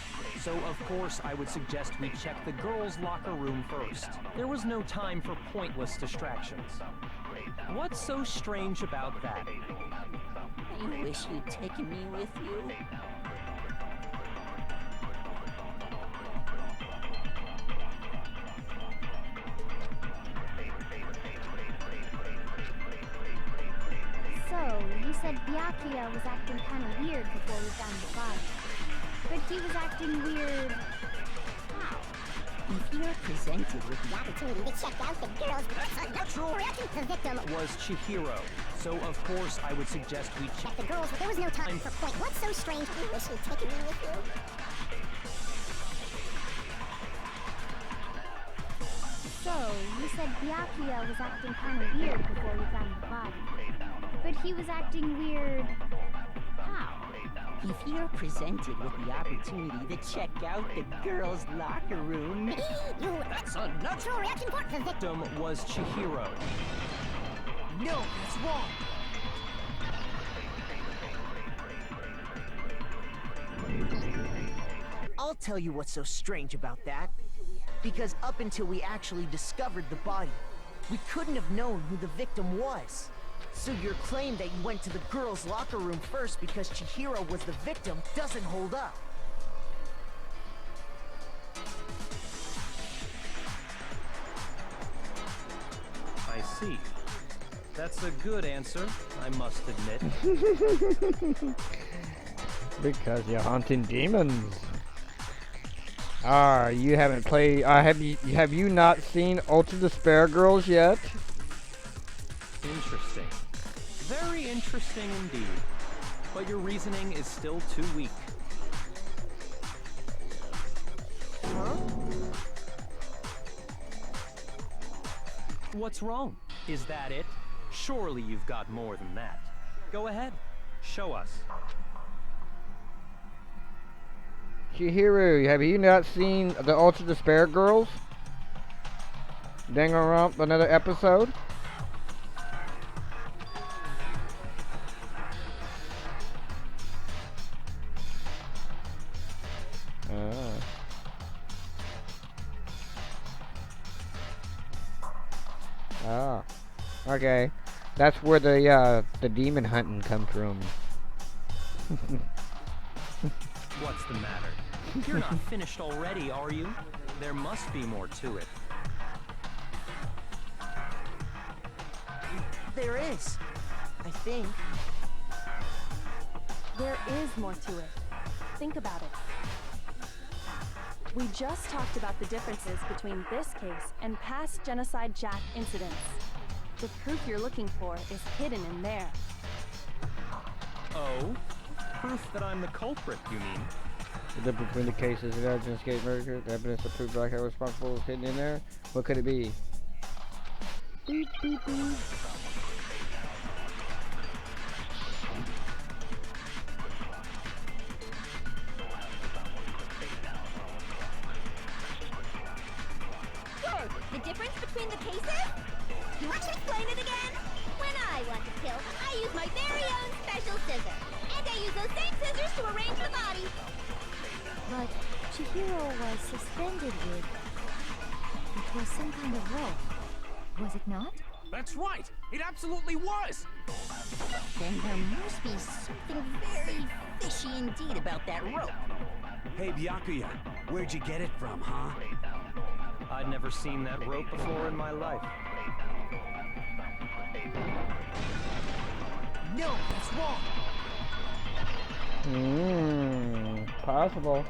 So of course I would suggest we check the girls' locker room first. There was no time for pointless distractions. What's so strange about that? I wish you'd taken me with you. So, you said Byakuya was acting kind of weird before we found the body. But he was acting weird... how? If you're presented with The opportunity to check out the girls' natural reaction. The victim Was Chihiro. So of course I would suggest we check the girls. There was no time for point. What's so strange? I wish you'd taken me with you. you said Byakuya was acting kind of weird before we found the body. But he was acting weird... how? If you're presented with the opportunity to check out the girls' locker room... That's a natural reaction for the victim. Victim was Chihiro. No, that's wrong. I'll tell you what's so strange about that. Because up until we actually discovered the body, we couldn't have known who the victim was. So your claim that you went to the girls' locker room first because Chihiro was the victim doesn't hold up. I see. That's a good answer, I must admit. Because you're hunting demons. Ah, you haven't played. Have you not seen Ultra Despair Girls yet? Interesting. Very interesting indeed. But your reasoning is still too weak. Huh? What's wrong? Is that it? Surely you've got more than that. Go ahead. Show us. Chihiro, have you not seen the Ultra Despair Girls? Danganronpa, another episode? Ah. Okay. That's where the demon hunting comes from. What's the matter? You're not finished already, are you? There must be more to it. There is. I think. There is more to it. Think about it. We just talked about the differences between this case and past Genocide Jack incidents. The proof you're looking for is hidden in there. Oh? Proof that I'm the culprit, you mean? The difference between the cases of evidence gate murder, the evidence that proves Black was responsible is hidden in there. What could it be? Beep, beep, beep. The difference between the cases? You want to explain it again? When I want to kill, I use my very own special scissors. And I use those same scissors to arrange the body. But Chihiro was suspended with... It was some kind of rope. Was it not? That's right! It absolutely was! Then there must be something very fishy indeed about that rope. Hey, Byakuya, where'd you get it from, huh? I'd never seen that rope before in my life. No, that's wrong. Possible.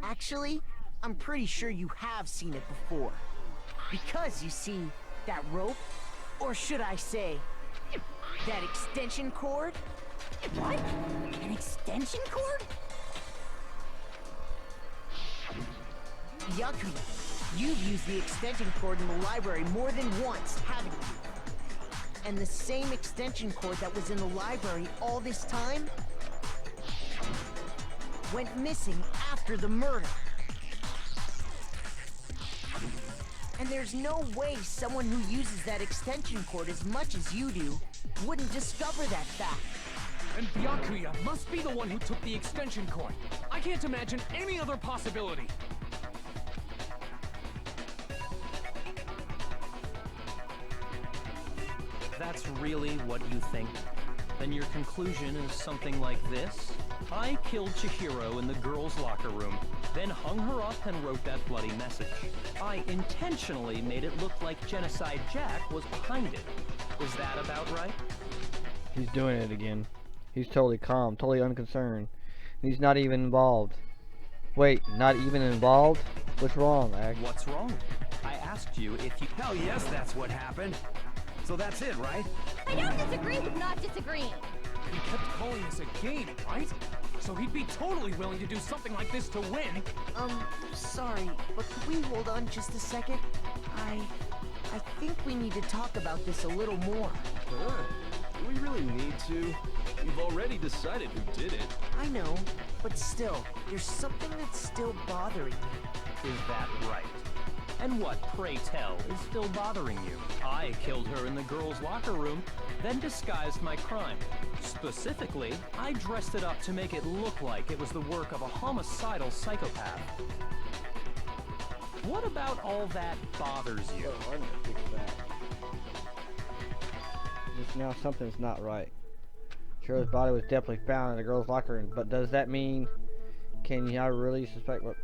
Actually, I'm pretty sure you have seen it before. Because, you see, that rope, or should I say, that extension cord? What? An extension cord? Byakuya, you've used the extension cord in the library more than once, haven't you? And the same extension cord that was in the library all this time went missing after the murder. And there's no way someone who uses that extension cord as much as you do wouldn't discover that fact. And Byakuya must be the one who took the extension cord. I can't imagine any other possibility. That's really what you think? Then your conclusion is something like this? I killed Chihiro in the girls' locker room, then hung her up and wrote that bloody message. I intentionally made it look like Genocide Jack was behind it. Is that about right? He's doing it again. He's totally calm, totally unconcerned. He's not even involved. Wait, not even involved? What's wrong, Ash? What's wrong? I asked you if you... Hell yes, that's what happened. So that's it, right? I don't disagree with not disagreeing. He kept calling this a game, right? so he'd be totally willing to do something like this to win. Sorry, but could we hold on just a second? I think we need to talk about this a little more. Do we really need to? You've already decided who did it. I know, but still, there's something that's still bothering me. Is that right? And what, pray tell, is still bothering you? I killed her in the girls' locker room, then disguised my crime. Specifically, I dressed it up to make it look like it was the work of a homicidal psychopath. What about all that bothers you? Oh, I didn't fix that. Just now something's not right. Cheryl's body was definitely found in the girls' locker room, but does that mean... Can you really suspect what...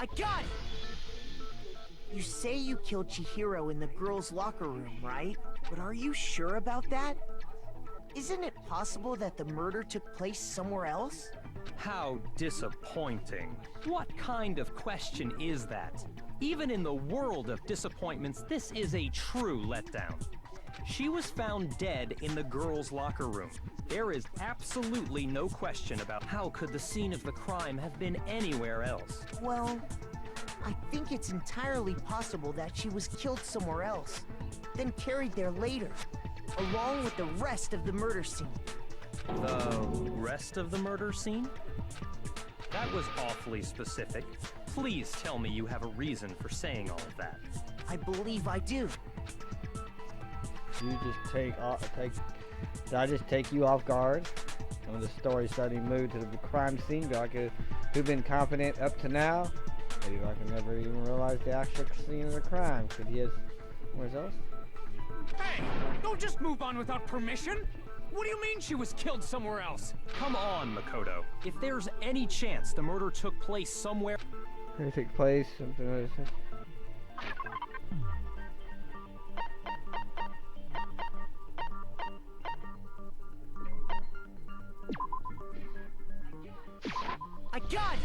I got it! You say you killed Chihiro in the girls' locker room, right? But are you sure about that? Isn't it possible that the murder took place somewhere else? How disappointing. What kind of question is that? Even in the world of disappointments, this is a true letdown. She was found dead in the girls' locker room. There is absolutely no question about how could the scene of the crime have been anywhere else. Well, I think it's entirely possible that she was killed somewhere else, then carried there later, along with the rest of the murder scene. The rest of the murder scene? That was awfully specific. Please tell me you have a reason for saying all of that. I believe I do. You just did I just take you off guard? When the story suddenly moved to the crime scene, like who've been confident up to now? Maybe I can never even realize the actual scene of the crime. Could he have somewhere else? Hey, don't just move on without permission. What do you mean she was killed somewhere else? Come on, Makoto. If there's any chance the murder took place somewhere... It took place, something like that. I got it!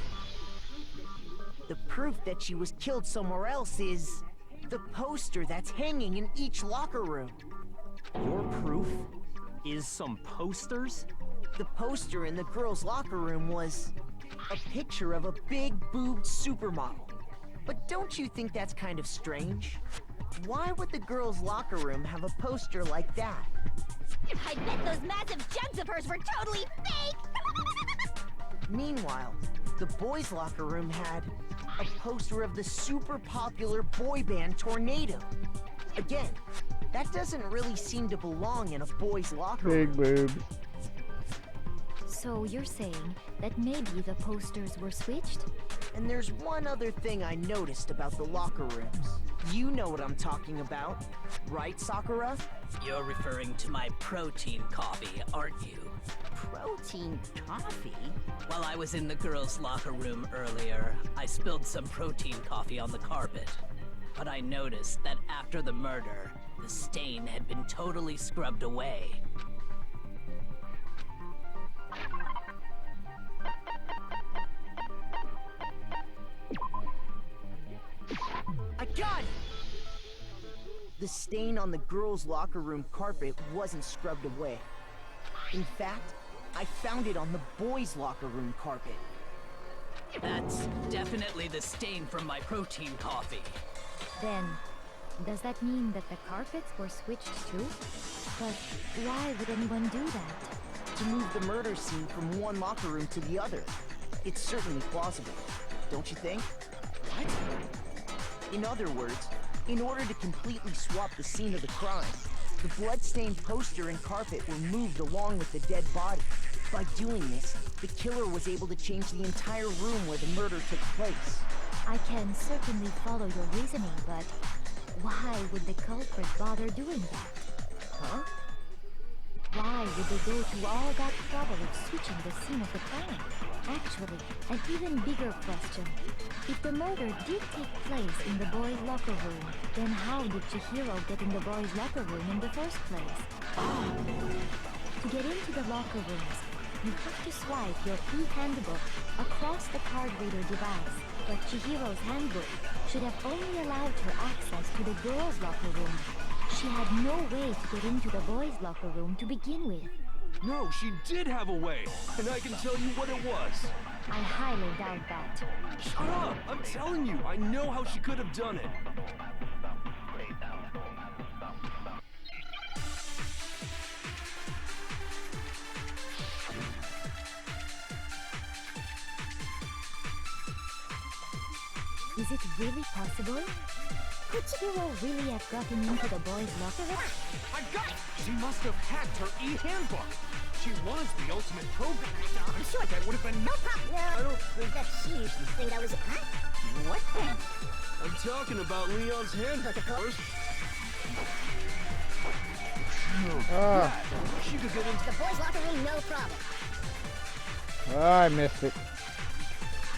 The proof that she was killed somewhere else is the poster that's hanging in each locker room. Your proof is some posters? The poster in the girls' locker room was a picture of a big-boobed supermodel. But don't you think that's kind of strange? Why would the girls' locker room have a poster like that? I bet those massive jugs of hers were totally fake! Meanwhile, the boys' locker room had a poster of the super popular boy band Tornado. Again, that doesn't really seem to belong in a boys' locker room. Big boob. So you're saying that maybe the posters were switched? And there's one other thing I noticed about the locker rooms. You know what I'm talking about, right, Sakura? You're referring to my protein coffee, aren't you? Protein coffee? While I was in the girls' locker room earlier, I spilled some protein coffee on the carpet. But I noticed that after the murder, the stain had been totally scrubbed away. I got it! The stain on the girls' locker room carpet wasn't scrubbed away. In fact, I found it on the boys' locker room carpet. That's definitely the stain from my protein coffee. Then, does that mean that the carpets were switched too? But why would anyone do that? To move the murder scene from one locker room to the other. It's certainly plausible, don't you think? What? In other words, in order to completely swap the scene of the crime, the blood-stained poster and carpet were moved along with the dead body. By doing this, the killer was able to change the entire room where the murder took place. I can certainly follow your reasoning, but why would the culprit bother doing that? Huh? Why would they go to all that trouble of switching the scene of the crime? Actually, an even bigger question. If the murder did take place in the boys' locker room, then how did Chihiro get in the boys' locker room in the first place? To get into the locker rooms, you have to swipe your e-handbook across the card reader device, but Chihiro's handbook should have only allowed her access to the girls' locker room. She had no way to get into the boys' locker room to begin with. No, she did have a way, and I can tell you what it was. I highly doubt that. Shut up! I'm telling you, I know how she could have done it. Is it really possible? Could Chihiro really have gotten into the boys' locker room? I got it! She must have hacked her e-handbook. She was the ultimate programmer. I'm sure that would have been no problem. No, I don't think that she usually think that was it. Huh? What then? I'm talking about Leon's handbook, of course. She could get into the boys' locker room, no problem. I missed it.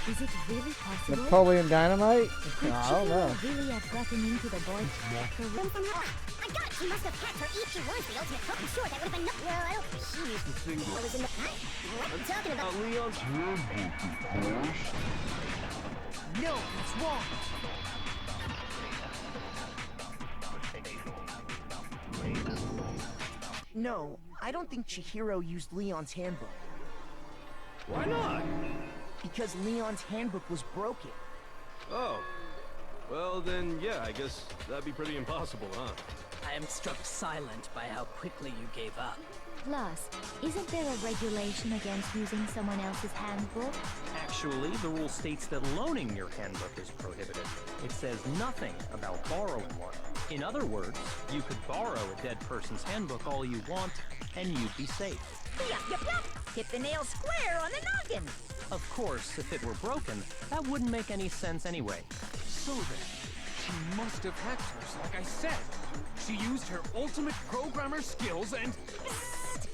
Is it really possible? Napoleon Dynamite? Could I don't know. Chihiro really have gotten into the boys' locker room? I got it! She must have hacked her E. She was the ultimate pro. I'm sure that would have been no... Well, I don't think she used to think what was in the... Huh? What are you talking about? Leon's handbook. No, it's wrong. No, I don't think Chihiro used Leon's handbook. Why not? Because Leon's handbook was broken. Oh. Well, then, yeah, I guess that'd be pretty impossible, huh? I am struck silent by how quickly you gave up. Plus, isn't there a regulation against using someone else's handbook? Actually, the rule states that loaning your handbook is prohibited. It says nothing about borrowing one. In other words, you could borrow a dead person's handbook all you want, and you'd be safe. Yup, yup, yup! Hit the nail square on the noggin! Of course, if it were broken, that wouldn't make any sense anyway. So then, she must have hacked hers, like I said. She used her ultimate programmer skills and... Psst!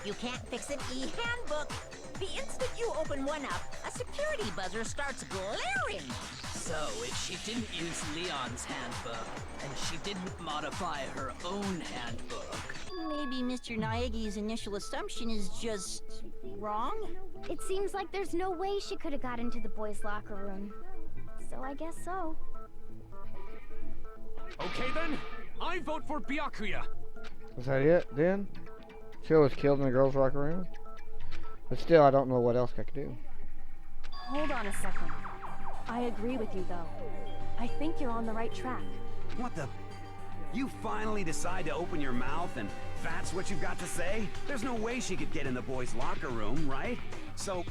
You can't fix an e-handbook! The instant you open one up, a security buzzer starts glaring! So, if she didn't use Leon's handbook, and she didn't modify her own handbook... Maybe Mr. Naegi's initial assumption is just... wrong? It seems like there's no way she could have got into the boys' locker room. So I guess so. Okay then, I vote for Byakuya. Was that it then? She was killed in the girls' locker room? But still, I don't know what else I could do. Hold on a second. I agree with you, though. I think you're on the right track. What the... You finally decide to open your mouth and that's what you've got to say? There's no way she could get in the boys' locker room, right? So...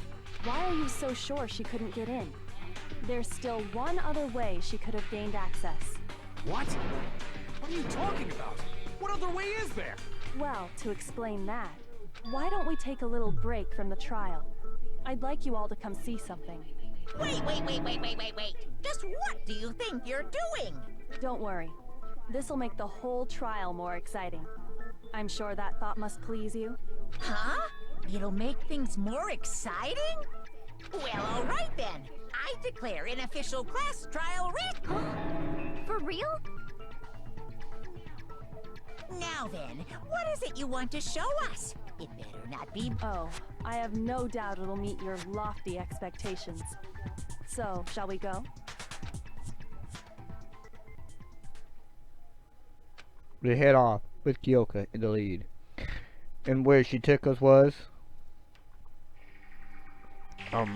Why are you so sure she couldn't get in? There's still one other way she could have gained access. What? What are you talking about? What other way is there? Well, to explain that, why don't we take a little break from the trial? I'd like you all to come see something. Wait! Just what do you think you're doing? Don't worry. This'll make the whole trial more exciting. I'm sure that thought must please you. Huh? It'll make things more exciting? Well, alright then. I declare an official class trial For real? Now then, what is it you want to show us? It better not be... Oh, I have no doubt it'll meet your lofty expectations. So, shall we go? We head off with Kyoka in the lead. And where she took us was... The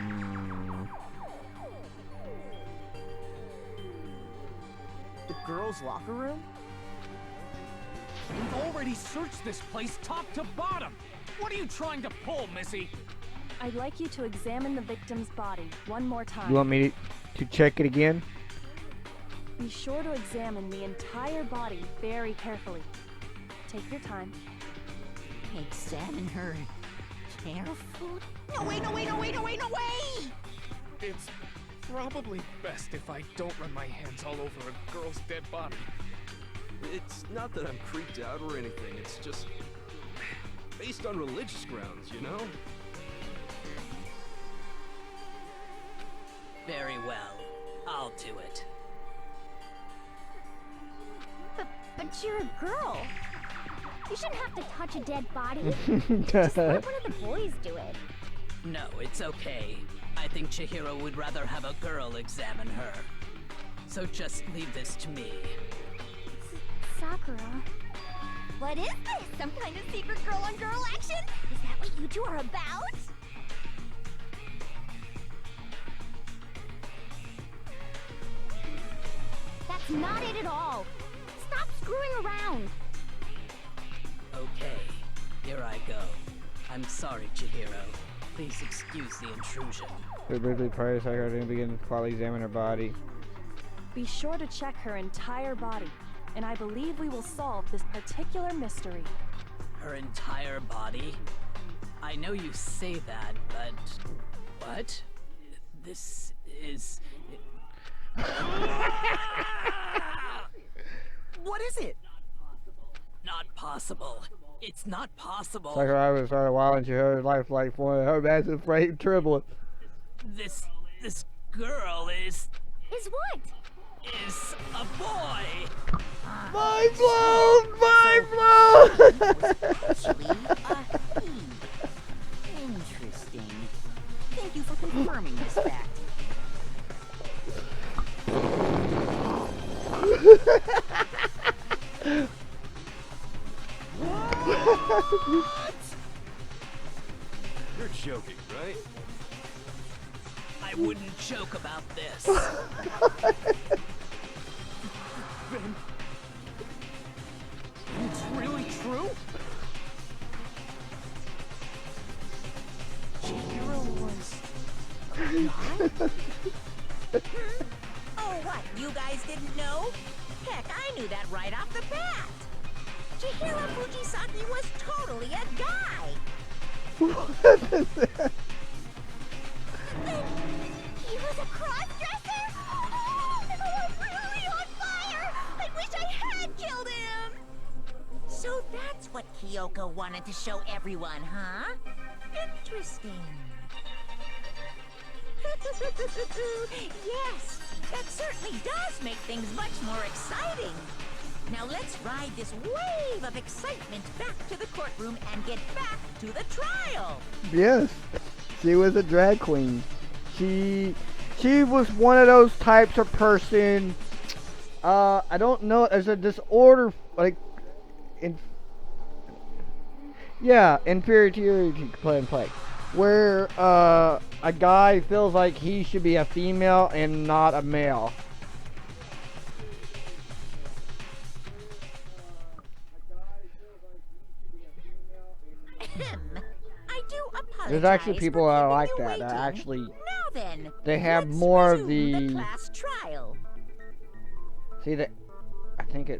girls' locker room? We've already searched this place top to bottom. What are you trying to pull, Missy? I'd like you to examine the victim's body one more time. You want me to check it again? Be sure to examine the entire body very carefully. Take your time. Examine her carefully? No way! It's probably best if I don't run my hands all over a girl's dead body. It's not that I'm creeped out or anything, it's just based on religious grounds, you know? Very well. I'll do it. But you're a girl. You shouldn't have to touch a dead body. Just let one of the boys do it. No, it's okay. I think Chihiro would rather have a girl examine her. So just leave this to me. Sakura. What is this? Some kind of secret girl-on-girl action? Is that what you two are about? That's not it at all. Stop screwing around. Okay, here I go. I'm sorry, Chihiro. Please excuse the intrusion. We briefly prior to psychiatry and begin to quietly examine her body. Be sure to check her entire body, and I believe we will solve this particular mystery. Her entire body? I know you say that, but... What? This is... What is it? Not possible. It's not possible. Psychiatry started while into her life like for her massive frame trembling. This girl is what? Is a boy. Mind blown! Mind blown! Actually, interesting. Thank you for confirming this fact. What? You're joking, right? I wouldn't joke about this. Ben, it's really true? Chihiro was... Oh, what? You guys didn't know? Heck, I knew that right off the bat. Chihiro Fujisaki was totally a guy. What is that? He was a cross-dresser? Oh, I'm really on fire! I wish I had killed him! So that's what Kyoko wanted to show everyone, huh? Interesting. Yes, that certainly does make things much more exciting. Now let's ride this wave of excitement back to the courtroom and get back to the trial. Yes, she was a drag queen. She was one of those types of person. I don't know. There's a disorder like inferiority complex, where a guy feels like he should be a female and not a male. I do apologize. There's actually people that are like that. That actually, they have more of the class trial. See that? I think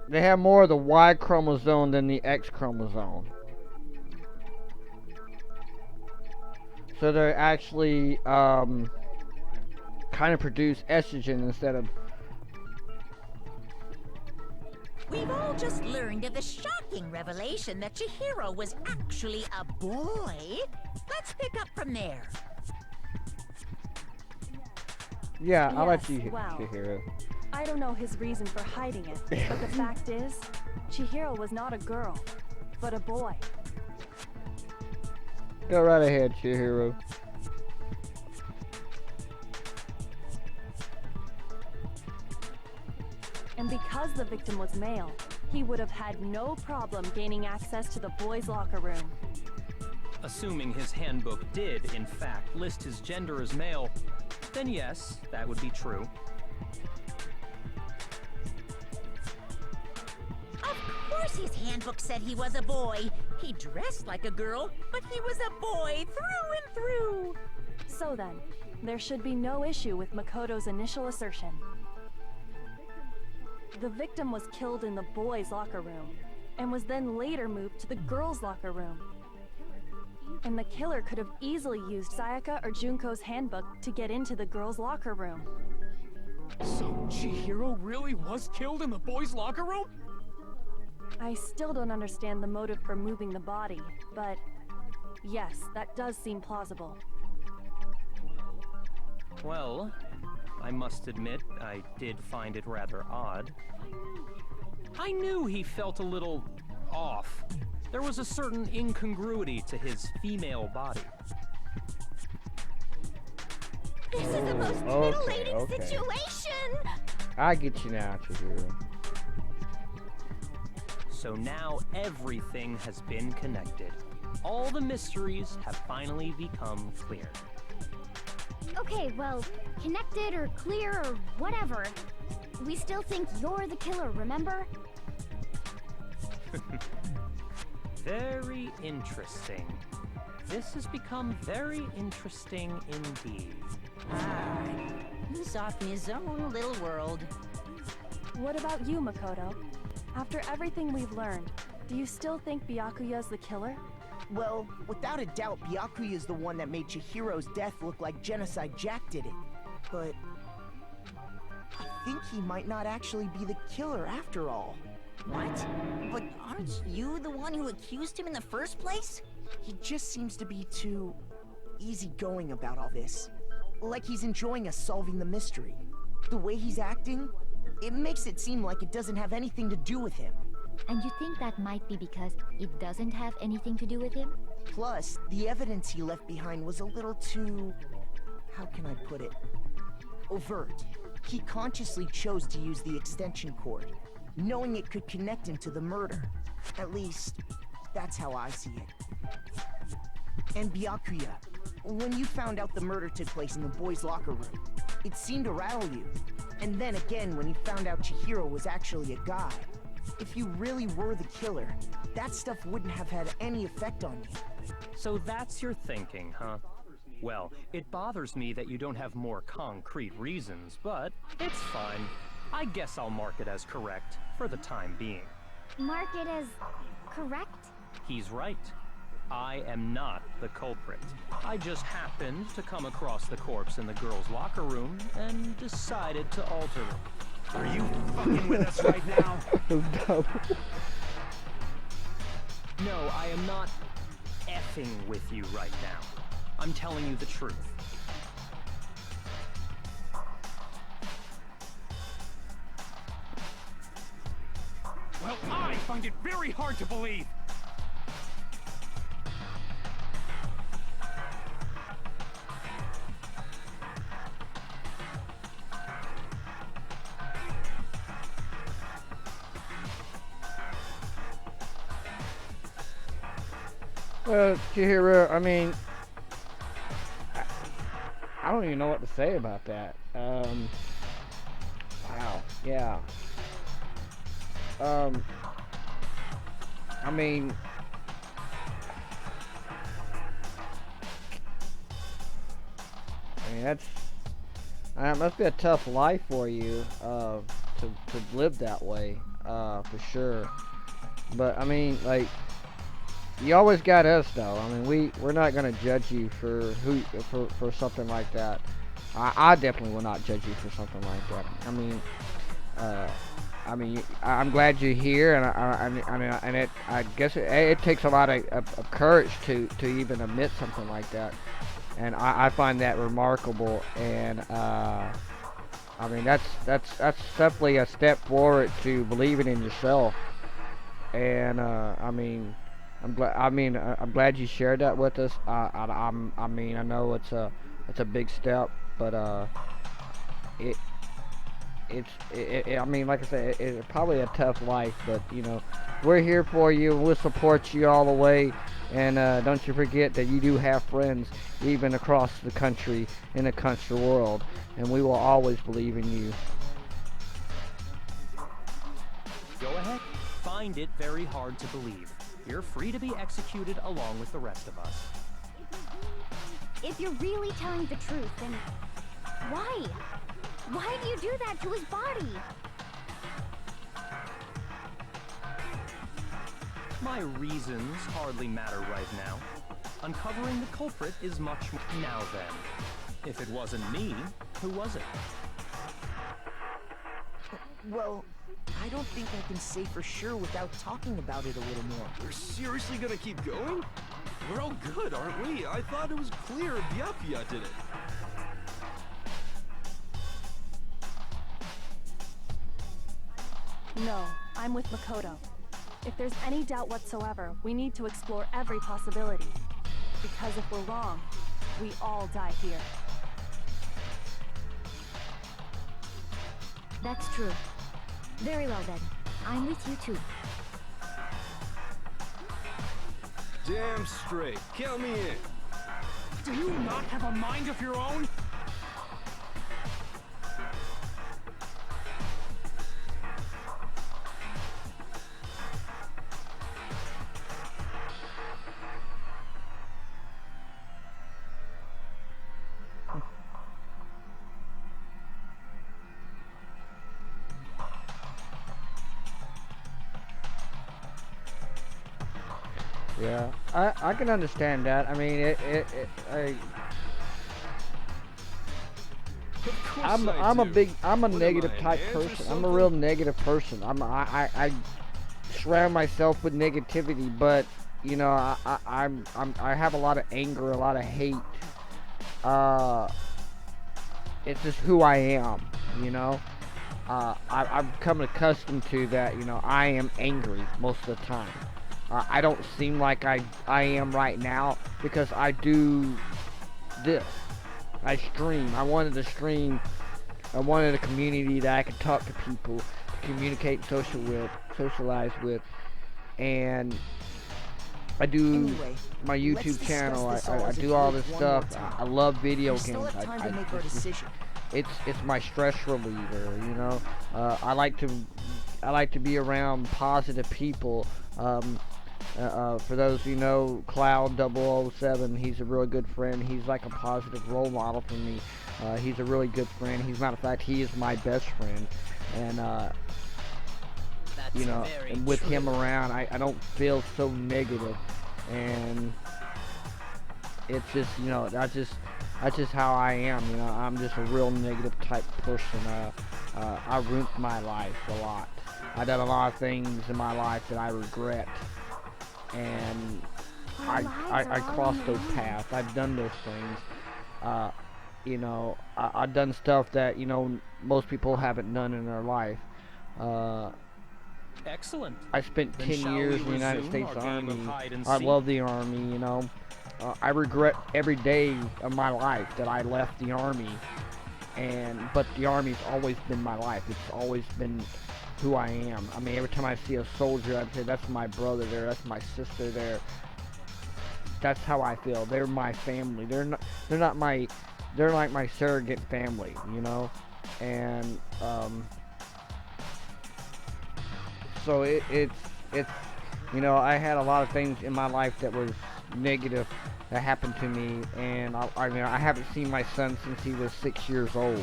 they have more of the Y chromosome than the X chromosome. So they actually kind of produce estrogen instead of. We've all just learned of the shocking revelation that Chihiro was actually a boy. Let's pick up from there. Yeah, I'll let you well, Chihiro. I don't know his reason for hiding it, but the fact is, Chihiro was not a girl, but a boy. Go right ahead, Chihiro. And because the victim was male, he would have had no problem gaining access to the boys' locker room. Assuming his handbook did, in fact, list his gender as male, then yes, that would be true. Of course his handbook said he was a boy. He dressed like a girl, but he was a boy through and through. So then, there should be no issue with Makoto's initial assertion. The victim was killed in the boys' locker room, and was then later moved to the girls' locker room. And the killer could have easily used Sayaka or Junko's handbook to get into the girls' locker room. So Chihiro really was killed in the boys' locker room? I still don't understand the motive for moving the body, but yes, that does seem plausible. Well, I must admit, I did find it rather odd. I knew he felt a little off. There was a certain incongruity to his female body. This is the most titillating situation! I get you now, Chihiro. So now everything has been connected. All the mysteries have finally become clear. Okay, well, connected or clear or whatever. We still think you're the killer, remember? Very interesting. This has become very interesting indeed. He's off in his own little world. What about you, Makoto? After everything we've learned, do you still think Byakuya's the killer? Well, without a doubt, Byakuya is the one that made Chihiro's death look like Genocide Jack did it. But I think he might not actually be the killer after all. What? But aren't you the one who accused him in the first place? He just seems to be too easygoing about all this. Like he's enjoying us solving the mystery. The way he's acting, it makes it seem like it doesn't have anything to do with him. And you think that might be because it doesn't have anything to do with him? Plus, the evidence he left behind was a little too... how can I put it? Overt. He consciously chose to use the extension cord, knowing it could connect him to the murder. At least, that's how I see it. And Byakuya, when you found out the murder took place in the boys' locker room, it seemed to rattle you. And then again, when you found out Chihiro was actually a guy, if you really were the killer, that stuff wouldn't have had any effect on you. So that's your thinking, huh? Well, it bothers me that you don't have more concrete reasons, but it's fine. I guess I'll mark it as correct for the time being. Mark it as correct? He's right. I am not the culprit. I just happened to come across the corpse in the girls' locker room and decided to alter it. Are you fucking with us right now? No, I am not effing with you right now. I'm telling you the truth. Well, I find it very hard to believe. Chihiro, I mean, I don't even know what to say about that. Wow, yeah. I mean, that must be a tough life for you, to live that way, for sure. But I mean, like, you always got us though. I mean, we're not gonna judge you for something like that. I definitely will not judge you for something like that. I mean, I'm glad you're here, and I guess it takes a lot of courage to even admit something like that, and I find that remarkable. And I mean, that's definitely a step forward to believing in yourself. And I mean, I'm glad you shared that with us. I mean, I know it's a big step, but I mean, like I said, it's probably a tough life, but you know, we're here for you. We'll support you all the way, and don't you forget that you do have friends even across the country, in the country world, and we will always believe in you. Go ahead, find it very hard to believe. You're free to be executed along with the rest of us. If you're really telling the truth, then why? Why do you do that to his body? My reasons hardly matter right now. Uncovering the culprit is much more. Now then, if it wasn't me, who was it? Well, I don't think I can say for sure without talking about it a little more. We're seriously gonna keep going? We're all good, aren't we? I thought it was clear Byakuya did it. No, I'm with Makoto. If there's any doubt whatsoever, we need to explore every possibility. Because if we're wrong, we all die here. That's true. Very well then. I'm with you too. Damn straight. Count me in. Do you not have a mind of your own? Yeah, I can understand that. I mean, I'm a negative type person. I'm a real negative person. I surround myself with negativity, but you know, I have a lot of anger, a lot of hate. It's just who I am, you know. I've become accustomed to that. You know, I am angry most of the time. I don't seem like I am right now because I do this. I stream. I wanted to stream. I wanted a community that I could talk to people, to communicate, socialize with, and I do my YouTube channel. I do all this stuff. I love video games. It's my stress reliever. You know, I like to be around positive people. For those who know Cloud 007, he's a really good friend. He's like a positive role model for me. He's a really good friend. He's, matter of fact, he is my best friend. And you know, and with him around, I don't feel so negative. And it's just, you know, that's just how I am. You know, I'm just a real negative type person. I ruined my life a lot. I done a lot of things in my life that I regret. And I crossed those paths. I've done those things. You know, I've done stuff that, you know, most people haven't done in their life. Excellent. I spent 10 years in the United States Army. I love the Army, you know. I regret every day of my life that I left the Army. But the Army's always been my life. It's always been who I am. I mean, every time I see a soldier, I'd say, that's my brother there, that's my sister there. That's how I feel. They're my family. They're like my surrogate family, you know? And, so it's, you know, I had a lot of things in my life that was negative that happened to me, and I mean, I haven't seen my son since he was 6 years old.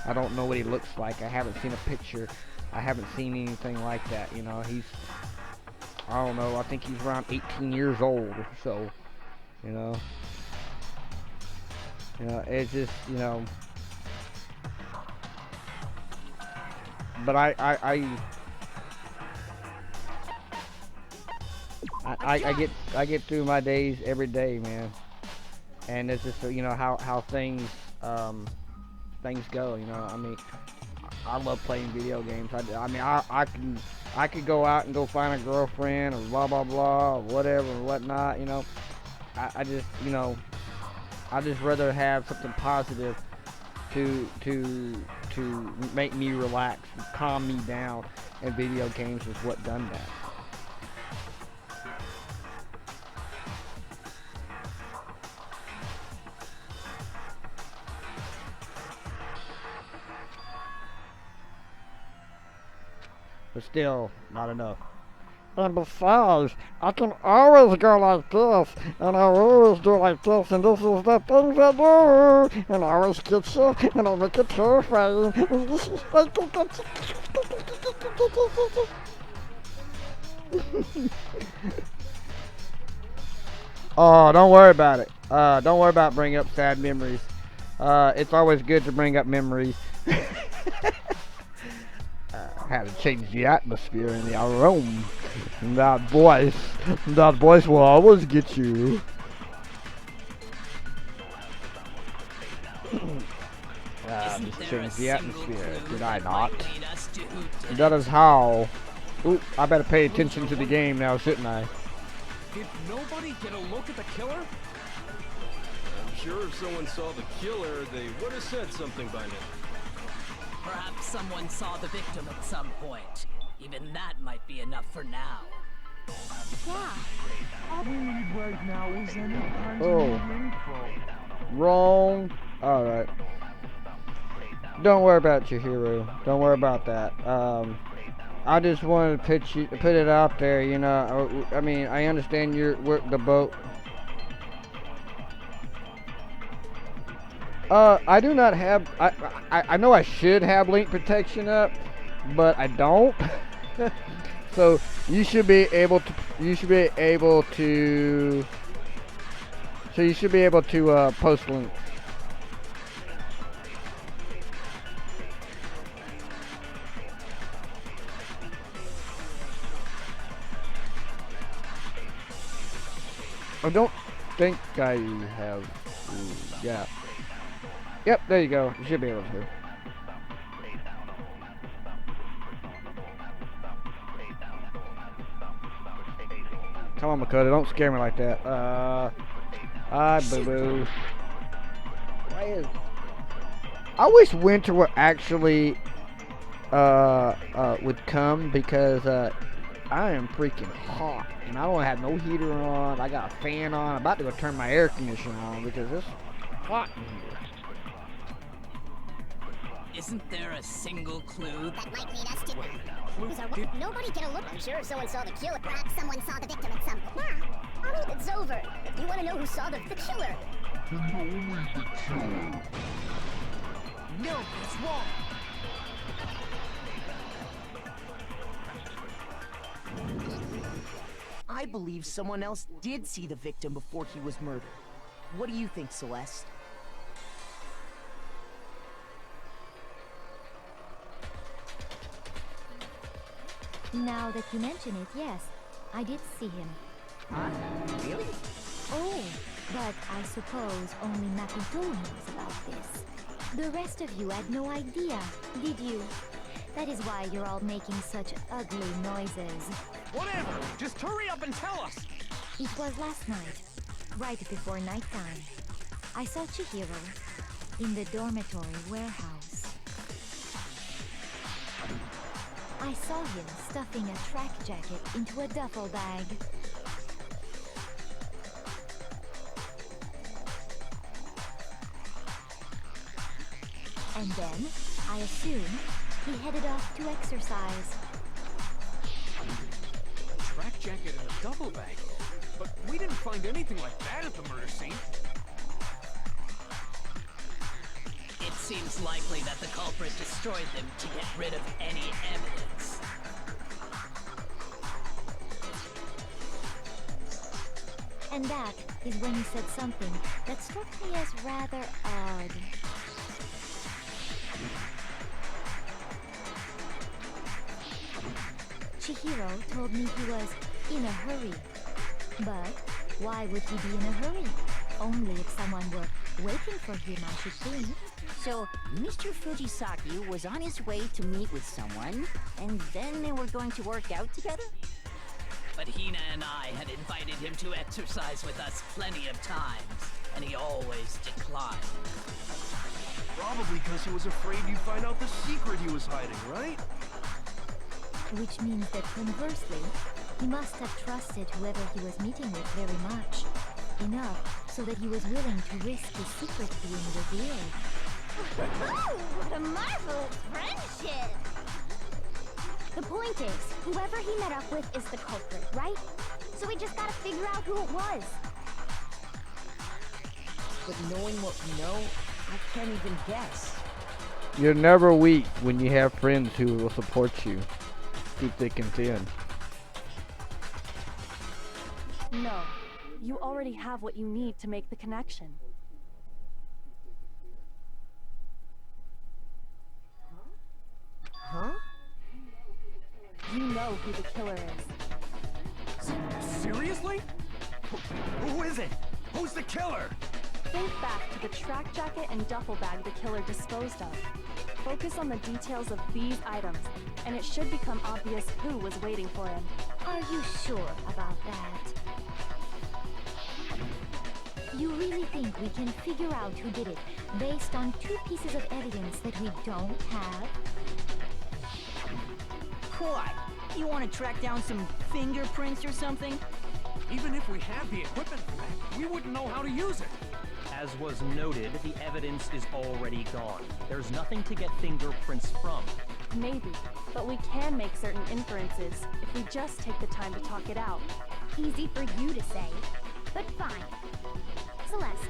I don't know what he looks like. I haven't seen a picture. I haven't seen anything like that, you know. I don't know, I think he's around 18 years old, so, you know. You know, it's just, you know. But I get through my days every day, man. And it's just, you know, how things go, you know. I mean, I love playing video games. I mean, I could go out and go find a girlfriend or blah blah blah or whatever or whatnot, you know. I just, you know, I just rather have something positive to make me relax, calm me down, and video games is what done that. But still, not enough. And besides, I can always go like this, and I always do like this, and this is the things I do, and I always get you, and I make it terrifying. Oh, don't worry about it. Don't worry about bringing up sad memories. It's always good to bring up memories. Had to change the atmosphere in the room. That voice will always get you. Just change the atmosphere, did I not? That is how. Ooh, I better pay attention to the game now, shouldn't I? Did nobody get a look at the killer? I'm sure if someone saw the killer, they would have said something by now. Perhaps someone saw the victim at some point. Even that might be enough for now. Yeah. All we need right now is any kind Oh. of info. Wrong. Alright. Don't worry about Chihiro. Don't worry about that. I just wanted to put it out there, you know. I mean, I understand the boat. I do not have. I know I should have link protection up, but I don't. So you should be able to. So you should be able to post links. I don't think I have. Yeah. Yep, there you go. You should be able to. Come on, Makoto, don't scare me like that. Boo-boo. Why is... I wish winter would actually, would come, because, I am freaking hot. And I don't have no heater on. I got a fan on. I'm about to go turn my air conditioner on, because it's hot in here. Isn't there a single clue? That might lead us to... Nobody can look. I'm sure someone saw the killer. Perhaps someone saw the victim at some point. Nah, I mean, it's over. If you want to know who saw the killer. No, it's wrong. I believe someone else did see the victim before he was murdered. What do you think, Celeste? Now that you mention it, yes, I did see him. Huh? Really? Oh, but I suppose only Makoto knows about this. The rest of you had no idea, did you? That is why you're all making such ugly noises. Whatever! Just hurry up and tell us! It was last night, right before nighttime. I saw Chihiro in the dormitory warehouse. I saw him stuffing a track jacket into a duffel bag. And then, I assume, he headed off to exercise. A track jacket and a duffel bag? But we didn't find anything like that at the murder scene. It seems likely that the culprit destroyed them to get rid of any evidence. And that is when he said something that struck me as rather odd. Chihiro told me he was in a hurry. But why would he be in a hurry? Only if someone were waiting for him, I should think. So, Mr. Fujisaki was on his way to meet with someone, and then they were going to work out together? But Hina and I had invited him to exercise with us plenty of times, and he always declined. Probably because he was afraid you'd find out the secret he was hiding, right? Which means that conversely, he must have trusted whoever he was meeting with very much. Enough so that he was willing to risk his secret being revealed. What a marvelous friendship! The point is, whoever he met up with is the culprit, right? So we just gotta figure out who it was. But knowing what we know, I can't even guess. You're never weak when you have friends who will support you through thick and thin. No, you already have what you need to make the connection. Huh? You know who the killer is. Seriously? Who is it? Who's the killer? Think back to the track jacket and duffel bag the killer disposed of. Focus on the details of these items, and it should become obvious who was waiting for him. Are you sure about that? You really think we can figure out who did it based on 2 pieces of evidence that we don't have? Why? You want to track down some fingerprints or something? Even if we had the equipment for that, we wouldn't know how to use it. As was noted, the evidence is already gone. There's nothing to get fingerprints from. Maybe, but we can make certain inferences if we just take the time to talk it out. Easy for you to say, but fine. Celeste,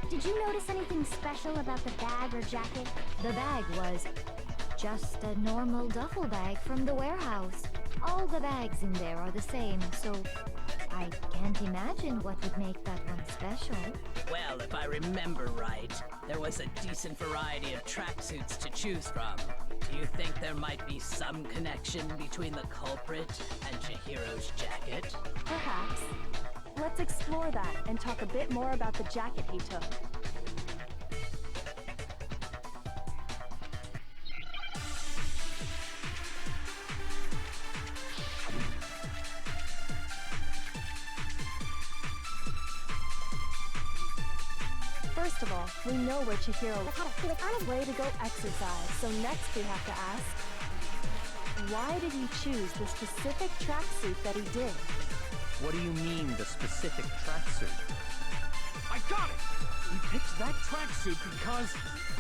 did you notice anything special about the bag or jacket? The bag was just a normal duffel bag from the warehouse. All the bags in there are the same, so I can't imagine what would make that one special. Well, if I remember right, there was a decent variety of tracksuits to choose from. Do you think there might be some connection between the culprit and Chihiro's jacket? Perhaps. Let's explore that and talk a bit more about the jacket he took. First of all, we know where Chihiro was. He was on his way to go exercise, so next we have to ask, why did he choose the specific tracksuit that he did? What do you mean, the specific tracksuit? I got it! He picked that tracksuit because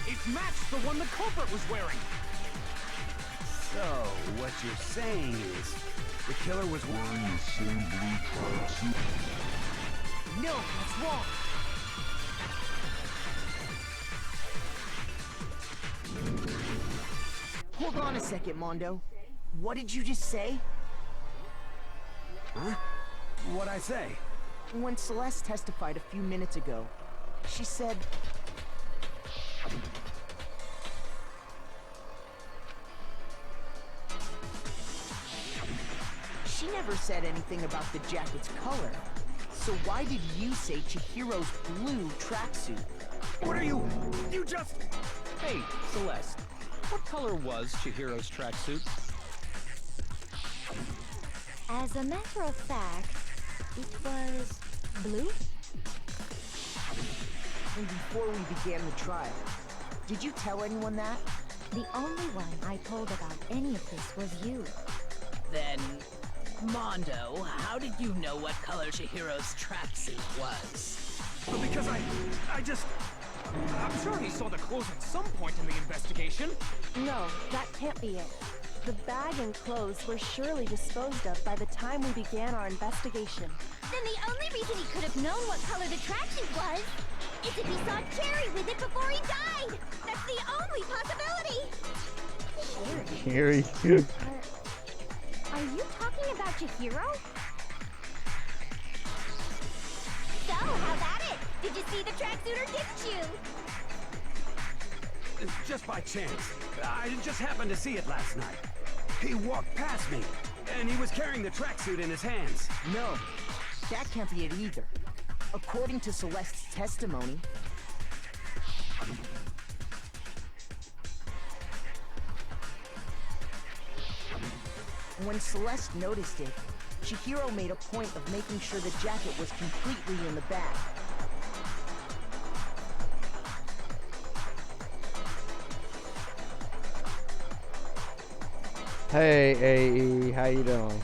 it matched the one the culprit was wearing. So, what you're saying is, the killer was wearing the same blue tracksuit? No, that's wrong. Hold on a second, Mondo. What did you just say? Huh? What'd I say? When Celeste testified a few minutes ago, she said... She never said anything about the jacket's color. So why did you say Chihiro's blue tracksuit? What are you... You just... Hey, Celeste. What color was Chihiro's tracksuit? As a matter of fact, it was blue. And before we began the trial, did you tell anyone that? The only one I told about any of this was you. Then, Mondo, how did you know what color Chihiro's tracksuit was? Well, because I just... I'm sure he saw the clothes at some point in the investigation. No, that can't be it. The bag and clothes were surely disposed of by the time we began our investigation. Then the only reason he could have known what color the tracksuit was is if he saw Cherry with it before he died! That's the only possibility! Cherry. Are you talking about Chihiro? So, how's at it? Did you see the tracksuit or didn't you? Just by chance. I just happened to see it last night. He walked past me, and he was carrying the tracksuit in his hands. No, that can't be it either. According to Celeste's testimony, when Celeste noticed it, Chihiro made a point of making sure the jacket was completely in the bag. Hey, AE, how you doing?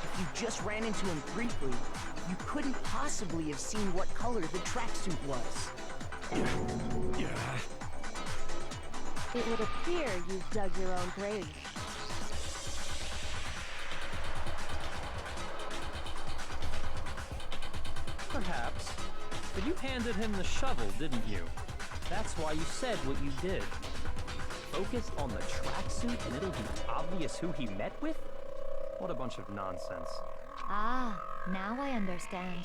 If you just ran into him briefly, you couldn't possibly have seen what color the tracksuit was. Yeah. It would appear you've dug your own grave. Perhaps. But you handed him the shovel, didn't you? That's why you said what you did. Focus on the tracksuit and it'll be obvious who he met with? What a bunch of nonsense. Ah, now I understand.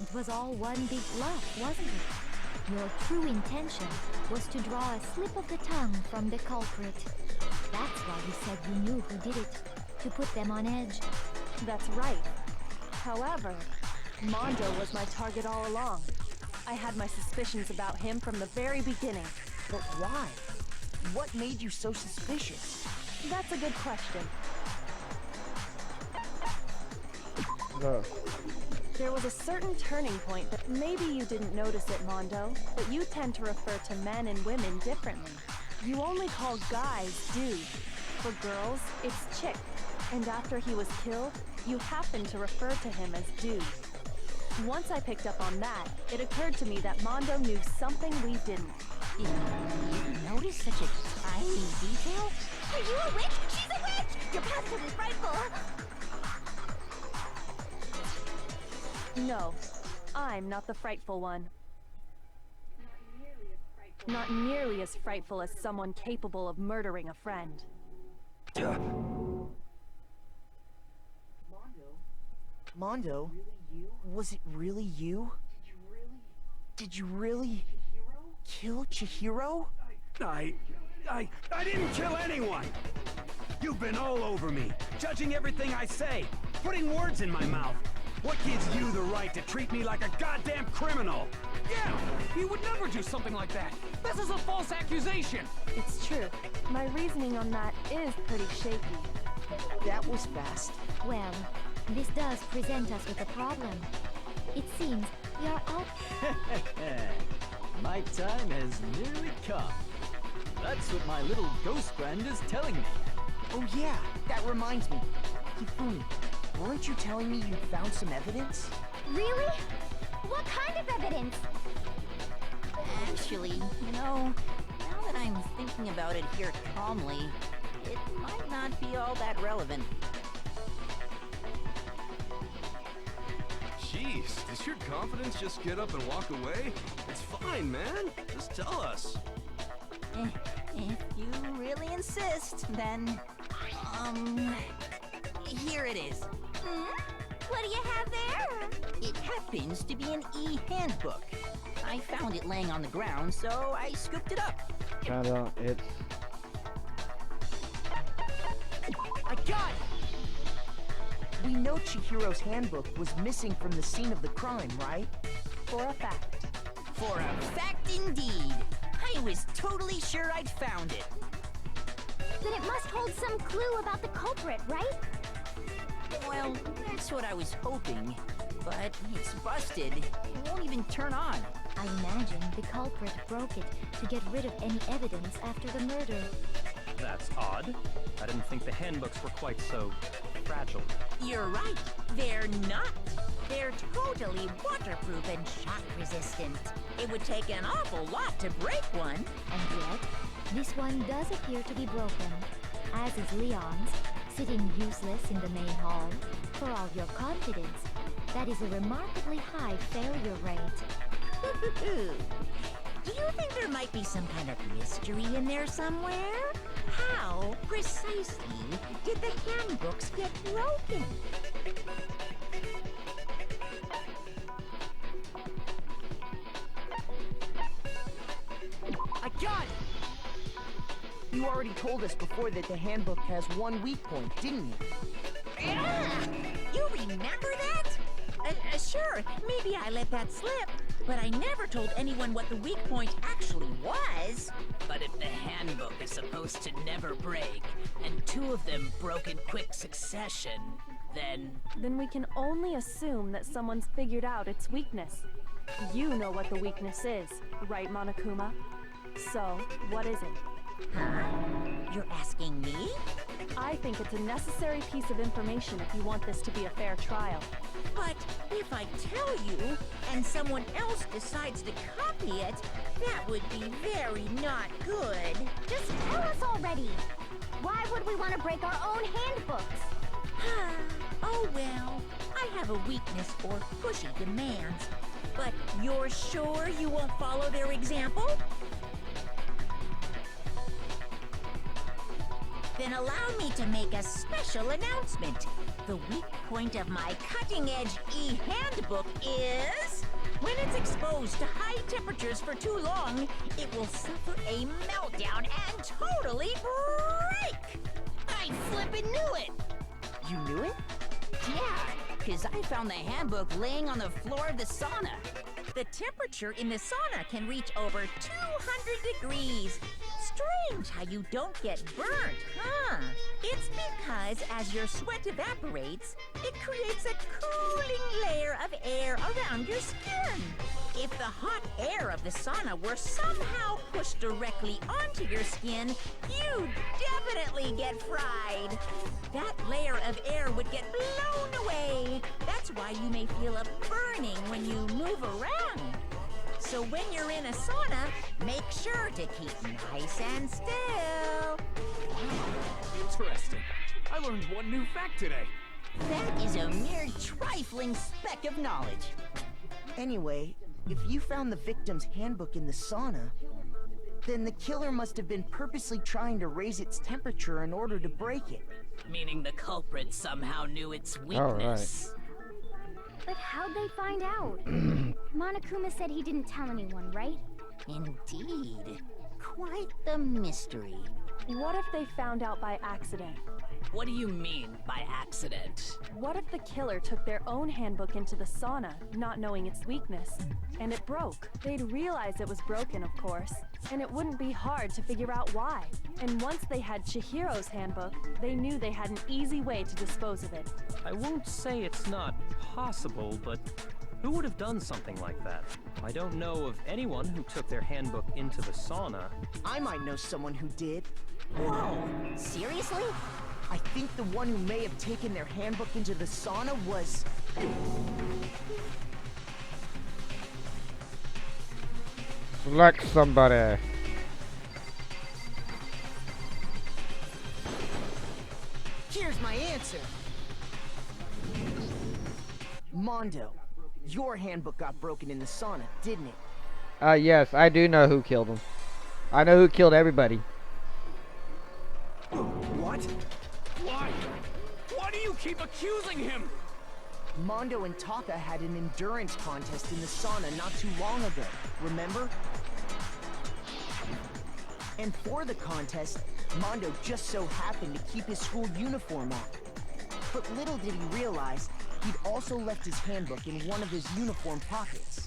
It was all one big bluff, wasn't it? Your true intention was to draw a slip of the tongue from the culprit. That's why you said you knew who did it, to put them on edge. That's right. However, Mondo was my target all along. I had my suspicions about him from the very beginning. But why? What made you so suspicious? That's a good question. There was a certain turning point that maybe you didn't notice it, Mondo, but you tend to refer to men and women differently. You only call guys dude. For girls, it's chick. And after he was killed, you happened to refer to him as dude. Once I picked up on that, it occurred to me that Mondo knew something we didn't. You notice such a tiny detail? Are you a witch? She's a witch! You're positively frightful! No, I'm not the frightful one. Not nearly as frightful as someone capable of murdering a friend. Mondo? Was it really you? Did you really kill Chihiro? I didn't kill anyone! You've been all over me, judging everything I say, putting words in my mouth. What gives you the right to treat me like a goddamn criminal? Yeah! He would never do something like that! This is a false accusation! It's true. My reasoning on that is pretty shaky. That was fast. Well, this does present us with a problem. It seems we are all... My time has nearly come. That's what my little ghost friend is telling me. Oh yeah, that reminds me. Hifumi, weren't you telling me you found some evidence? Really? What kind of evidence? Actually, now that I'm thinking about it here calmly, it might not be all that relevant. Jeez, does your confidence just get up and walk away? It's fine, man. Just tell us. If you really insist, then... here it is. What do you have there? It happens to be an e-handbook. I found it laying on the ground, so I scooped it up. Kinda, it's... I got it! We know Chihiro's handbook was missing from the scene of the crime, right? For a fact. For a fact indeed. I was totally sure I'd found it. Then it must hold some clue about the culprit, right? Well, that's what I was hoping. But it's busted. It won't even turn on. I imagine the culprit broke it to get rid of any evidence after the murder. That's odd. I didn't think the handbooks were quite so fragile. You're right. They're not. They're totally waterproof and shock resistant. It would take an awful lot to break one. And yet, this one does appear to be broken, as is Leon's, sitting useless in the main hall. For all your confidence, that is a remarkably high failure rate. Do you think there might be some kind of mystery in there somewhere? How, precisely, did the handbooks get broken? I got it! You already told us before that the handbook has one weak point, didn't you? You remember that? Sure, maybe I let that slip, but I never told anyone what the weak point actually was. But if the handbook is supposed to never break, and two of them broke in quick succession, then... Then we can only assume that someone's figured out its weakness. You know what the weakness is, right, Monokuma? So, what is it? Huh? You're asking me? I think it's a necessary piece of information if you want this to be a fair trial. But if I tell you, and someone else decides to copy it, that would be very not good. Just tell us already! Why would we want to break our own handbooks? Oh well, I have a weakness for pushy demands. But you're sure you won't follow their example? Then allow me to make a special announcement. The weak point of my cutting-edge e-handbook is... when it's exposed to high temperatures for too long, it will suffer a meltdown and totally break! I flippin' knew it! You knew it? Yeah, because I found the handbook laying on the floor of the sauna. The temperature in the sauna can reach over 200 degrees. Strange how you don't get burnt, huh? It's because as your sweat evaporates, it creates a cooling layer of air around your skin. If the hot air of the sauna were somehow pushed directly onto your skin, you'd definitely get fried. That layer of air would get blown away. That's why you may feel a burning when you move around. So when you're in a sauna, make sure to keep nice and still. Interesting. I learned one new fact today. That is a mere trifling speck of knowledge. Anyway, if you found the victim's handbook in the sauna, then the killer must have been purposely trying to raise its temperature in order to break it. Meaning the culprit somehow knew its weakness. But how'd they find out? Monokuma said he didn't tell anyone, right? Indeed. Quite the mystery. What if they found out by accident? What do you mean by accident? What if the killer took their own handbook into the sauna, not knowing its weakness, and it broke? They'd realize it was broken, of course, and it wouldn't be hard to figure out why. And once they had Chihiro's handbook, they knew they had an easy way to dispose of it. I won't say it's not possible, but who would have done something like that? I don't know of anyone who took their handbook into the sauna. I might know someone who did. Whoa, seriously? I think the one who may have taken their handbook into the sauna was... Select somebody. Here's my answer. Mondo, your handbook got broken in the sauna, didn't it? Yes, I do know who killed him. I know who killed everybody. What? Why? Why do you keep accusing him? Mondo and Taka had an endurance contest in the sauna not too long ago, remember? And for the contest, Mondo just so happened to keep his school uniform on. But little did he realize, he'd also left his handbook in one of his uniform pockets.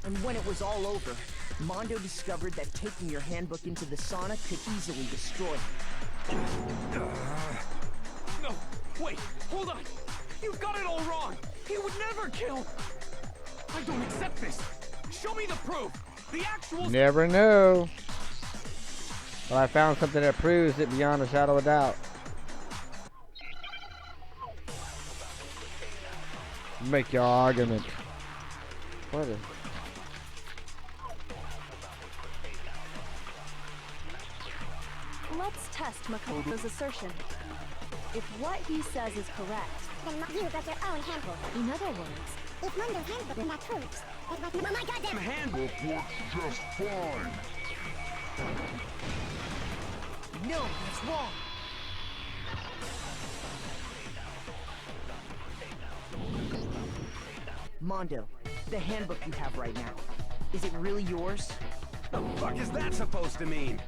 And when it was all over, Mondo discovered that taking your handbook into the sauna could easily destroy it. No, wait, hold on. You've got it all wrong. He would never kill. I don't accept this. Show me the proof. The actual... Never know. Well, I found something that proves it beyond a shadow of doubt. Make your argument. What is... Let's test Makoto's assertion. If what he says is correct, Then you got your own handbook. in other words, If Mondo's handbook then that proves that my goddamn handbook works just fine. No, that's wrong. Mondo, the handbook you have right now, is it really yours? The fuck is that supposed to mean?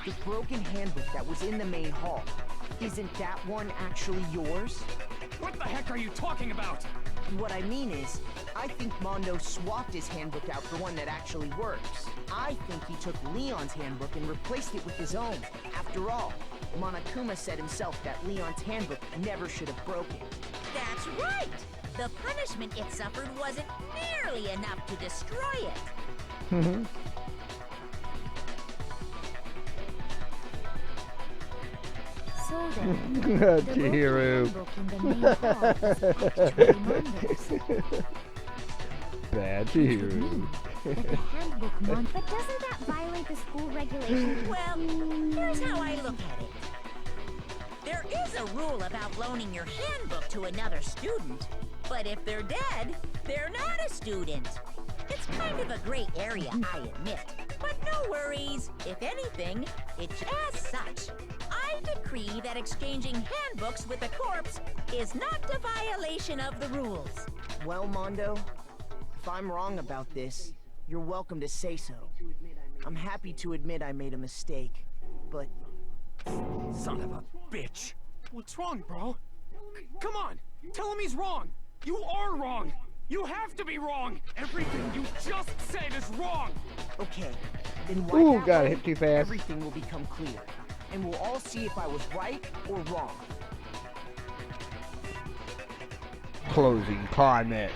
The broken handbook that was in the main hall, isn't that one actually yours? What the heck are you talking about? What I mean is, I think Mondo swapped his handbook out for one that actually works. I think he took Leon's handbook and replaced it with his own. After all, Monokuma said himself that Leon's handbook never should have broken. That's right! The punishment it suffered wasn't nearly enough to destroy it. So then, the Chihiro. handbook in the main hall is actually Mondo's. Bad Chihiro. That the handbook But doesn't that violate the school regulations? Well, here's how I look at it. There is a rule about loaning your handbook to another student, but if they're dead, they're not a student. It's kind of a gray area, I admit. But no worries. If anything, it's as such. I decree that exchanging handbooks with a corpse is not a violation of the rules. Well, Mondo, if I'm wrong about this, you're welcome to say so. I'm happy to admit I made a mistake, but... Son of a bitch. What's wrong, bro? Come on, tell him he's wrong. You are wrong. You have to be wrong. Everything you just said is wrong. Okay, then why Ooh, that got way, hit too fast. everything will become clear. And we'll all see if I was right or wrong. Closing climax.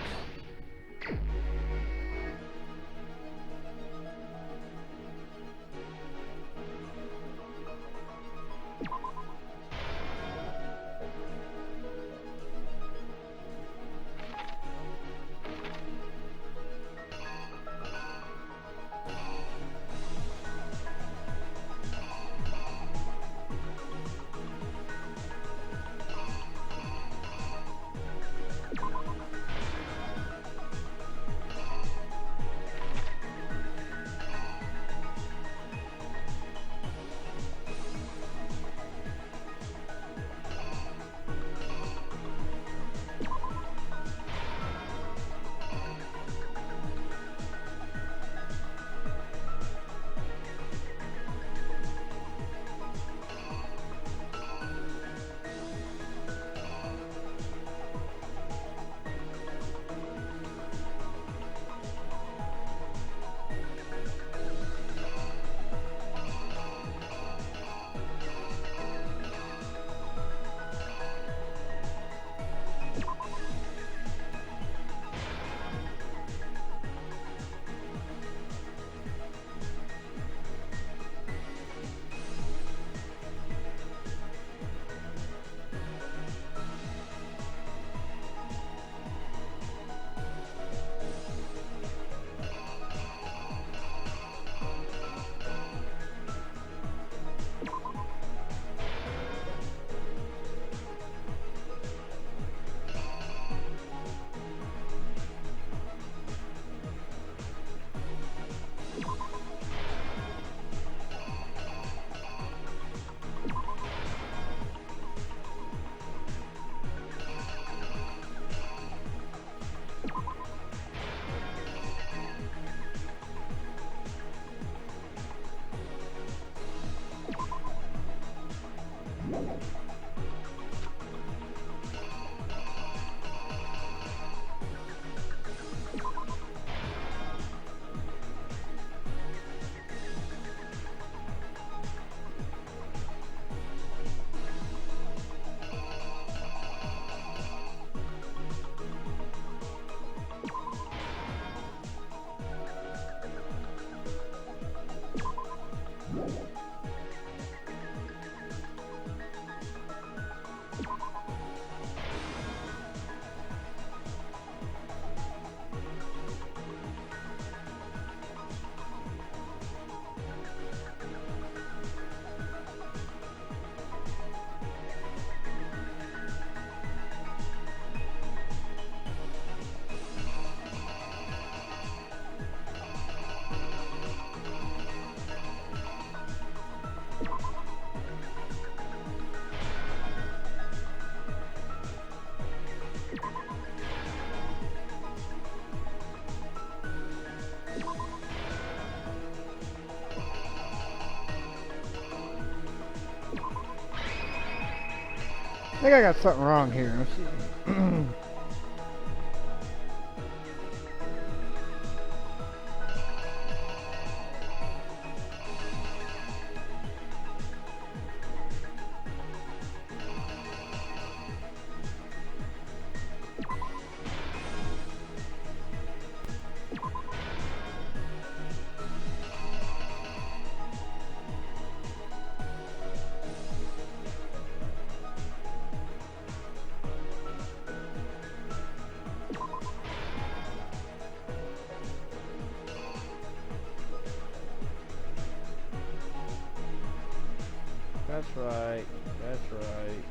I think I got something wrong here. Let's see. That's right. That's right.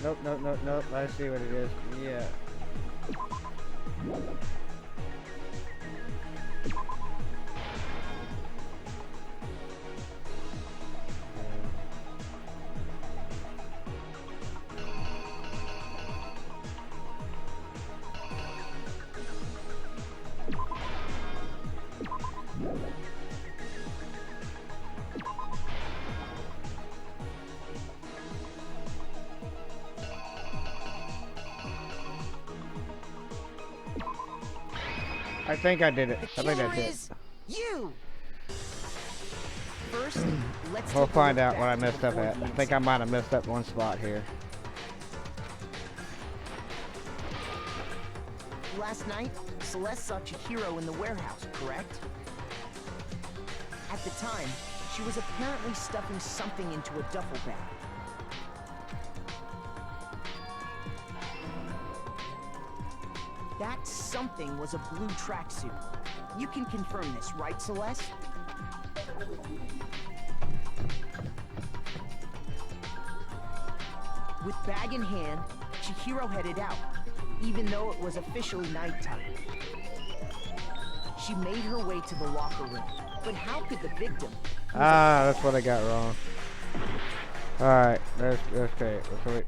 Nope, nope, nope, nope. I see what it is. Yeah. I think I did it. I think I did. You. First, let's We'll take a find look out what I back to messed up before at. the I think I might have messed up one spot here. Last night, Celeste saw Chihiro in the warehouse, correct? At the time, she was apparently stuffing something into a duffel bag. That something was a blue tracksuit. You can confirm this, right, Celeste? With bag in hand, Chihiro headed out, even though it was officially nighttime. She made her way to the locker room, but how could the victim... Ah, that's what I got wrong. Alright, that's okay. Let's wait.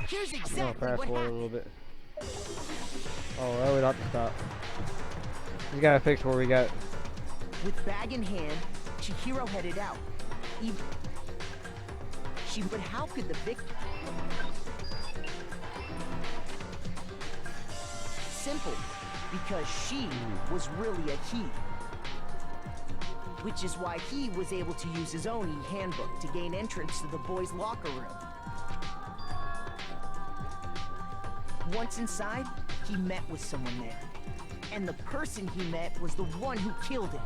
Here's I'm gonna exactly fast what forward a happened. little bit. Oh, well, we'd have to stop. We gotta fix where we got. With bag in hand, Chihiro headed out. But how could the victim... Simple. Because she was really a he. Which is why he was able to use his own e-handbook to gain entrance to the boys' locker room. Once inside, he met with someone there. And the person he met was the one who killed him.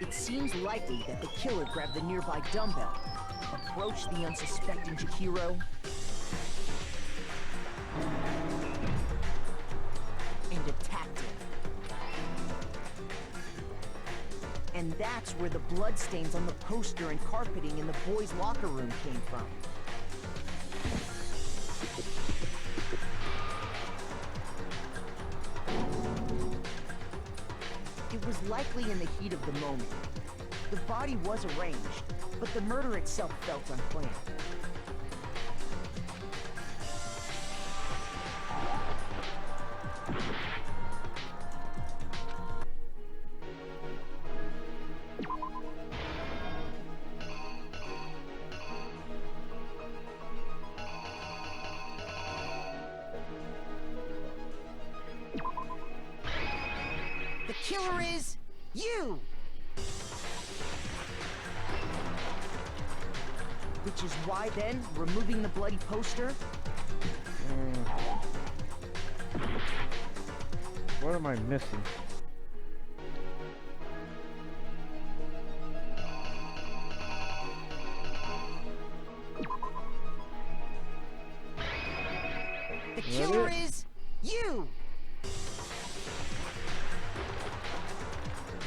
It seems likely that the killer grabbed the nearby dumbbell, approached the unsuspecting Chihiro, and attacked him. And that's where the bloodstains on the poster and carpeting in the boys' locker room came from. It was likely in the heat of the moment. The body was arranged, but the murder itself felt unplanned. The killer is you! Which is why then, removing the bloody poster... What am I missing? The killer is you!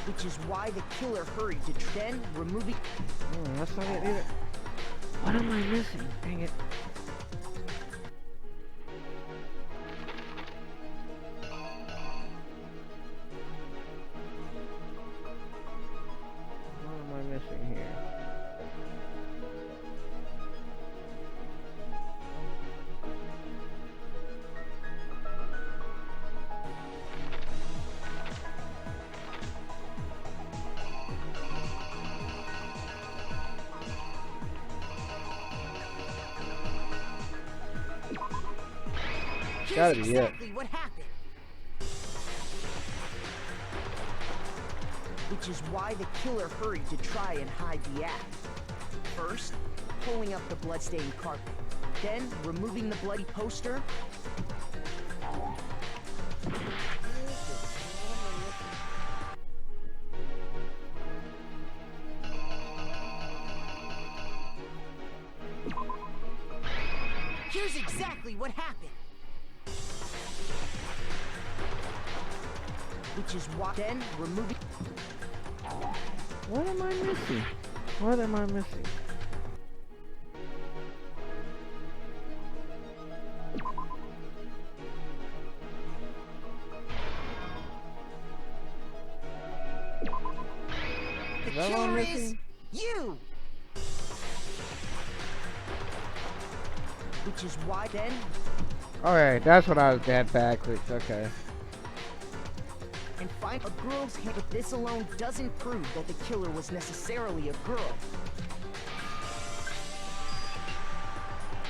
Which is why the killer hurried to then removing... That's not it either. What am I missing? Dang it. What am I missing here? Gotta be exactly what happened. Which is why the killer hurried to try and hide the act. First, pulling up the bloodstained carpet. Then, removing the bloody poster. Here's exactly what happened. Which is why then removing... What am I missing? What am I missing? The killer is you! Which is why then... Okay, that's what I was dead backwards, okay. And find a girl's hand. But this alone doesn't prove that the killer was necessarily a girl.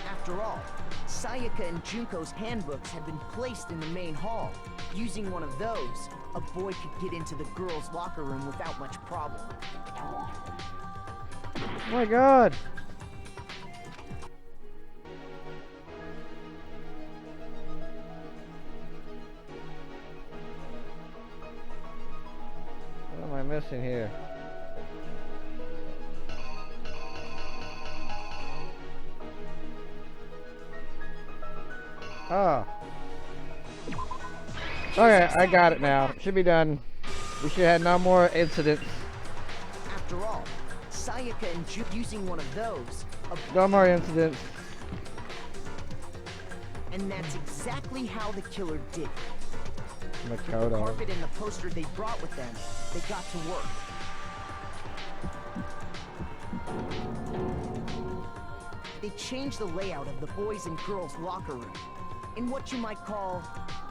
After all, Sayaka and Junko's handbooks had been placed in the main hall. Using one of those, a boy could get into the girls' locker room without much problem. Oh my god! What am I missing here? Oh. Okay, I got it now. Should be done. We should have no more incidents. After all, Sayaka and Junko using one of those. No more incidents. And that's exactly how the killer did it. With the Makoto. carpet and the poster they brought with them, they got to work. They changed the layout of the boys' and girls' locker room in what you might call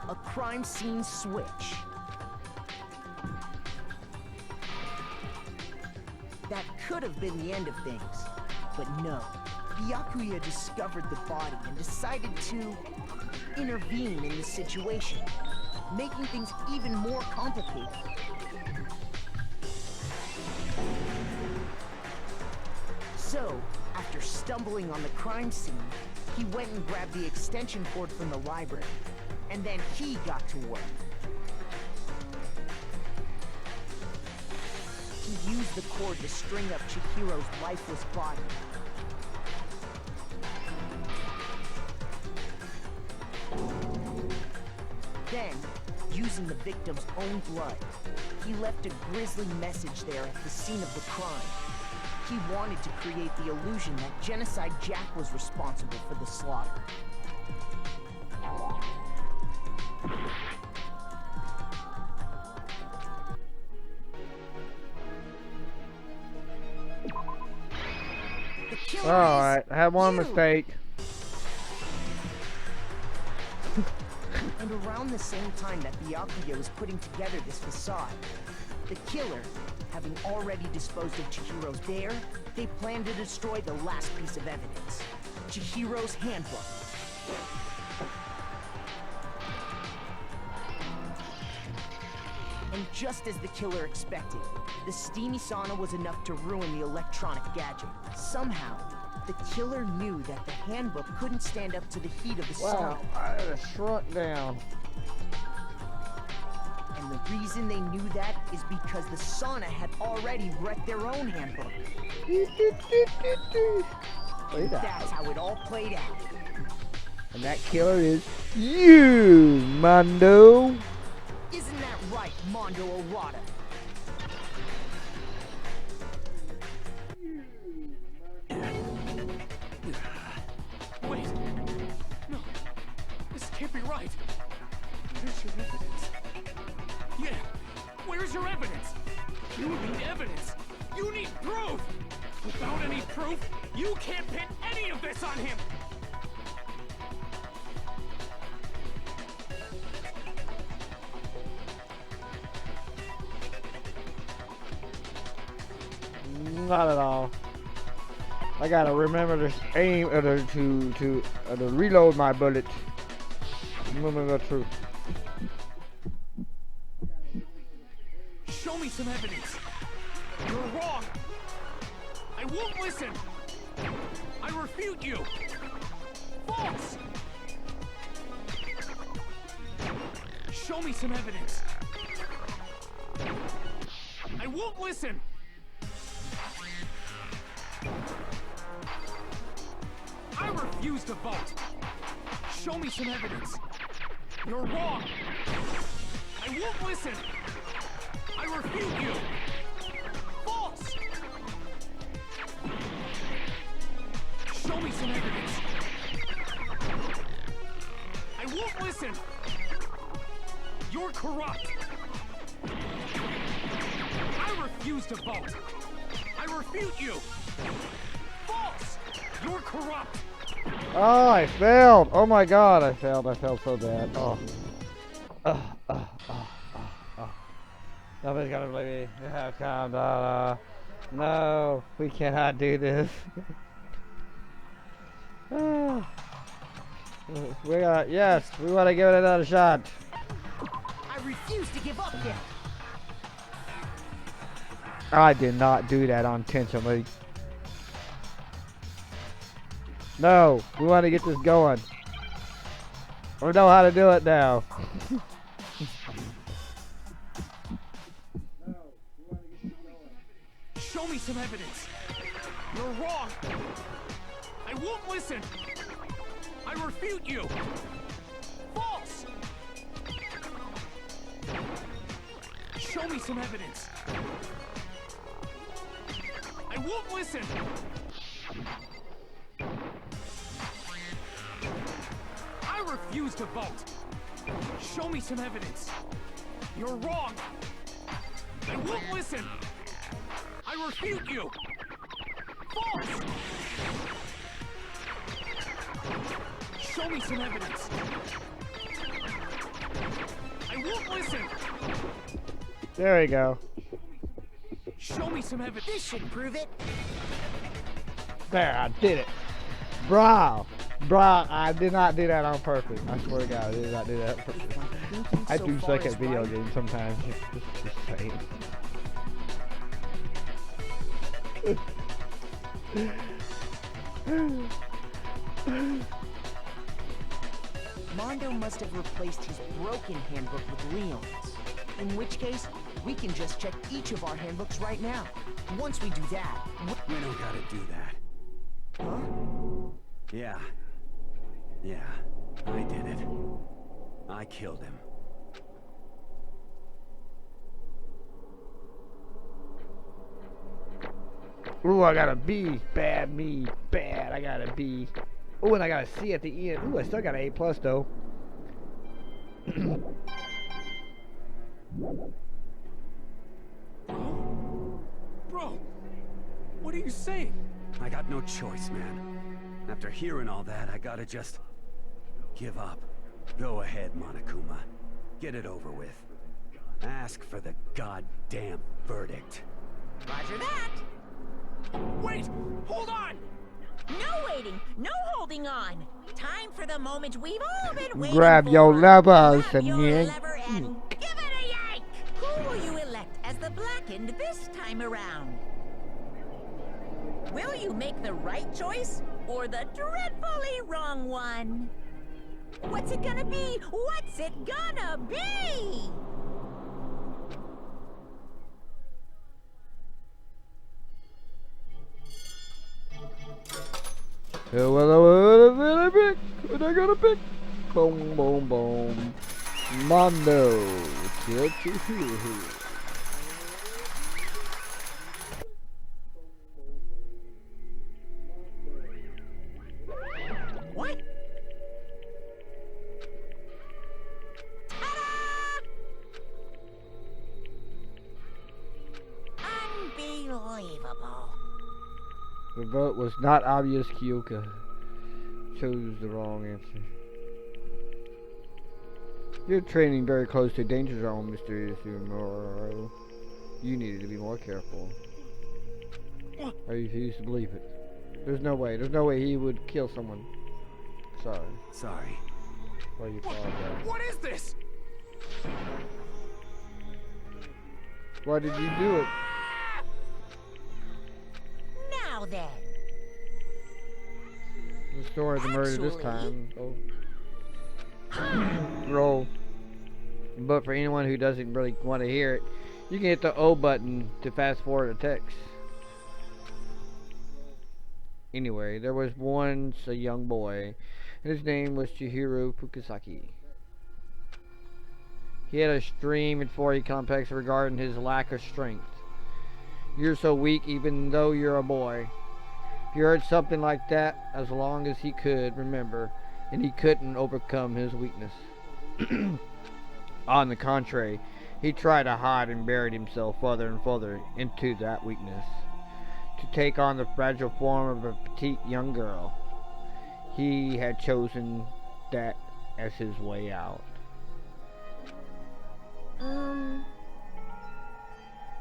a crime scene switch. That could have been the end of things, but no. Byakuya discovered the body and decided to intervene in the situation, making things even more complicated. So, after stumbling on the crime scene, he went and grabbed the extension cord from the library, and then he got to work. He used the cord to string up Chihiro's lifeless body. Then, using the victim's own blood, he left a grisly message there at the scene of the crime. He wanted to create the illusion that Genocide Jack was responsible for the slaughter. Alright, I had one mistake. And around the same time that Byakuya was putting together this facade, the killer, having already disposed of Chihiro's bear, they planned to destroy the last piece of evidence, Chihiro's handbook. And just as the killer expected, the steamy sauna was enough to ruin the electronic gadget. Somehow, the killer knew that the handbook couldn't stand up to the heat of the sauna. Wow, I shrunk down. And the reason they knew that is because the sauna had already wrecked their own handbook. That's how it all played out. And that killer is You, Mondo. Isn't that right, Mondo Errata? Wait. No. This can't be right. Where's your evidence? Yeah. Where's your evidence? You need evidence. You need proof. Without any proof, you can't pin any of this on him. Not at all. I gotta remember to aim to reload my bullets. Remember the truth. Show me some evidence. You're wrong. I won't listen. I refute you. False. Show me some evidence. I won't listen. I refuse to vote. Show me some evidence. You're wrong. I won't listen. I refute you. False. Show me some evidence. I won't listen. You're corrupt. I refuse to vote. I refute you. False. You're corrupt. Oh, I failed. Oh my god, I failed. I failed so bad. Oh. Nobody's gonna believe me. Calm down. No, we cannot do this. Yes, we want to give it another shot. I refuse to give up yet. I did not do that intentionally. No, we want to get this going. We know how to do it now. Show me some evidence. You're wrong. I won't listen. I refute you. False. Show me some evidence. I won't listen. I refuse to vote. Show me some evidence. You're wrong. I won't listen. I refute you. False. Show me some evidence. I won't listen. There we go. Show me some evidence. This should prove it. There, I did it. Bro, I did not do that on purpose. I swear to God, I did not do that on purpose. I do suck at video games sometimes. Just saying. Mondo must have replaced his broken handbook with Leon's. In which case, we can just check each of our handbooks right now. Once we do that, We don't gotta do that. Huh? Yeah. Yeah, I did it. I killed him. Ooh, I got a B. Bad me. Bad. I got a B. Ooh, and I got a C at the end. Ooh, I still got an A+ though. Bro, what are you saying? I got no choice, man. After hearing all that, I gotta just give up. Go ahead, Monokuma. Get it over with. Ask for the goddamn verdict. Roger that. Wait! Hold on! No waiting, no holding on. Time for the moment we've all been waiting Grab for. your levers Grab your and lever and give it a yank! Who will you elect as the Blackened this time around? Will you make the right choice or the dreadfully wrong one? What's it gonna be? What's it gonna be? What am I gonna pick? What am I gonna pick? Boom, boom, boom. Mondo killed Chihiro. What? Unbelievable. The vote was not obvious. Kyoka chose the wrong answer. You're training very close to danger zone, Mr. Isumaro. You needed to be more careful. I refuse to believe it. There's no way he would kill someone. Sorry. Why you apologize? What is this? Why did you do it? Now then. The story of the murder this time. Oh. Roll. But for anyone who doesn't really want to hear it, you can hit the O button to fast forward a text. Anyway, there was once a young boy, and his name was Chihiro Fukusaki. He had a extreme inferiority complex regarding his lack of strength. You're so weak even though you're a boy. He heard something like that as long as he could remember, and he couldn't overcome his weakness. On the contrary, he tried to hide and buried himself further and further into that weakness, to take on the fragile form of a petite young girl. He had chosen that as his way out.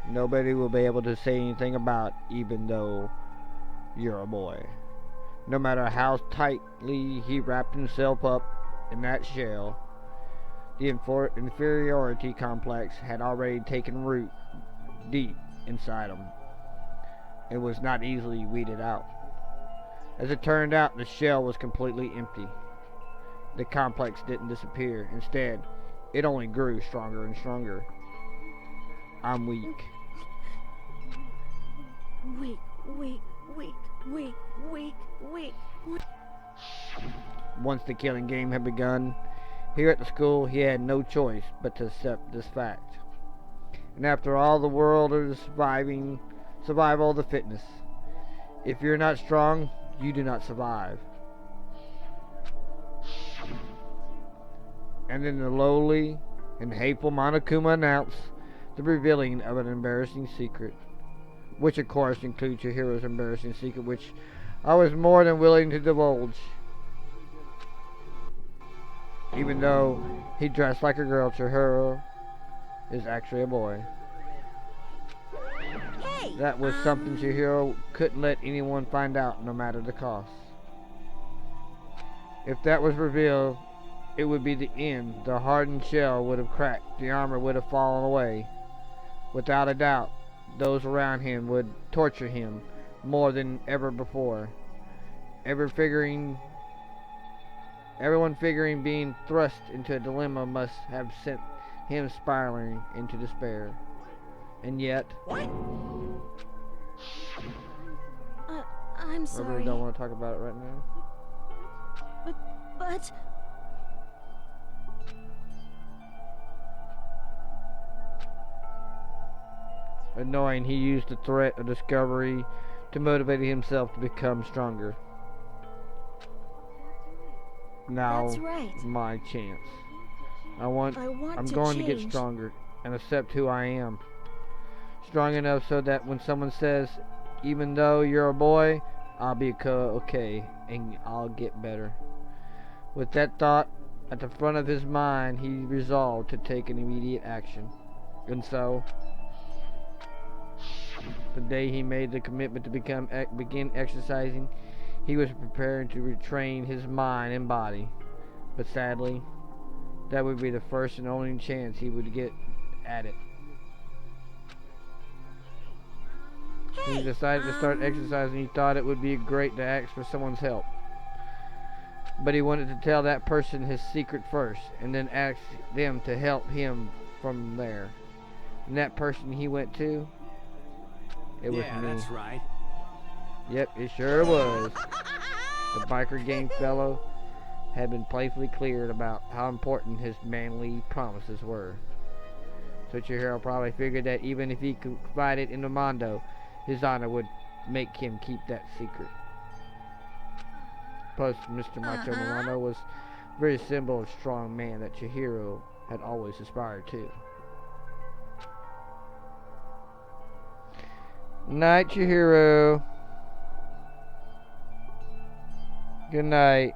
Nobody will be able to say anything about, even though you're a boy. No matter how tightly he wrapped himself up in that shell, the inferiority complex had already taken root deep inside him. It was not easily weeded out. As it turned out, the shell was completely empty. The complex didn't disappear. Instead, it only grew stronger and stronger. I'm weak. Weak. Once the killing game had begun, here at the school, he had no choice but to accept this fact. And after all, the world of survival of the fitness. If you're not strong, you do not survive. And then the lowly and hateful Monokuma announced the revealing of an embarrassing secret, which of course includes your hero's embarrassing secret, which I was more than willing to divulge. Even though he dressed like a girl, Chihiro is actually a boy. Hey, that was something Chihiro couldn't let anyone find out, no matter the cost. If that was revealed, it would be the end. The hardened shell would have cracked. The armor would have fallen away. Without a doubt, those around him would torture him more than ever before. Everyone figuring being thrust into a dilemma must have sent him spiraling into despair. And yet... What? I'm I sorry. really don't want to talk about it right now. But... Annoying, he used the threat of discovery to motivate himself to become stronger. Now, That's right. my chance. I'm to going to get change. stronger and accept who I am. Strong enough so that when someone says, even though you're a boy, I'll be okay and I'll get better. With that thought at the front of his mind, he resolved to take an immediate action. And so, the day he made the commitment to begin exercising, he was preparing to retrain his mind and body. But sadly, that would be the first and only chance he would get at it. When he decided to start exercising, he thought it would be great to ask for someone's help. But he wanted to tell that person his secret first, and then ask them to help him from there. And that person he went to, it was me. That's right. Yep, it sure was. The biker gang fellow had been playfully cleared about how important his manly promises were. So Chihiro probably figured that even if he confided in Mondo, his honor would make him keep that secret. Plus, Mr. Macho Mondo was a very symbol of strong man that Chihiro had always aspired to. Night, Chihiro. Good night.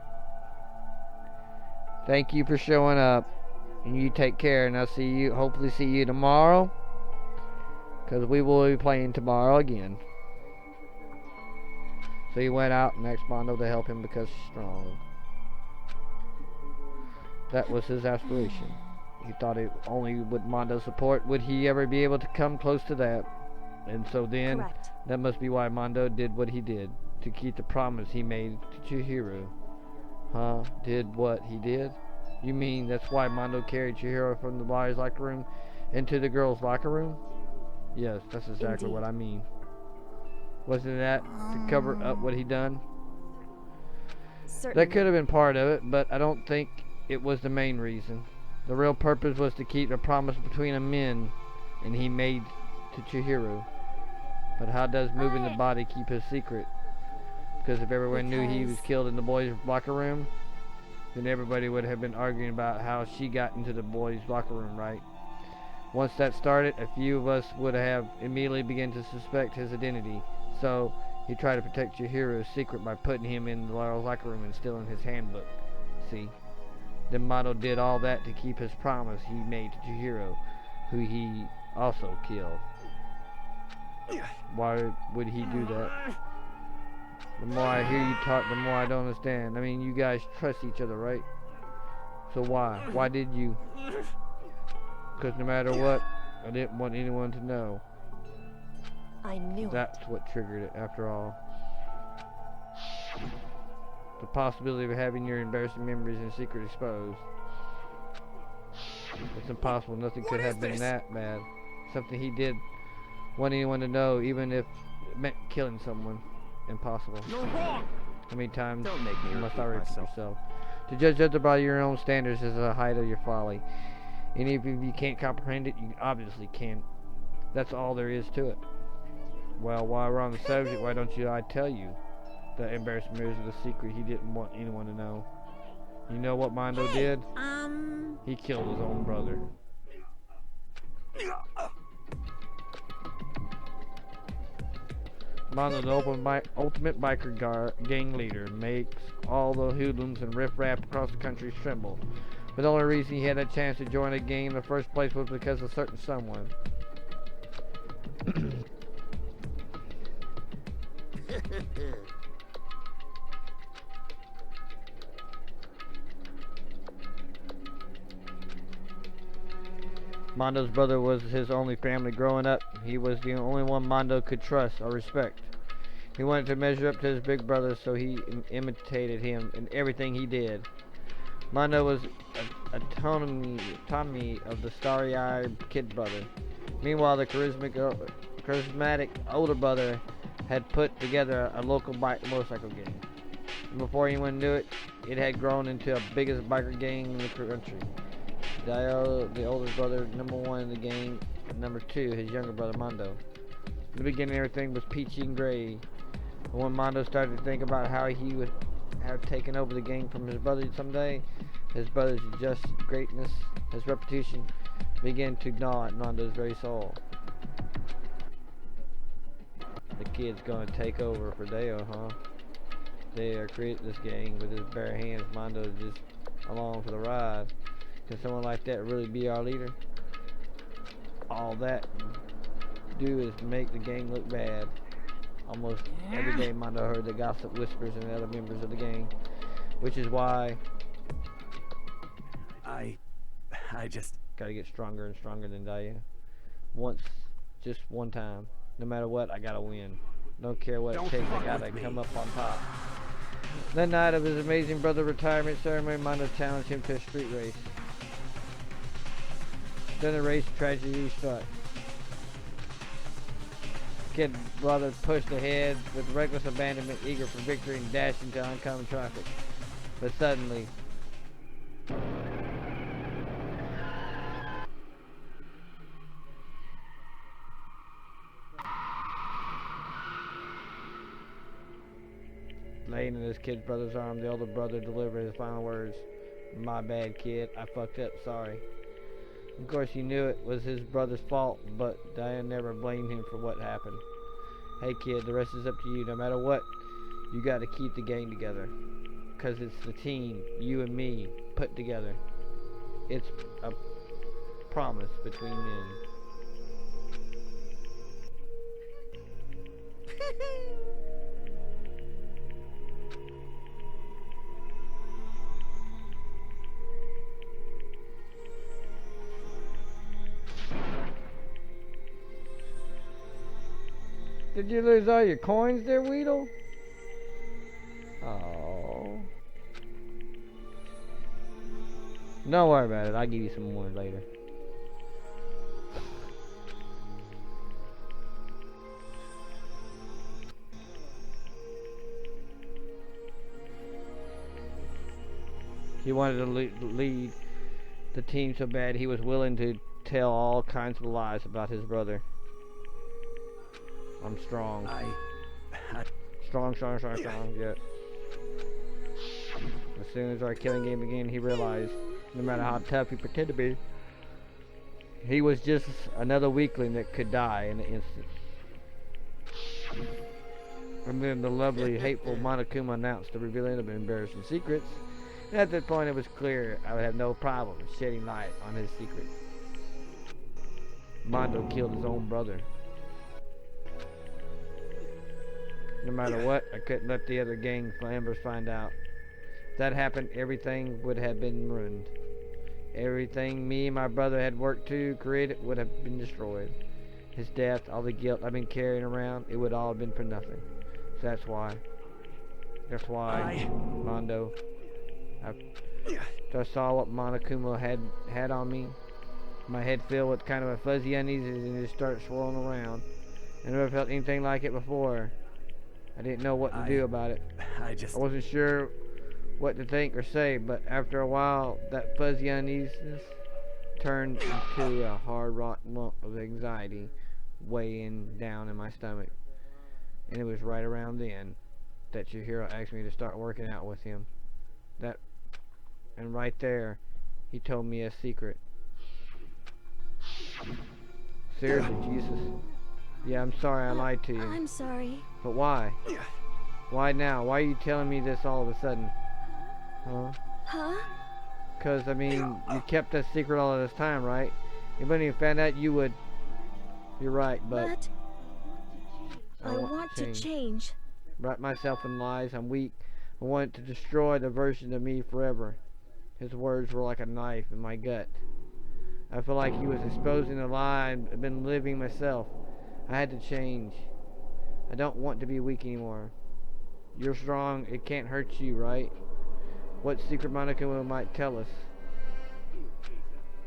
Thank you for showing up. And you take care, and I'll hopefully see you tomorrow. Because we will be playing tomorrow again. So he went out and asked Mondo to help him because he's strong. That was his aspiration. He thought only with Mondo's support would he ever be able to come close to that. And so then, Correct. that must be why Mondo did what he did. To keep the promise he made to Chihiro. Huh? Did what he did? You mean that's why Mondo carried Chihiro from the boys' locker room into the girls' locker room? Yes, that's exactly what I mean. Wasn't that to cover up what he done? Certainly. That could have been part of it, but I don't think it was the main reason. The real purpose was to keep the promise between the men, and he made to Chihiro. But how does moving the body keep his secret? Because if everyone knew he was killed in the boys' locker room, then everybody would have been arguing about how she got into the boys' locker room, right? Once that started, a few of us would have immediately begun to suspect his identity. So, he tried to protect Chihiro's secret by putting him in the locker room and stealing his handbook. See? Then Mondo did all that to keep his promise he made to Chihiro, who he also killed. Why would he do that? The more I hear you talk, the more I don't understand. I mean, you guys trust each other, right? So why? Why did you? Because no matter what, I didn't want anyone to know. I knew That's what triggered it, after all. The possibility of having your embarrassing memories in secret exposed. It's impossible. Nothing could have been that bad. Something he did want anyone to know, even if it meant killing someone. Impossible. You're wrong. How many times Don't make me must repeat I repeat myself. yourself? To judge others by your own standards is the height of your folly. And if you can't comprehend it, you obviously can't. That's all there is to it. Well, while we're on the subject, why don't I tell you the embarrassing news of the secret he didn't want anyone to know? You know what Mondo did? He killed his own brother. Mondo's the ultimate biker gang leader, makes all the hoodlums and riffraff across the country tremble. But the only reason he had a chance to join a gang in the first place was because of certain someone. Mondo's brother was his only family growing up. He was the only one Mondo could trust or respect. He wanted to measure up to his big brother, so he imitated him in everything he did. Mondo was a autonomy of the starry-eyed kid brother. Meanwhile, the charismatic older brother had put together a local motorcycle gang. And before anyone knew it, it had grown into the biggest biker gang in the country. The oldest brother, #1 in the gang, and #2, his younger brother Mondo. In the beginning, everything was peachy and gray. But when Mondo started to think about how he would have taken over the gang from his brother someday, his brother's just greatness, his reputation, began to gnaw at Mondo's very soul. The kid's gonna take over for Deo, huh? Deo created this gang with his bare hands. Mondo just along for the ride. Can someone like that really be our leader? All that do is make the gang look bad. Almost every day Mondo heard the gossip whispers and other members of the gang, which is why I just gotta get stronger and stronger than Daya. Just one time. No matter what, I gotta win. Don't care what it takes, I gotta come up on top. That night of his amazing brother retirement ceremony, Mondo challenged him to a street race. Then the race tragedy struck. Kid brother pushed ahead with reckless abandonment, eager for victory and dashed into oncoming traffic. But suddenly, Laying in his kid's brother's arm, the older brother delivered his final words. My bad, kid. I fucked up. Sorry. Of course, he knew it was his brother's fault, but Diane never blamed him for what happened. Hey, kid, the rest is up to you. No matter what, you got to keep the gang together. Because it's the team, you and me, put together. It's a promise between men. Did you lose all your coins there, Weedle? Oh. Don't worry about it. I'll give you some more later. He wanted to lead the team so bad he was willing to tell all kinds of lies about his brother. I'm strong. Strong, yeah. As soon as our killing game began, he realized, no matter how tough he pretended to be, he was just another weakling that could die in an instant. And then the lovely, hateful Monokuma announced the revealing of embarrassing secrets. And at that point, it was clear I would have no problem shedding light on his secret. Mondo killed his own brother. No matter what, I couldn't let the other gang members find out. If that happened, everything would have been ruined. Everything me and my brother had worked to create would have been destroyed. His death, all the guilt I've been carrying around, it would all have been for nothing. So that's why, Mondo, I saw what Monokuma had on me. My head filled with kind of a fuzzy uneasiness and just started swirling around. I never felt anything like it before. I didn't know what to do about it. I wasn't sure what to think or say, but after a while, that fuzzy uneasiness turned into a hard rotten lump of anxiety weighing down in my stomach. And it was right around then that your hero asked me to start working out with him. And right there, he told me a secret. Seriously, Jesus. Yeah, I'm sorry I lied to you. I'm sorry. But why? Why now? Why are you telling me this all of a sudden? Huh? Huh? Because, I mean, you kept that secret all of this time, right? If when you found out, you would... You're right, but... I want to change. Wrap myself in lies. I'm weak. I want to destroy the version of me forever. His words were like a knife in my gut. I feel like he was exposing a lie I've been living myself. I had to change. I don't want to be weak anymore. You're strong. It can't hurt you, right? What secret Monokuma might tell us?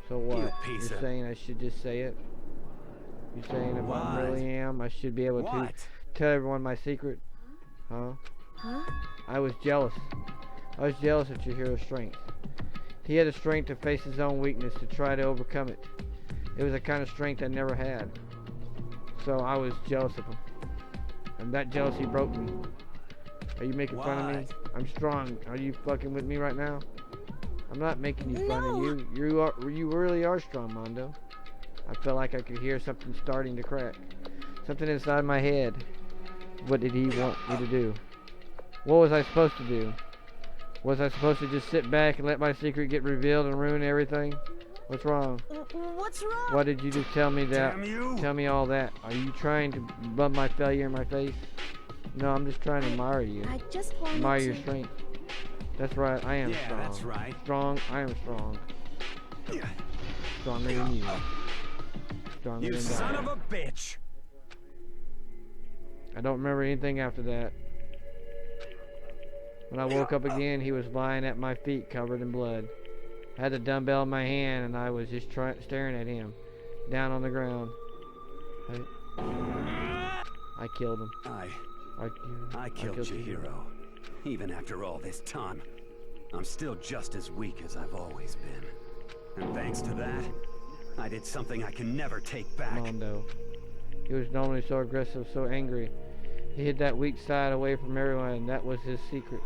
So what? You're saying I should just say it? You're saying if I really am, I should be able to tell everyone my secret? Huh? Huh? I was jealous. I was jealous of Chihiro's strength. He had the strength to face his own weakness, to try to overcome it. It was a kind of strength I never had. So I was jealous of him. And that jealousy broke me. Are you making fun of me? I'm strong. Are you fucking with me right now? I'm not making you fun of you. You really are strong, Mondo. I felt like I could hear something starting to crack. Something inside my head. What did he want me to do? What was I supposed to do? Was I supposed to just sit back and let my secret get revealed and ruin everything? What's wrong? What's wrong? Why did you just tell me that? Damn you. Tell me all that. Are you trying to rub my failure in my face? No, I'm just trying to admire you. I just wanted admire to... your strength. That's right, I am strong. That's right. Strong, I am strong. Stronger than you. Stronger You than son God. of a bitch! I don't remember anything after that. When I woke up again, he was lying at my feet covered in blood. I had the dumbbell in my hand and I was just staring at him, down on the ground. I killed him. I killed Chihiro, even after all this time. I'm still just as weak as I've always been. And thanks to that, I did something I can never take back. Mondo. He was normally so aggressive, so angry. He hid that weak side away from everyone, and that was his secret.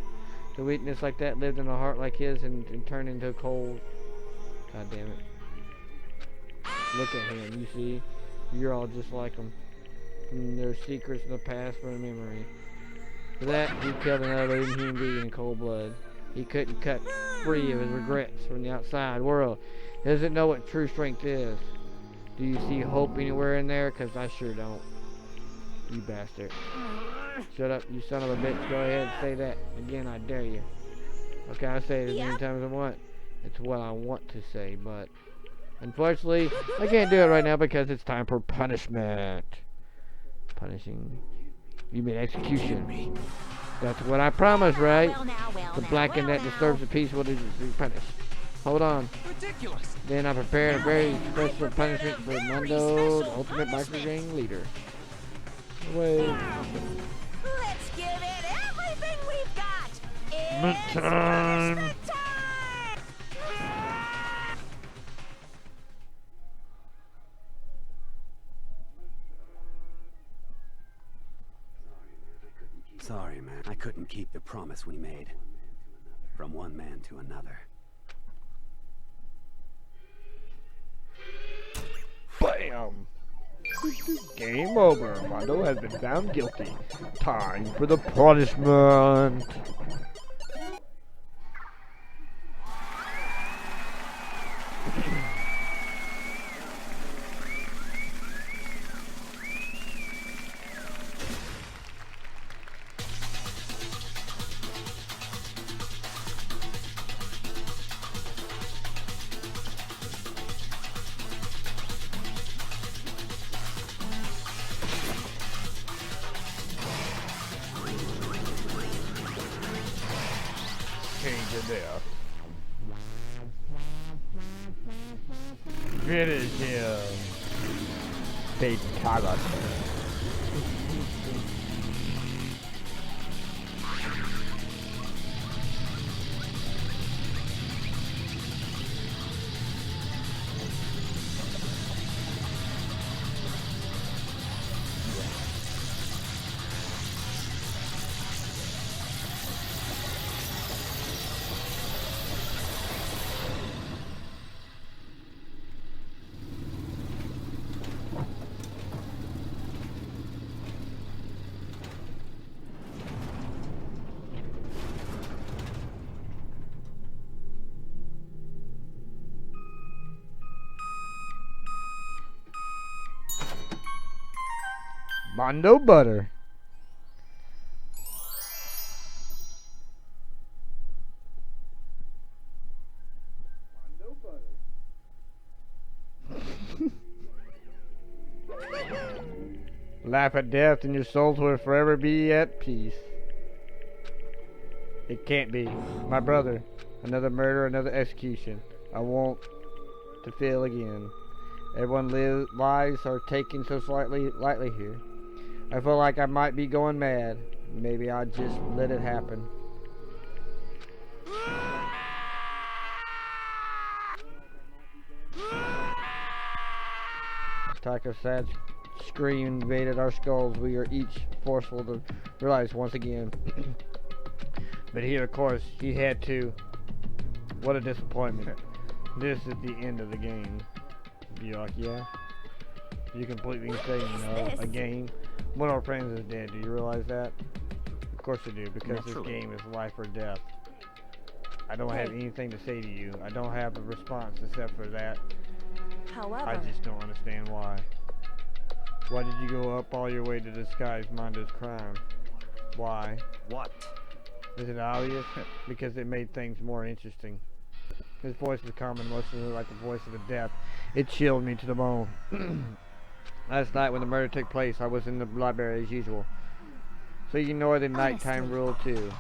The weakness like that lived in a heart like his and turned into cold. God damn it. Look at him, you see? You're all just like him. From their secrets in the past from memory. For that, he killed another human being in cold blood. He couldn't cut free of his regrets from the outside world. He doesn't know what true strength is. Do you see hope anywhere in there? Because I sure don't. You bastard. Shut up, you son of a bitch. Go ahead and say that. Again, I dare you. Okay, I say it as many times as I want. It's what I want to say, but unfortunately, I can't do it right now because it's time for punishment. Punishing. You mean execution. That's what I promised, right? The blackened that disturbs the peace will be punished. Hold on. Ridiculous. Then I prepared a very special punishment for Mondo, the ultimate biker gang leader. Wait. Let's give it everything we've got. It's Time. punishment time. Sorry, man. I couldn't keep the promise we made. From one man to another. Bam! Game over. Mondo has been found guilty. Time for the punishment. Change of death. Finish him. Fatality. Mondo butter. Laugh at death and your souls will forever be at peace. It can't be. My brother. Another murder, another execution. I want to feel again. Everyone's lives are taken so lightly here. I feel like I might be going mad. Maybe I'll just let it happen. Attack of sad scream invaded our skulls. We are each forceful to realize once again. But here, of course, he had to. What a disappointment. This is the end of the game. Be like, yeah? You completely insane, you know, a game. One of our friends is dead. Do you realize that? Of course you do, because this game is life or death. I don't have anything to say to you. I don't have a response except for that. However, I just don't understand why. Why did you go up all your way to disguise Mondo's crime? Why? What? Is it obvious? Because it made things more interesting. His voice was calm and emotionally like the voice of a death. It chilled me to the bone. Last night when the murder took place, I was in the library as usual. So you know the nighttime rule too.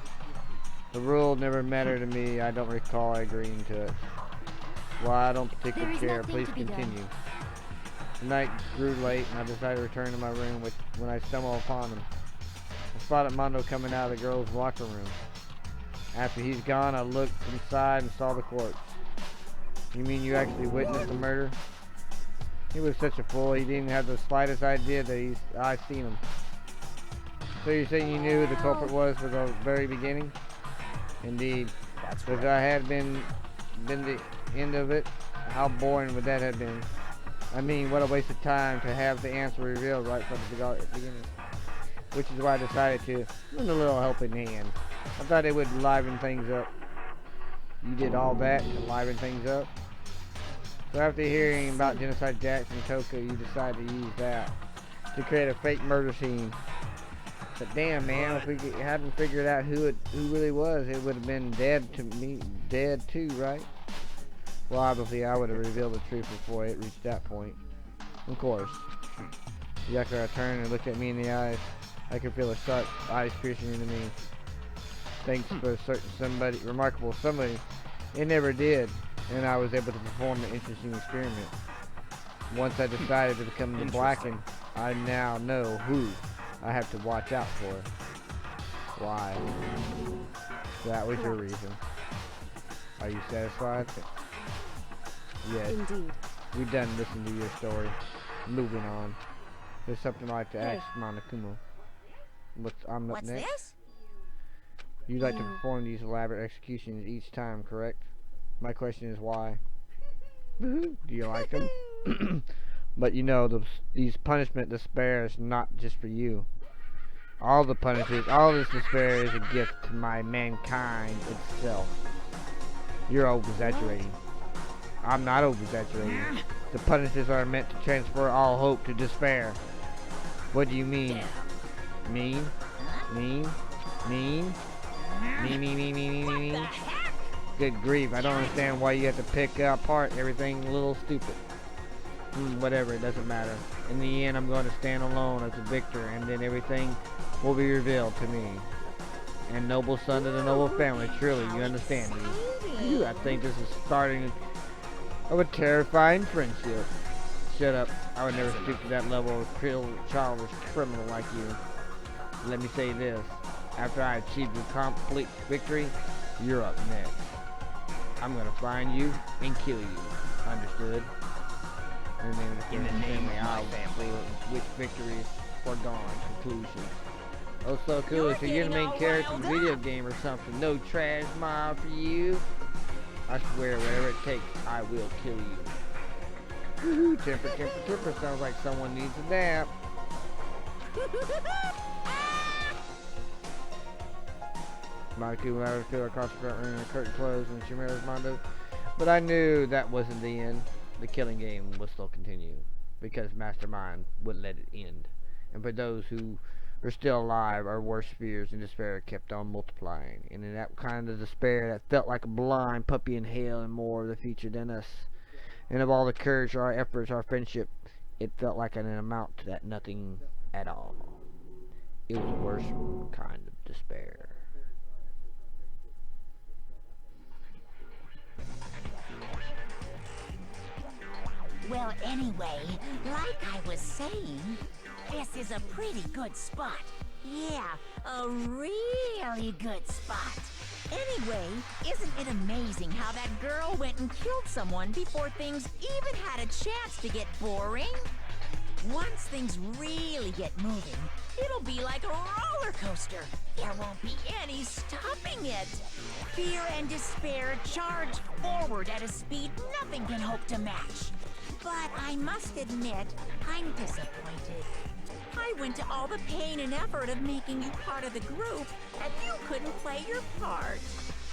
The rule never mattered to me. I don't recall agreeing to it. Why I don't particularly care. Please continue. The night grew late and I decided to return to my room when I stumbled upon him. I spotted Mondo coming out of the girls' locker room. After he's gone, I looked inside and saw the corpse. You mean you actually witnessed the murder? He was such a fool, he didn't have the slightest idea that I seen him. So you're saying you knew who the culprit was from the very beginning? Indeed. If I had been the end of it, how boring would that have been? I mean, what a waste of time to have the answer revealed right from the beginning. Which is why I decided to lend a little helping hand. I thought it would liven things up. You did all that to liven things up? So after hearing about Genocide Jax and Toko, you decided to use that to create a fake murder scene. But damn, man, if we hadn't figured out who really was, it would have been dead too, right? Well, obviously, I would have revealed the truth before it reached that point. Of course. Yakura turned and looked at me in the eyes. I could feel a sharp eyes piercing into me. Thanks for a certain remarkable somebody. It never did, and I was able to perform an interesting experiment. Once I decided to become the Blackened, I now know who I have to watch out for. Why? That was your reason. Are you satisfied? Yes. Indeed. We're done listening to your story. Moving on. There's something I'd like to ask Monokuma. I'm up What's next. this? You like to perform these elaborate executions each time, correct? My question is why? Do you like them? But you know, these punishment despair is not just for you. All the punishments, all this despair is a gift to my mankind itself. You're over-exaggerating. I'm not over-exaggerating. The punishments are meant to transfer all hope to despair. What do you mean? Mean? Mean? Mean? Mean? Good grief, I don't understand why you have to pick apart everything a little stupid. Whatever, it doesn't matter. In the end, I'm going to stand alone as a victor, and then everything will be revealed to me. And noble son of the noble family, truly, you understand me. I think this is starting of a terrifying friendship. Shut up. I would never stoop to that level of childish criminal like you. Let me say this. After I achieve a complete victory, you're up next. I'm gonna find you and kill you. Understood? In the name of the family, I'll for which victory is foregone conclusion. Oh, so cool. So you're the main character in the video game or something. No trash mob for you. I swear, whatever it takes, I will kill you. Woohoo, temper. Sounds like someone needs a nap. Monaco ladder fell across the front room and the curtain closed and Chimera's Mondo. But I knew that wasn't the end. The killing game would still continue. Because Mastermind wouldn't let it end. And for those who were still alive, our worst fears and despair kept on multiplying. And in that kind of despair that felt like a blind puppy in hell and more of the future than us. And of all the courage, our efforts, our friendship, it felt like an amount to that nothing at all. It was the worst kind of despair. Well, anyway, like I was saying, this is a pretty good spot. Yeah, a really good spot. Anyway, isn't it amazing how that girl went and killed someone before things even had a chance to get boring? Once things really get moving, it'll be like a roller coaster. There won't be any stopping it. Fear and despair charge forward at a speed nothing can hope to match. But I must admit, I'm disappointed. I went to all the pain and effort of making you part of the group, and you couldn't play your part.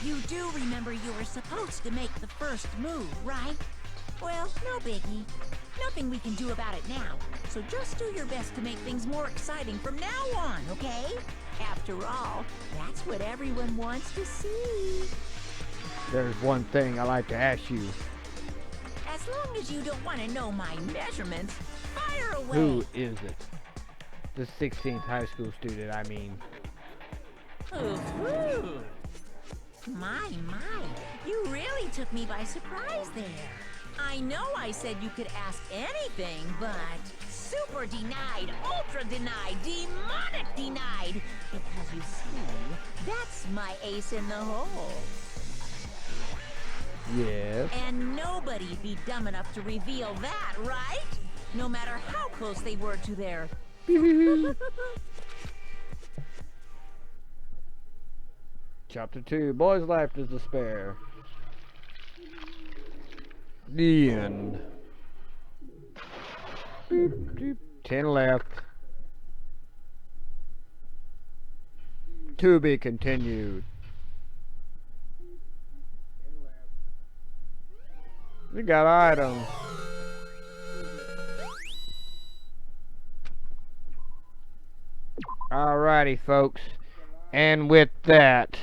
You do remember you were supposed to make the first move, right? Well, no biggie. Nothing we can do about it now, so just do your best to make things more exciting from now on, okay? After all, that's what everyone wants to see. There's one thing I'd like to ask you. As long as you don't want to know my measurements, fire away. Who is it? The 16th high school student, I mean. Ooh. My, you really took me by surprise there. I know I said you could ask anything, but super denied, ultra denied, demonic denied. Because you see, that's my ace in the hole. Yes. And nobody'd be dumb enough to reveal that, right? No matter how close they were to their... Chapter 2, Boy's Life is Despair. The end. 10 left. To be continued. We got items. Alrighty, folks. And with that,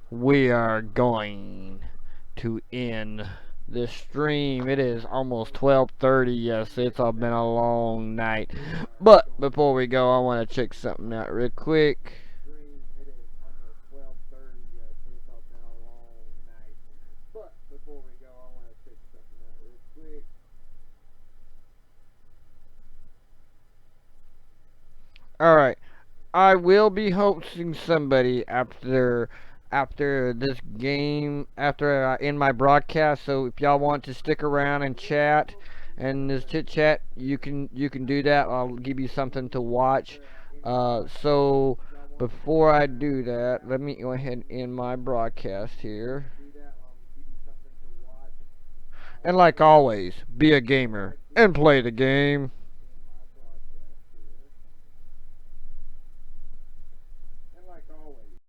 we are going to end this stream. It is almost 12:30. Yes, it's been a long night. But before we go, I want to check something out real quick. Alright, I will be hosting somebody after this game, after I end my broadcast. So if y'all want to stick around and chat and this chit chat, you can do that. I'll give you something to watch. So before I do that, let me go ahead and end my broadcast here. And like always, be a gamer and play the game.